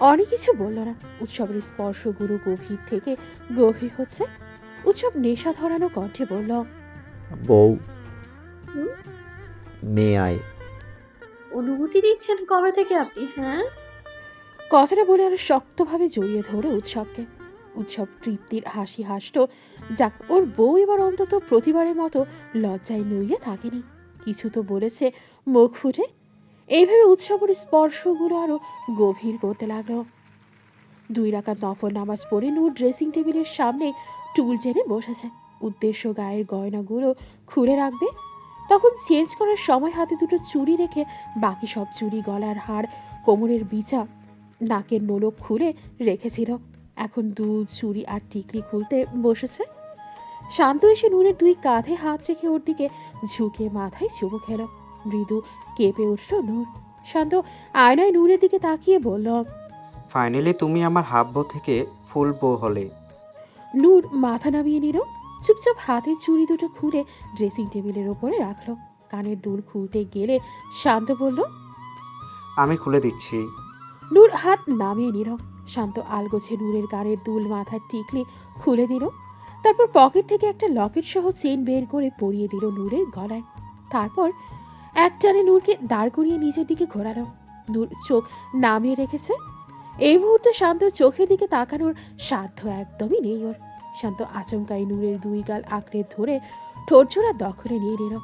অনি কিছু বলল না। উৎসবের স্পর্শগুলো গভীর থেকে গভীর হচ্ছে। উৎসব নেশা ধরানো কণ্ঠে বলল, বউ, হুম? মেয়ে আয়। অনুভূতি দিচ্ছেন কবে থেকে আপনি? হ্যাঁ, কথাটা বলে আরো শক্তভাবে জড়িয়ে ধরে উৎসবকে। উৎসব তৃপ্তির হাসি হাসত। যাক, ওর বউ এবার অন্তত প্রতিবারের মতো লজ্জায় নুইয়ে থাকেনি, কিছু তো বলেছে মুখ ফুটে। এইভাবে উৎসবের স্পর্শগুলো আরো গভীর করতে লাগলো। 2 রাকাত নফল নামাজ পড়ে নূর ড্রেসিং টেবিলের সামনে টুল টেনে বসেছে। উদ্দেশ্য গায়ের গয়নাগুলো খুলে রাখবে। তখন চেঞ্জ করার সময় হাতে 2টো চুড়ি রেখে বাকি সব চুড়ি, গলার হার, কোমরের বিচা, নাকের নোলক খুলে রেখেছিল। এখন দুল, চুড়ি আর টিকলি খুলতে বসেছে। শান্ত এসে নূরের 2 কাঁধে হাত রেখে ওর দিকে ঝুঁকে মাথায় চুমু খেল। মৃদু কেঁপে উঠল নূর। শান্ত আয়নায় নূরের দিকে তাকিয়ে বলল, ফাইনালি তুমি আমার হাফ বউ থেকে ফুল বউ হলে। নূর মাথা নামিয়ে নিল। চুপচাপ হাতের চুড়ি 2টো খুলে ড্রেসিং টেবিলের ওপরে রাখলো। কানের দুল খুলতে গেলে শান্ত বলল, আমি খুলে দিচ্ছি। নূর হাত নামিয়ে নিল। শান্ত আলগোছে নূরের কানের দুল, মাথার টিকলি খুলে দিল। তারপর পকেট থেকে একটা লকেট সহ চেন বের করে পরিয়ে দিল নূরের গলায়। তারপর এক টানে নূরকে দাঁড় করিয়ে নিজের দিকে ঘোরালো। নূর চোখ নামিয়ে রেখেছে। এই মুহূর্তে শান্ত চোখের দিকে তাকানোর সাধ্য একদমই নেই ওর। শান্ত আচমকাই নূরের 2 গাল আঁকড়ে ধরে ঠোঁটজোড়া দখলে নিয়ে নিল।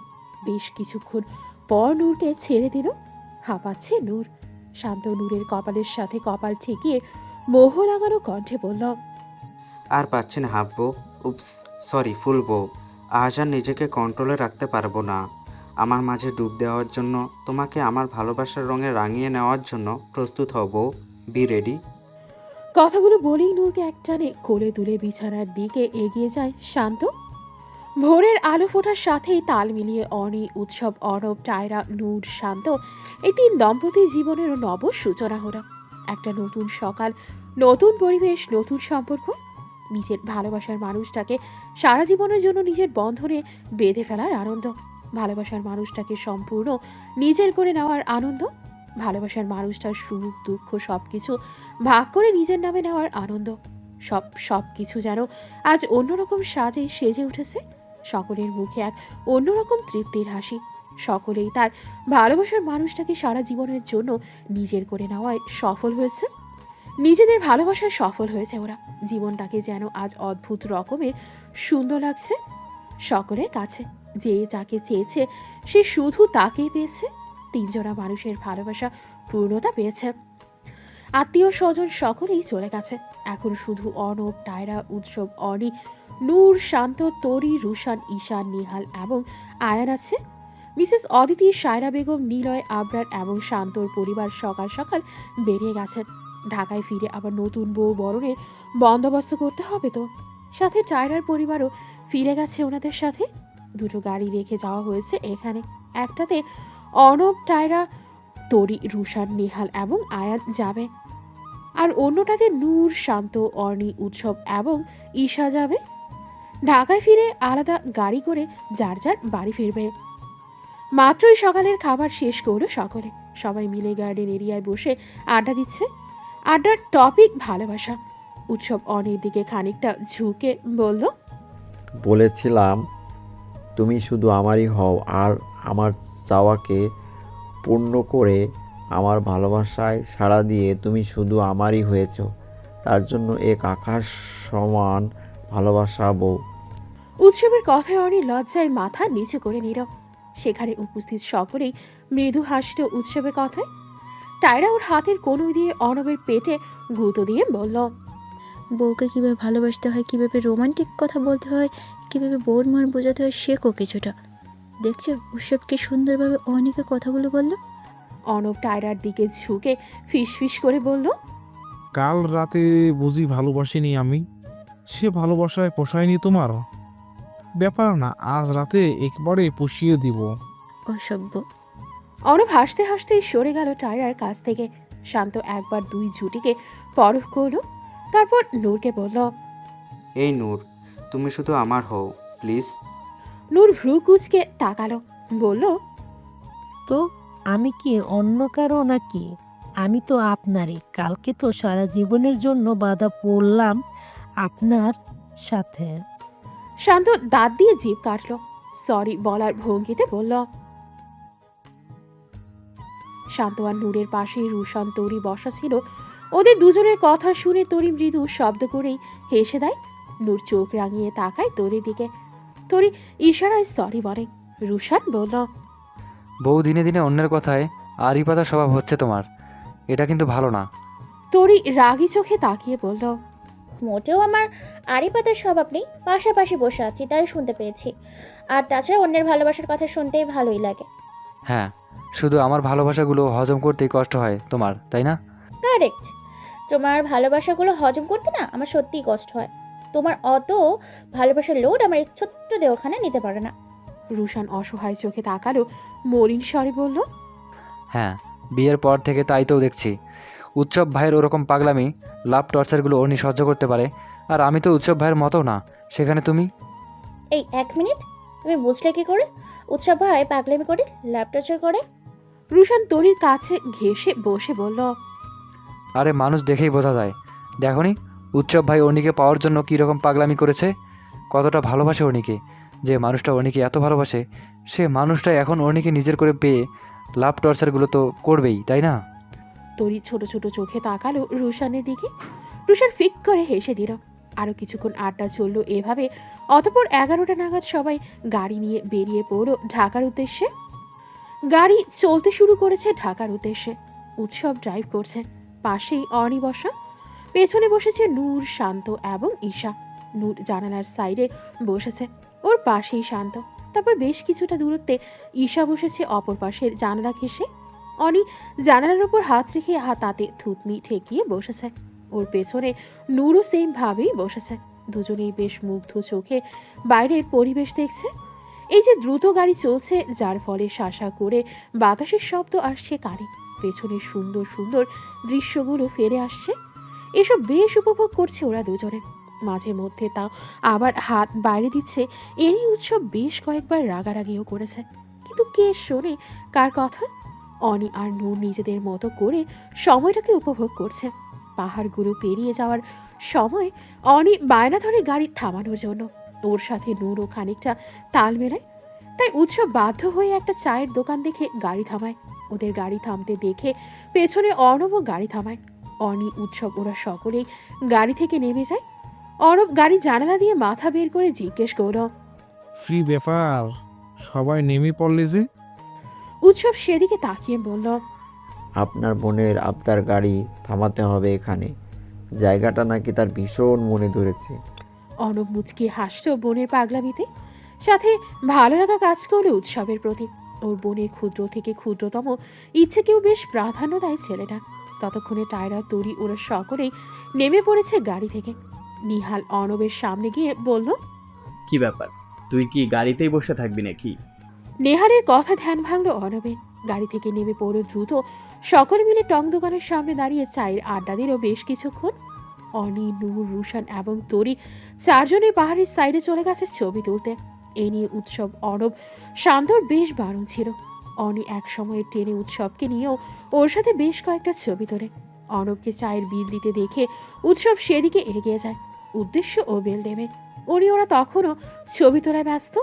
বেশ কিছুক্ষণ পর নূরকে ছেড়ে দিল। হাঁপাচ্ছে নূর। শান্ত নূরের কপালের সাথে কপাল ঠেকিয়ে মোহ লাগানো কণ্ঠে বলল, আর পাচ্ছি না হাফ বউ, উপস, সরি ফুল বউ। আজ আর নিজেকে কন্ট্রোলে রাখতে পারবো না। আমার মাঝে ডুব দেওয়ার জন্য, তোমাকে আমার ভালোবাসার রঙে রাঙিয়ে নেওয়ার জন্য প্রস্তুত হও বউ। Be ready. কথাগুলো বলেই নূরকে একটানে কোলে তুলে বিছানার দিকে এগিয়ে যায় শান্ত। ভোরের আলো ফোটার সাথেই তাল মিলিয়ে অনি, উৎসব, অর্ণব, টায়রা, নূর, শান্ত এই 3 দম্পতির জীবনেরও নব সূচনা হলো। একটা নতুন সকাল, নতুন পরিবেশ, নতুন সম্পর্ক। নিজের ভালোবাসার মানুষটাকে সারা জীবনের জন্য নিজের বন্ধনে বেঁধে ফেলার আনন্দ, ভালোবাসার মানুষটাকে সম্পূর্ণ নিজের করে নেওয়ার আনন্দ, ভালোবাসার মানুষটার সুখ দুঃখ সব কিছু ভাগ করে নিজের নামে নেওয়ার আনন্দ। সব কিছু যেন আজ অন্যরকম সাজে সেজে উঠেছে। সকলের মুখে এক অন্যরকম তৃপ্তির হাসি। সকলেই তার ভালোবাসার মানুষটাকে সারা জীবনের জন্য নিজের করে নেওয়ায় সফল হয়েছে। নিজেদের ভালোবাসায় সফল হয়েছে ওরা। জীবনটাকে যেন আজ অদ্ভুত রকমের সুন্দর লাগছে সকলের কাছে। যে যাকে চেয়েছে সে শুধু তাকেই পেয়েছে। 3 জনা মানুষের ভালোবাসা পূর্ণতা পেয়েছে। আত্মীয় স্বজন সকলেই চলে গেছে। এখন শুধু অর্ণব, টায়রা, উৎসব, অনি, নূর, শান্ত, তরি, রুশান, ঈশান, নিহাল এবং আয়ান আছে। মিসেস অদিতি, সায়রা বেগম, নিলয়, আবরার এবং শান্তর পরিবার সকাল সকাল বেরিয়ে গেছেন। ঢাকায় ফিরে আবার নতুন বউ বরণের বন্দোবস্ত করতে হবে তো। সাথে টায়রার পরিবারও ফিরে গেছে ওনাদের সাথে। 2টো গাড়ি রেখে যাওয়া হয়েছে এখানে। একটাতে অর্ণব, টায়রা, তরি, রুশান, নিহাল এবং আয়ান যাবে, আর অন্যটাতে নূর, শান্ত, অর্নি, উৎসব এবং ঈশা যাবে। ঢাকায় ফিরে আলাদা গাড়ি করে যার যার বাড়ি ফিরবে। মাত্রই সকালের খাবার শেষ করলো সকলে। সবাই মিলে গার্ডেন এরিয়ায় বসে আড্ডা দিচ্ছে। আড্ডার টপিক ভালোবাসা। উৎসব অনির দিকে খানিকটা ঝুঁকে বলল, বলেছিলাম তুমি শুধু আমারই হও, আর আমার চাওয়াকে পূর্ণ করে আমার ভালোবাসায় সাড়া দিয়ে তুমি শুধু আমারই হয়েছ। তার জন্য এক আকাশ সমান ভালোবাসা বউ। উৎসবের কথায় অনি লজ্জায় মাথা নিচু করে নিল। সেখানে উপস্থিত সকলেই মৃদু হাসল উৎসবের কথায়। টায়রা ওর হাতের কনুই দিয়ে অর্ণবের পেটে গুঁতো দিয়ে বলল, বউকে কীভাবে ভালোবাসতে হয়, কীভাবে রোমান্টিক কথা বলতে হয়, কীভাবে বউর মন বোঝাতে হয়, শেখো কিছুটা। দেখছো উৎসব কি সুন্দরভাবে অনেকে কথাগুলো বললো। অর্ণব টায়রার দিকে ঝুঁকে ফিসফিস করে বলল, কাল রাতে বুঝি ভালোবাসিনি আমি? সে ভালোবাসায় পোষায়নি তোমার? ব্যাপার না, আজ রাতে একবারে পুষিয়ে দিব। অসভ্য। অর্ণব হাসতে হাসতে সরে গেল টায়রার কাছ থেকে। শান্ত একবার 2 জুটিকে পরখ করল, তারপর নূরকে বলল, এই নূর, তুমি শুধু আমার হও প্লিজ। নূর ভ্রু কুচকে তাকালো, বলল, তো আমি কি অন্য কারো নাকি? আমি তো আপনারই। কালকে তো সারা জীবনের জন্য বাধা পড়লাম আপনার সাথে। শান্ত দাঁত দিয়ে জিভ কাটল, সরি বলার ভঙ্গিতে বলল। শান্ত আর নূরের পাশে রুশান, তরি বসা ছিল। ওদের দুজনের কথা শুনে তরি মৃদু শব্দ করেই হেসে দেয়। নূর চোখ রাঙিয়ে তাকায় তরির দিকে। তরি ইশারায় সরি বলে। রুশান বলল, বউ দিনে দিনে অন্যের কথায় আড়ি পাতা স্বভাব হচ্ছে তোমার, এটা কিন্তু ভালো না। তরি রাগী চোখে তাকিয়ে বলল, মোটেও আমার আড়ি পাতার স্বভাব নেই, পাশাপাশি বসে আছি তাই শুনতে পেয়েছি। আর তাছাড়া অন্যের ভালোবাসার কথা শুনতেই ভালোই লাগে। হ্যাঁ, শুধু আমার ভালোবাসাগুলো হজম করতেই কষ্ট হয় তোমার, তাই না? কারেক্ট। তোমার ভালোবাসাগুলো হজম করতে না আমার সত্যিই কষ্ট হয়। তোমার অত ভালোবাসার লোড আমার এই ছোট্ট দেহখানে নিতে পারে না। রুশান অসহায় চোখে তাকালো, মলিন স্বরে বলল, হ্যাঁ, বিয়ের পর থেকে তাই তো দেখছি। উৎসব ভাইয়ের ওরকম পাগলামি, লাভ টর্চারগুলো অর্নি সহ্য করতে পারে, আর আমি তো উৎসব ভাইয়ের মতো না। সেখানে তুমি। এই 1 মিনিট, তুমি বুঝলে কি করে উৎসব ভাই পাগলামি করে, ল্যাব টর্চার করে? রুশান তরির কাছে ঘেঁষে বসে বলল, আরে মানুষ দেখেই বোঝা যায়। দেখনি উৎসব ভাই অর্নিকে পাওয়ার জন্য কীরকম পাগলামি করেছে, কতটা ভালোবাসে অর্নিকে। যে মানুষটা অর্নিকে এত ভালোবাসে, সে মানুষটা এখন অর্নিকে নিজের করে পেয়ে লাভ টর্চারগুলো তো করবেই, তাই না? তরি ছোট ছোট চোখে তাকালো রুশানের দিকে। রুশান ফিক করে হেসে দিল। আরো কিছুক্ষণ আড্ডা চলল এভাবে। অতঃপর 11টা নাগাদ সবাই গাড়ি নিয়ে বেরিয়ে পড়ল ঢাকার উদ্দেশ্যে। গাড়ি চলতে শুরু করেছে ঢাকার উদ্দেশ্যে। উৎসব ড্রাইভ করছে, পাশেই অনি বসা। পেছনে বসেছে নূর, শান্ত এবং ঈশা। নূর জানালার সাইডে বসেছে, ওর পাশেই শান্ত। তারপর বেশ কিছুটা দূরত্বে ঈশা বসেছে অপর পাশের জানালা ঘেঁষে। অনি জানালার উপর হাত রেখে তাতে থুতনি ঠেকিয়ে বসেছে। ওর পেছনে নূরও সেম ভাবেই বসেছে। দুজনেই বেশ মুগ্ধ চোখে বাইরের পরিবেশ দেখছে। এই যে দ্রুত গাড়ি চলছে, যার ফলে শাসা করে বাতাসের শব্দ আসছে কানে, পেছনে সুন্দর সুন্দর দৃশ্যগুলো ফিরে আসছে, এসব বেশ উপভোগ করছে ওরা দুজনে। মাঝে মধ্যে তা আবার হাত বাইরে দিচ্ছে। এরই উৎসব বেশ কয়েকবার রাগারাগিও করেছে, কিন্তু কে শোনে কার কথা। অনি আর নূর নিজেদের মতো করে সময়টাকে উপভোগ করছে। পাহাড়গুলো পেরিয়ে যাওয়ার সময় অনি বায়না ধরে গাড়ি থামানোর জন্য। ওর সাথে নূরও খানিকটা তাল মেলায়, তাই উৎসব বাধ্য হয়ে একটা চায়ের দোকান দেখে গাড়ি থামায়। ওদের গাড়ি থামতে দেখে পেছনে অর্ণবও গাড়ি থামায়। অনি, উৎসব ওরা সকলেই গাড়ি থেকে নেমে যায়। অর্ণব গাড়ি জানালা দিয়ে মাথা বের করে জিজ্ঞেস করল, ফ্রি ব্যাপার, সবাই নেমে পড়লে যে। উৎসব সেদিকে তাকিয়ে বলল, আপনার বোনের আবদার, গাড়ি থামাতে হবে এখানে। জায়গাটা নাকি তার ভীষণ মনে ধরেছে। অর্ণব মুচকি হাসল বোনের পাগলামিতে, সাথে ভালো লাগা কাজ করলো উৎসবের প্রতি। ওর বোনের ক্ষুদ্র থেকে ক্ষুদ্রতম ইচ্ছেকেও বেশ প্রাধান্য দেয় ছেলেটা। ততক্ষণে টায়রা, তরি ওরা সকলেই নেমে পড়েছে গাড়ি থেকে। নিহাল অর্ণবের সামনে গিয়ে বলল, কি ব্যাপার, তুই কি গাড়িতেই বসে থাকবি নাকি? নেহালের কথা ধ্যান ভাঙল অর্ণবের। গাড়ি থেকে নেমে পড়ল দ্রুত। সকলে মিলে টং দোকানের সামনে দাঁড়িয়ে চায়ের আড্ডা দিল বেশ কিছুক্ষণ। অনি, নূর, রুশান এবং তরি চারজনে পাহাড়ের সাইডে চলে গেছে ছবি তুলতে। এ নিয়ে উৎসব, অর্ণব, শান্তর বেশ বারণ ছিল। অনি এক সময় টেনে উৎসবকে নিয়েও ওর সাথে বেশ কয়েকটা ছবি তোলে। অর্ণবকে চায়ের বিল দিতে দেখে উৎসব সেদিকে এগিয়ে যায়, উদ্দেশ্য ও বিল দেবে। ওরা তখনও ছবি তোলায় ব্যস্ত।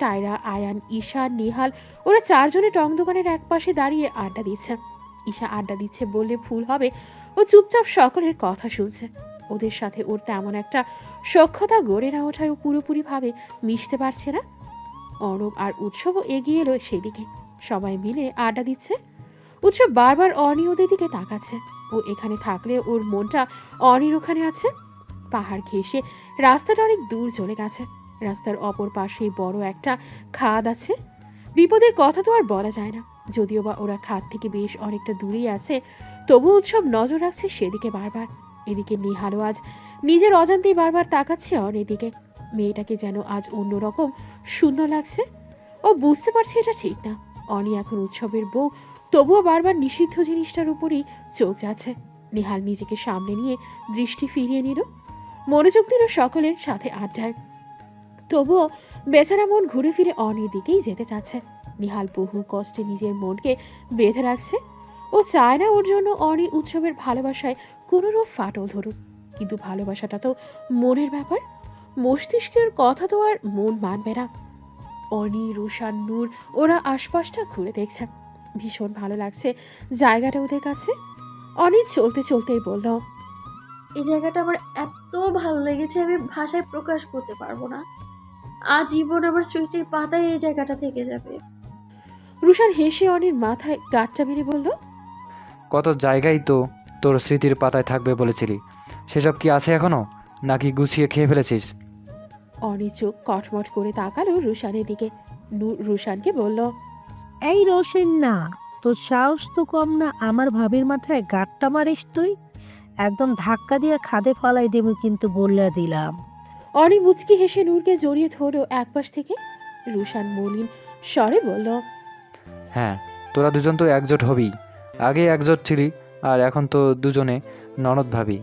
টায়রা, আয়ান, ঈশা, নিহাল ওরা চারজনে টং দোকানের এক পাশে দাঁড়িয়ে আড্ডা দিচ্ছে। ঈশা আড্ডা দিচ্ছে বললে ভুল হবে, ও চুপচাপ সকলের কথা শুনছে। ওদের সাথে ওর তেমন একটা সখ্যতা গড়ে না ওঠায় ও পুরোপুরিভাবে মিশতে পারছে না। অর্ণব আর উৎসবও এগিয়ে এলো সেদিকে, সবাই মিলে আড্ডা দিচ্ছে। উৎসব বারবার অনি ওদের দিকে তাকাচ্ছে। ও এখানে থাকলে ওর মনটা অনির ওখানে আছে। পাহাড় ঘেঁষে রাস্তাটা অনেক দূর চলে গেছে। রাস্তার অপর পাশেই বড় একটা খাদ আছে। বিপদের কথা তো আর বলা যায় না, যদিও বা ওরা খাদ থেকে বেশ অনেকটা দূরেই আছে, তবু উৎসব নজর রাখছে সেদিকে বারবার। এদিকে নিহালও আজ নিজের অজান্তেই বারবার তাকাচ্ছে অনির দিকে। মেয়েটাকে যেন আজ অন্যরকম সুন্দর লাগছে। ও বুঝতে পারছে এটা ঠিক না। অনি এখন উৎসবের বউ, তবুও বারবার নিষিদ্ধ জিনিসটার উপরই চোখ যাচ্ছে। নিহাল নিজেকে সামনে নিয়ে দৃষ্টি ফিরিয়ে নিল, মনোযোগ দিল সকলের সাথে আড্ডায়। তবুও বেচারা মন ঘুরে ফিরে অনির দিকেই যেতে চাচ্ছে। নিহাল বহু কষ্টে নিজের মনকে বেঁধে রাখছে। ও চায় না ওর জন্য অনি উৎসবের ভালোবাসায় কোনোরূপ ফাটল ধরুক, কিন্তু ভালোবাসাটা তো মনের ব্যাপার। মস্তিষ্কের কথা তো আর মন মানবে না। অনি, রুশান, নূর ওরা আশপাশটা ঘুরে দেখছে। ভীষণ ভালো লাগছে জায়গাটা ওদের কাছে। অনি চলতে চলতেই বলল, এই জায়গাটা আমার এত ভালো লেগেছে, আমি ভাষায় প্রকাশ করতে পারবো না। আজীবন আমার স্মৃতির পাতায় এই জায়গাটা থেকে যাবে। রুশান হেসে অনির মাথায় গাঁটটা মেরে বলল, কত জায়গায় তো তোর স্মৃতির পাতায় থাকবে বলেছিলি, সেসব কি আছে এখনো, নাকি গুছিয়ে খেয়ে ফেলেছিস? অনি চোখ কটমট করে তাকালো রুশানের দিকে। নূর রুশানকে বলল, এই রোশেন না, তোর সাহস তো কম না, আমার ভাবির মাথায় গাঁটটা মারিস তুই? একদম ধাক্কা দিয়ে খাদে ফলাই দেবো কিন্তু, বললে দিলাম। অনি মুচকি হেসে নূরকে জড়িয়ে ধরো একপাশ থেকে। রুশান মলিন স্বরে বলল, হ্যাঁ, তোরা দুজন তো একজোট হবি, আগে একজোট ছিলি আর এখন তো দুজনে ননদ ভাবি।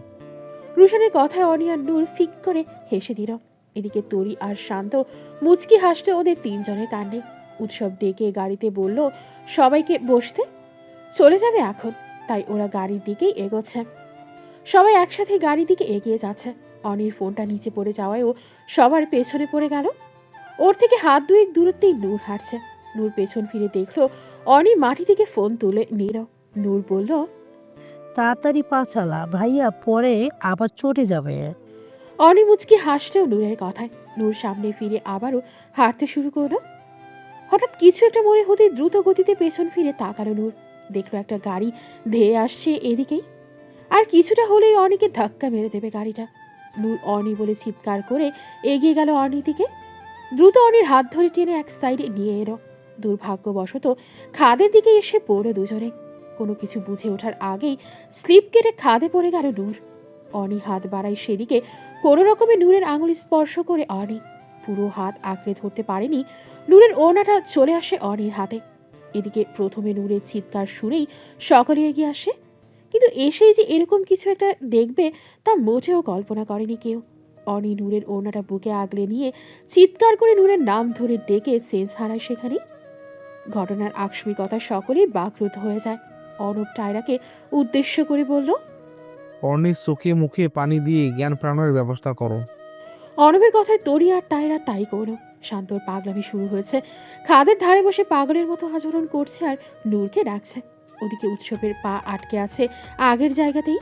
রুশানের কথায় অনি আর নূর ফিক করে হেসে দিল। এদিকে তরি আর শান্ত মুচকি হাসতে ওদের তিনজনের কাণ্ডে। উৎসব ডেকে গাড়িতে বলল সবাইকে বসতে, চলে যাবে এখন, তাই ওরা গাড়ির দিকেই এগোচ্ছে। সবাই একসাথে গাড়ির দিকে এগিয়ে যাচ্ছে। অনির ফোনটা নিচে পড়ে যাওয়ায় ও সবার পেছনে পড়ে গেল। ওর থেকে হাত দুয়েক দূরত্বেই নূর হাঁটছে। নূর পেছন ফিরে দেখলো অনি মাটি থেকে ফোন তুলে নিল। নূর বলল, তাড়াতাড়ি পা চালা ভাইয়া, পরে আবার চটে যাবে। অনি মুচকি হাসলেও নূরের কথায়। নূর সামনে ফিরে আবারও হাঁটতে শুরু করলো। হঠাৎ কিছু একটা মনে হতে দ্রুত গতিতে পেছন ফিরে তাকালো নূর। দেখলো একটা গাড়ি ধেয়ে আসছে এদিকেই। আর কিছুটা হলেই অনিকে ধাক্কা মেরে দেবে গাড়িটা। নূর অনি বলে চিৎকার করে এগিয়ে গেল অনির দিকে। দ্রুত অনির হাত ধরে টেনে এক সাইডে নিয়ে এলো। দুর্ভাগ্যবশত খাদের দিকে এসে পড়লো দুজনে। কোনো কিছু বুঝে ওঠার আগেই স্লিপ কেটে খাদে পড়ে গেল নূর। অনি হাত বাড়ায় সেদিকে, কোনো রকমে নূরের আঙুল স্পর্শ করে অনি। পুরো হাত আঁকড়ে ধরতে পারেনি, নূরের ওড়নাটা চলে আসে অনির হাতে। এদিকে প্রথমে নূরের চিৎকার শুনেই সকলে এগিয়ে আসে, কিন্তু এসেই যে এরকম কিছু একটা দেখবে তা মোটেও কল্পনা করেনি কেউ। অনি নূরের ওড়নাটা বুকে আগলে নিয়ে চিৎকার করে নূরের নাম ধরে ডেকে সেন্স হারায় সেখানেই। ঘটনার আকস্মিকতা সকলেই বাকরুদ্ধ হয়ে যায়। অনব টায়রাকে উদ্দেশ্য করে বলল, অর্ণির চোখে মুখে পানি দিয়ে জ্ঞান প্রাণের ব্যবস্থা করো। অনবের কথায় তরি আর টায়রা তাই করলো। শান্তর পাগলামি শুরু হয়েছে। খাদের ধারে বসে পাগলের মতো আচরণ করছে আর নূরকে ডাকছে। ওদিকে উৎসবের পা আটকে আছে আগের জায়গাতেই।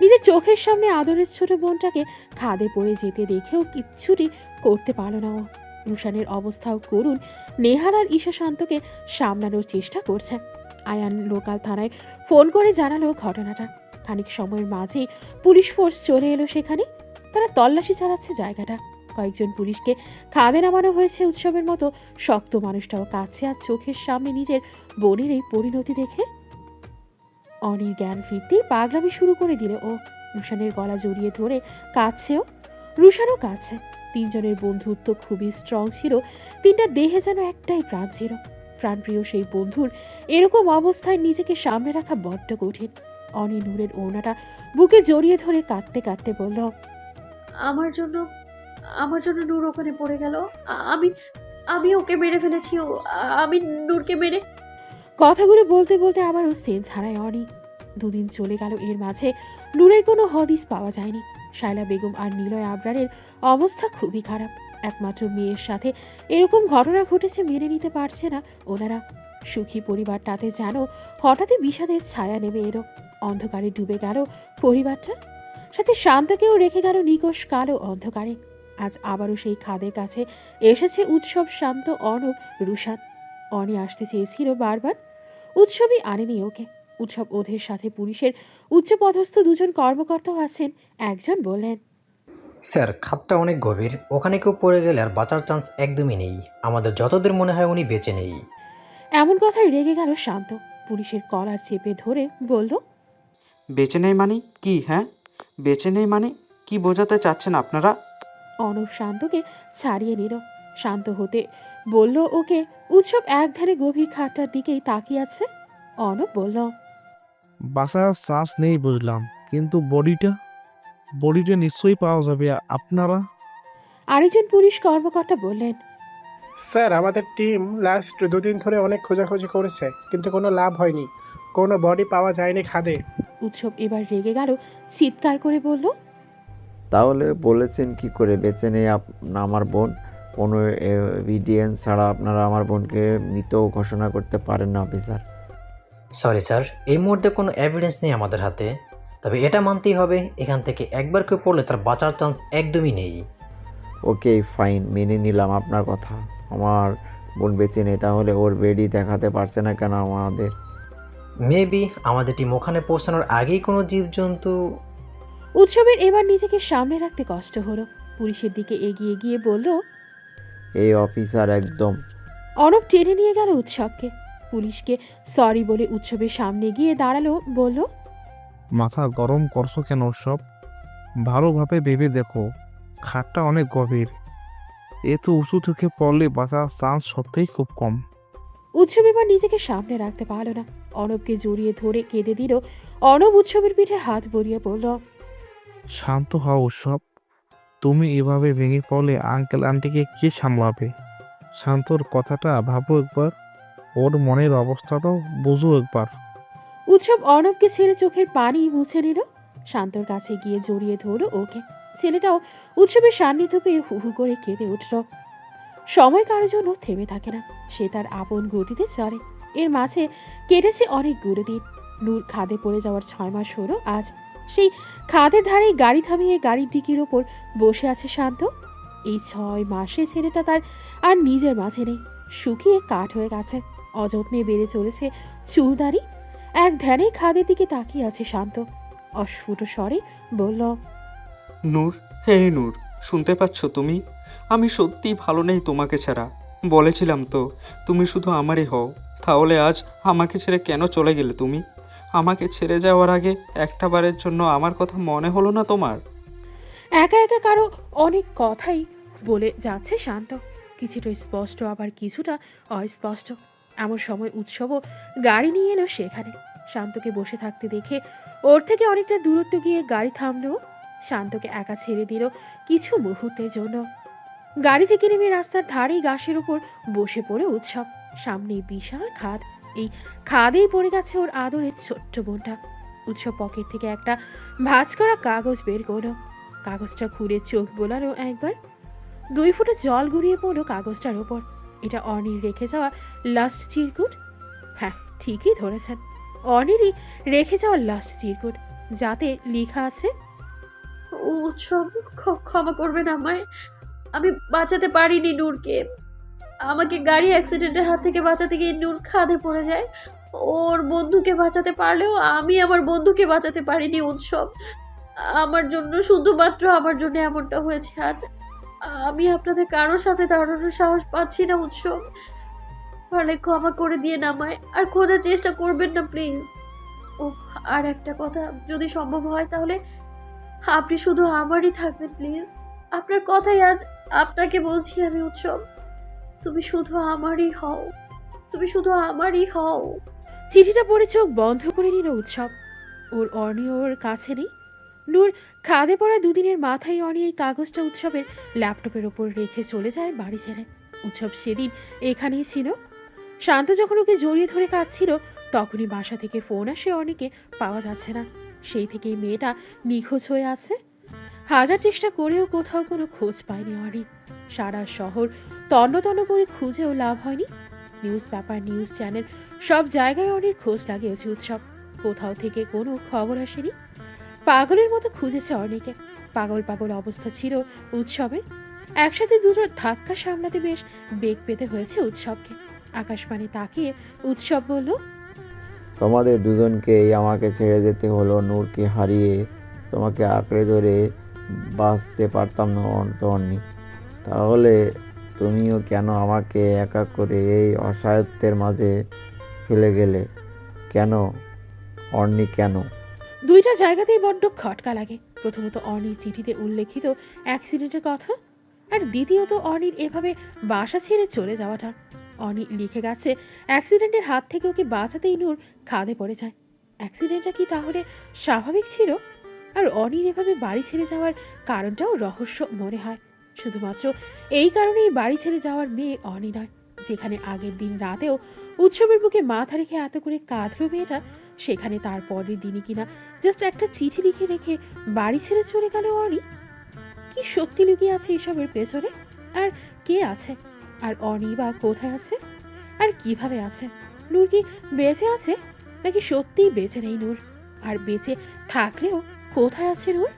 নিজের চোখের সামনে আদরের ছোট বোনটাকে খাদে পড়ে যেতে দেখেও কিচ্ছুটি করতে পারল না ও। রুশানের অবস্থাও করুণ। নেহাল আর ঈশা শান্তকে সামলানোর চেষ্টা করছে। আয়ান লোকাল থানায় ফোন করে জানালো ঘটনাটা। খানিক সময়ের মাঝেই পুলিশ ফোর্স চলে এলো সেখানে। তারা তল্লাশি চালাচ্ছে জায়গাটা। কয়েকজন পুলিশকে খাদে নামানো হয়েছে। উৎসবের মতো শক্ত মানুষটাও কাছে আর চোখের সামনে নিজের বোনের এই পরিণতি দেখে অনির জ্ঞান ফিরতেই পাগলামি শুরু করে দিল ও। রুশানের গলা জড়িয়ে ধরে কাঁদছেও। রুশানও কাঁদছে। তিনজনের বন্ধুত্ব খুবই স্ট্রং ছিল। তিনটা দেহে যেন একটাই প্রাণ ছিল। প্রাণপ্রিয় সেই বন্ধুর এরকম অবস্থায় নিজেকে সামনে রাখা বড্ড কঠিন। অনি নূরের ওড়নাটা বুকে জড়িয়ে ধরে কাঁদতে কাঁদতে বলল, আমার জন্য নূর ওখানে পড়ে গেল। আমি আমি ওকে মেরে ফেলেছি। আমি নূরকে মেরে। কথাগুলো বলতে বলতে আবারও সেন্স হারায় অনি। দুদিন চলে গেল, এর মাঝে নূরের কোনো হদিস পাওয়া যায়নি। শায়লা বেগম আর নিলয় আবরারের অবস্থা খুবই খারাপ। একমাত্র মেয়ের সাথে এরকম ঘটনা ঘটেছে মেনে নিতে পারছে না ওনারা। সুখী পরিবারটাতে যেন হঠাৎই বিষাদের ছায়া নেমে এলো। অন্ধকারে ডুবে গেল পরিবারটা। সাথে শান্তকেও রেখে গেল নিকষ কালো অন্ধকারে। আজ আবারও সেই খাদের কাছে এসেছে উৎসব, শান্ত, অনব, রুশান। অনি আসতে চেয়েছিল বারবার, উৎসবই আনেনি ওকে। উৎসব ওদের সাথে পুলিশের উচ্চপদস্থ দুজন কর্মকর্তাও আছেন। একজন বললেন, স্যার খাতটা অনেক গভীর, ওখানে কেউ পড়ে গেলে আর বাঁচার চান্স একদমই নেই। আমাদের যতদূর মনে হয় উনি বেঁচে নেই। এমন কথায় রেগে গেল শান্ত। পুলিশের কলার চেপে ধরে বলল, বেঁচে নেই মানে কি? হ্যাঁ, বেঁচে নেই মানে কি বোঝাতে চাচ্ছেন আপনারা? অনব শান্তকে ছাড়িয়ে নিল। শান্ত হতে বলল ওকে। উৎসব একধারে গভীর খাটটার দিকেই তাকিয়ে আছে। অনব বলল, বাঁচার চান্স নেই বুঝলাম, কিন্তু বডিটা নিশ্চয়ই পাওয়া যাবে। আপনারা? আরেকজন পুলিশ কর্মকর্তা বললেন, স্যার আমাদের টিম লাস্ট 2 দিন ধরে অনেক খোঁজাখুঁজি করেছে, কিন্তু কোনো লাভ হয়নি। কোনো বডি পাওয়া যায়নি খাদে। উৎসব এবার রেগে গেল, চিৎকার করে বলল, তাহলে বলেছেন কি করে বেঁচে নেই আমার বোন? কোনো এভিডেন্স ছাড়া আপনারা আমার বোনকে মৃত ঘোষণা করতে পারেন না অফিসার। সরি স্যার, এই মুহূর্তে কোনো এভিডেন্স নেই আমাদের হাতে। তবে এটা মানতেই হবে, এখান থেকে একবার কেউ পড়লে তার বাঁচার চান্স একদমই নেই। ওকে ফাইন, মেনে নিলাম আপনার কথা। আমার বোন বেঁচে নেই, তাহলে ওর বেডি দেখাতে পারছে না কেন আমাদের? মেবি আমাদের টিম ওখানে পৌঁছানোর আগেই কোনো জীবজন্তু। উৎসবের এবার নিজেকে সামনে রাখতে কষ্ট হলো। পুলিশের দিকে এগিয়ে গিয়ে বলল, এই অফিসার একদম। অনব টেনে নিয়ে গেল উৎসবকে। পুলিশকে সরি বলে উৎসবের সামনে গিয়ে দাঁড়ালো, বলল, মাথা গরম করছো কেন সব? ভালোভাবে ভেবে দেখো, খাটটা অনেক গভীর। এত উঁচু থেকে পড়লে বাঁচার চান্স সত্যিই খুব কম। উৎসব এবার নিজেকে সামনে রাখতে পারল না। অনবকে জড়িয়ে ধরে কেঁদে দিল। অনব উৎসবের পিঠে হাত বলিয়ে বলল, শান্ত হও উৎসব, তুমি এভাবে ভেঙে পড়লে আঙ্কেল আন্টিকে কে সামলাবে? শান্তর কথাটা ভাবো একবার, ওর মনের অবস্থাটাও বুঝো একবার। উৎসব অর্ণবকে ছেড়ে চোখের পানি মুছে নিল। শান্তর কাছে গিয়ে জড়িয়ে ধরল ওকে। ছেলেটাও উৎসবের সান্নিধ্য পেয়ে হু হু করে কেঁদে উঠল। সময় কারোর জন্য থেমে থাকে না, সে তার আপন গতিতে চলে। এর মাঝে কেটেছে অনেকগুলো দিন। নূর খাদে পড়ে যাওয়ার 6 মাস হলো আজ। সেই খাদের ধারে গাড়ি থামিয়ে গাড়ির ডিকির ওপর বসে আছে শান্ত। এই 6 মাসে ছেলেটা তার আর নিজের মাঝে নেই, শুকিয়ে কাঠ হয়ে গেছে। অযত্নে বেড়ে চলেছে চুলদারি। এক ধ্যানে খাদের দিকে তাকিয়ে আছে শান্ত। অস্ফুট স্বরে বলল, নূর, হে নূর, শুনতে পাচ্ছ তুমি? আমি সত্যিই ভালো নেই তোমাকে ছাড়া। বলেছিলাম তো তুমি শুধু আমারই হও। তাহলে আজ আমাকে ছেড়ে কেন চলে গেলে তুমি? আমাকে ছেড়ে যাওয়ার আগে একটা বারের জন্য আমার কথা মনে হলো না তোমার? একা একা কারো অনেক কথাই বলে যাচ্ছে শান্ত, কিছুটা স্পষ্ট আবার কিছুটা অস্পষ্ট। এমন সময় উৎসবও গাড়ি নিয়ে এলো সেখানে। শান্তকে বসে থাকতে দেখে ওর থেকে অনেকটা দূরত্ব গিয়ে গাড়ি থামলো। শান্তকে একা ছেড়ে দিল কিছু মুহূর্তের জন্য। গাড়ি থেকে নেমে রাস্তার ধারেই ঘাসের উপর বসে পড়ে উৎসব। সামনেই বিশাল খাদ, এই খাদেই পড়ে গেছে ওর আদরের ছোট্ট বোনটা। উৎসব পকেট থেকে একটা ভাঁজ করা কাগজ বের করলো। কাগজটা খুঁড়ে চোখ বোলালো একবার। 2 ফুটে জল গড়িয়ে পড়লো কাগজটার ওপর। এটা অনির রেখে যাওয়া লাস্ট চিরকুট। হ্যাঁ, ঠিকই ধরেছেন, অনিরই রেখে যাওয়া লাস্ট চিরকুট, যাতে লেখা আছে, উৎসব, ক্ষমা করবেন আমায়। আমি বাঁচাতে পারিনি নূরকে। আমাকে গাড়ি অ্যাক্সিডেন্টের হাত থেকে বাঁচাতে গিয়ে নূর খাদে পড়ে যায়। ওর বন্ধুকে বাঁচাতে পারলেও আমি আমার বন্ধুকে বাঁচাতে পারিনি উৎসব। আমার জন্য, শুধুমাত্র আমার জন্য এমনটা হয়েছে আজ। আমি আপনাদের কারোর সামনে দাঁড়ানোর সাহস পাচ্ছি না উৎসব। পারলে ক্ষমা করে দিয়ে নামায় আর খোঁজার চেষ্টা করবেন না প্লিজ। ও, আর একটা কথা, যদি সম্ভব হয় তাহলে আপনি শুধু আমারই থাকবেন প্লিজ। আপনার কথাই আজ আপনাকে বলছি আমি উৎসব। তুমি শুধু আমারই হও, তুমি শুধু আমারই হও। চিঠিটা পড়ে চোখ বন্ধ করে নিল উৎসব। ওর অনি ওর কাছে নেই। নূর খাদে পড়া 2 দিনের মাথায় অনি এই কাগজটা উৎসবের ল্যাপটপের ওপর রেখে চলে যায় বাড়ি ছেড়ে। উৎসব সেদিন এখানেই ছিল। শান্ত যখন ওকে জড়িয়ে ধরে কাঁদছিল, তখনই বাসা থেকে ফোন আসে অনিকে পাওয়া যাচ্ছে না। সেই থেকেই মেয়েটা নিখোঁজ হয়ে আছে। হাজার চেষ্টা করেও কোথাও কোনো খোঁজ পায়নি অনি। সারা শহর তন্ন তন্ন করে খুঁজেও লাভ হয়নি। নিউজ পেপার, নিউজ চ্যানেল, সব জায়গায় অনির খোঁজ লাগিয়েছে উৎসব। কোথাও থেকে কোনো খবর আসেনি। পাগলের মতো খুঁজেছে অনিকে। পাগল পাগল অবস্থা ছিল উৎসবের। একসাথে দুটো ধাক্কা সামলাতে বেশ বেগ পেতে হয়েছে উৎসবকে। আকাশবাণী তাকিয়ে উৎসব বলল, তোমাদের দুজনকেই আমাকে ছেড়ে যেতে হলো। নূরকে হারিয়ে তোমাকে আঁকড়ে ধরে বাঁচতে পারতাম না অর্নি। তাহলে তুমিও কেন আমাকে একা করে এই অসায়ত্বের মাঝে ফেলে গেলে? কেন অর্নি, কেন? 2টা জায়গাতেই বড্ড খটকা লাগে। প্রথমত অনির চিঠিতে উল্লেখিত অ্যাক্সিডেন্টের কথা, আর দ্বিতীয়ত অনির এভাবে বাসা ছেড়ে চলে যাওয়াটা। অনি লিখে গেছে অ্যাক্সিডেন্টের হাত থেকে ওকে বাঁচাতেই নূর খাদে পড়ে যায়। অ্যাক্সিডেন্টটা কি তাহলে স্বাভাবিক ছিল? আর অনির এভাবে বাড়ি ছেড়ে যাওয়ার কারণটাও রহস্য মনে হয়। শুধুমাত্র এই কারণেই বাড়ি ছেড়ে যাওয়ার মেয়ে অনি নয়। যেখানে আগের দিন রাতেও উৎসবের বুকে মাথা রেখে এত করে কাঁদলো মেয়েটা, সেখানে তার পরের দিনই কিনা জাস্ট একটা চিঠি লিখে রেখে বাড়ি ছেড়ে চলে গেল অনি। কি সত্যি লুকিয়ে আছে এসবের পেছনে? আর কে আছে? আর অনি বা কোথায় আছে? আর কিভাবে আছে? নূর কি বেঁচে আছে, নাকি সত্যিই বেঁচে নেই নূর? আর বেঁচে থাকলেও কোথায় আছে নূর?